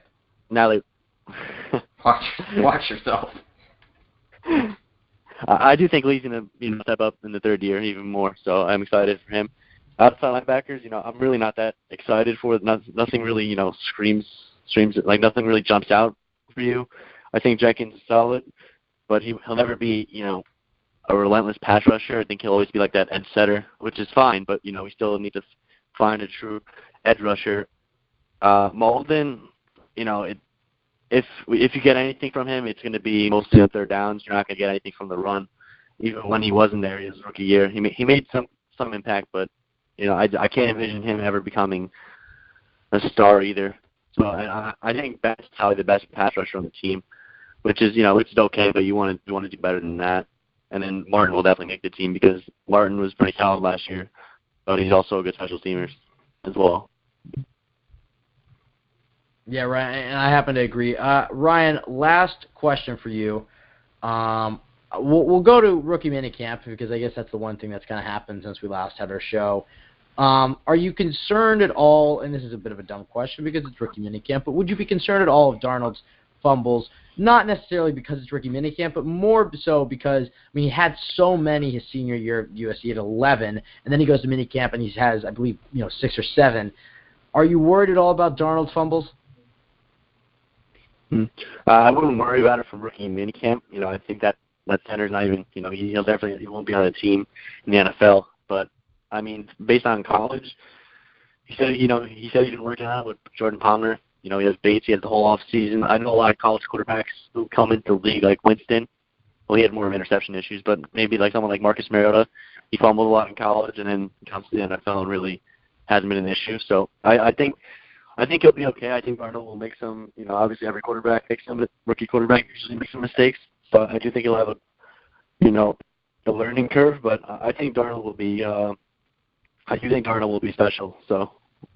Speaker 4: watch yourself.
Speaker 8: I do think Lee's going to step up in the 3rd year even more, so I'm excited for him. Outside linebackers, I'm really not that excited for it. Nothing really, screams like nothing really jumps out for you. I think Jenkins is solid, but he'll never be, a relentless pass rusher. I think he'll always be like that edge setter, which is fine, but we still need to find a true edge rusher. Malden, if you get anything from him, it's going to be mostly on 3rd downs. You're not going to get anything from the run. Even when he wasn't there his rookie year, he made some impact, but I can't envision him ever becoming a star either. So I think that's probably the best pass rusher on the team, which is okay, but you want to do better than that. And then Martin will definitely make the team because Martin was pretty solid last year, but he's also a good special teamer as well.
Speaker 3: Yeah, Ryan, and I happen to agree. Ryan, last question for you. We'll go to rookie minicamp because I guess that's the one thing that's kind of happened since we last had our show. Are you concerned at all, and this is a bit of a dumb question because it's rookie minicamp, but would you be concerned at all of Darnold's fumbles? Not necessarily because it's rookie minicamp, but more so because, he had so many his senior year at USC. He had 11, and then he goes to minicamp and he has, I believe, 6 or 7. Are you worried at all about Darnold's fumbles?
Speaker 8: I wouldn't worry about it from rookie minicamp. I think that center's not even, he won't be on the team in the NFL. But, based on college, he said he didn't work out with Jordan Palmer. He has Bates. He has the whole offseason. I know a lot of college quarterbacks who come into the league, like Winston. Well, he had more of interception issues, but maybe like someone like Marcus Mariota, he fumbled a lot in college and then comes to the NFL and really hasn't been an issue. So I think he'll be okay. I think Darnold will make some, obviously every quarterback makes some, rookie quarterback usually makes some mistakes, but I do think he'll have a learning curve, but I think Darnold will be I do think Darnold will be special, so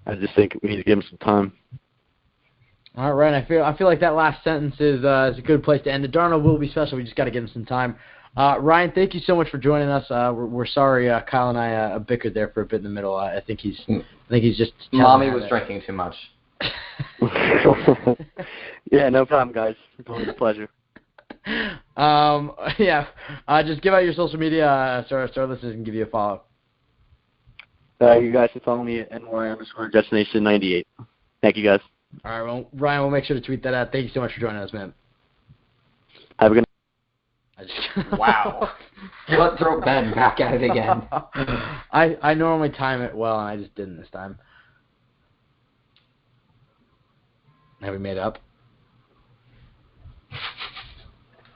Speaker 8: I just think we need to give him some time.
Speaker 3: All right, I feel like that last sentence is a good place to end it. Darnold will be special. We just got to give him some time. Ryan, thank you so much for joining us. We're sorry Kyle and I bickered there for a bit in the middle. I think he's just.
Speaker 4: Mommy was drinking too much.
Speaker 8: Yeah, no problem, guys. It's always a pleasure.
Speaker 3: Just give out your social media so our listeners can give you a follow.
Speaker 8: You guys can follow me at NY_Destination98. Thank you, guys.
Speaker 3: All right, well, Ryan, we'll make sure to tweet that out. Thank you so much for joining us, man.
Speaker 8: Have a good
Speaker 3: night.
Speaker 4: Wow. Let's throw Ben back at it again.
Speaker 3: I normally time it well, and I just didn't this time. Have we made up?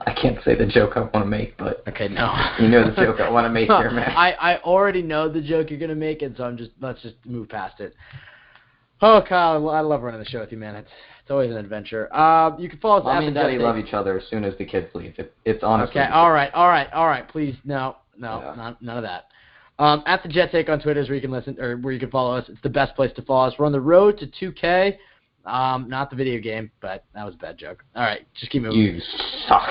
Speaker 4: I can't say the joke I want to make, but
Speaker 3: okay, no.
Speaker 4: You know the joke I want to make here, man.
Speaker 3: I already know the joke you're gonna make, and so let's just move past it. Oh, Kyle, I love running the show with you, man. It's always an adventure. You can follow us.
Speaker 4: Mommy and Daddy love each other as soon as the kids leave. It's honestly.
Speaker 3: Okay, all right. Please, no, none of that. At the Jet Take on Twitter is where you can listen, or where you can follow us. It's the best place to follow us. We're on the road to 2K. Not the video game, but that was a bad joke. All right, just keep moving.
Speaker 4: You suck.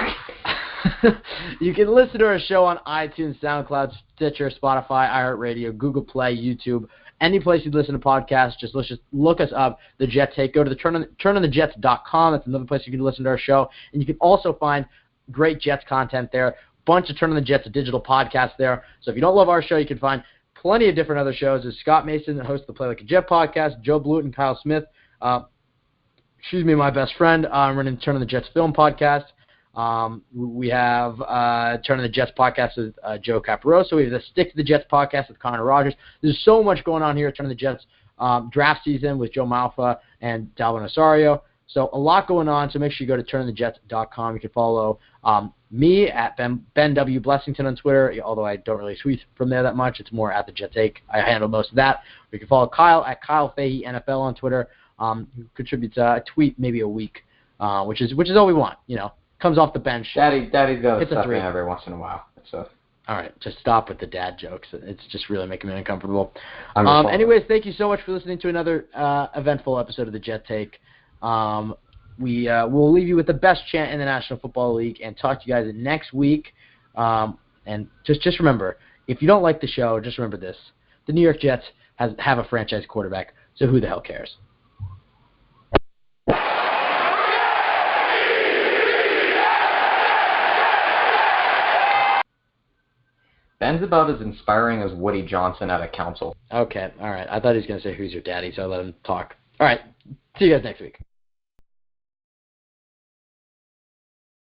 Speaker 3: You can listen to our show on iTunes, SoundCloud, Stitcher, Spotify, iHeartRadio, Google Play, YouTube, any place you listen to podcasts. Just look us up, The Jet Take. Go to the turnonthejets.com. That's another place you can listen to our show. And you can also find great Jets content there. Bunch of Turn on the Jets digital podcasts there. So if you don't love our show, you can find plenty of different other shows. There's Scott Mason that hosts the Play Like a Jet podcast, Joe Blewett and Kyle Smith. My best friend, running Turn on the Jets film podcast. We have Turn on the Jets podcast with Joe Caporoso. We have the Stick to the Jets podcast with Connor Rogers. There's so much going on here at Turn on the Jets draft season with Joe Malfa and Dalvin Osario. So a lot going on, so make sure you go to turnonthejets.com. You can follow me at Ben W. Blessington on Twitter, although I don't really tweet from there that much. It's more at the Jet Take. I handle most of that. You can follow Kyle at Kyle Fahey NFL on Twitter. Who contributes a tweet maybe a week, which is all we want. Comes off the bench.
Speaker 4: Daddy's got to step in every once in a while. All
Speaker 3: right, just stop with the dad jokes. It's just really making me uncomfortable. Anyways, thank you so much for listening to another eventful episode of the Jet Take. We'll leave you with the best chant in the National Football League and talk to you guys next week. And just remember, if you don't like the show, just remember this: the New York Jets have a franchise quarterback. So who the hell cares?
Speaker 4: Ben's about as inspiring as Woody Johnson at a council.
Speaker 3: Okay, all right. I thought he was going to say, who's your daddy, so I let him talk. All right, see you guys next week.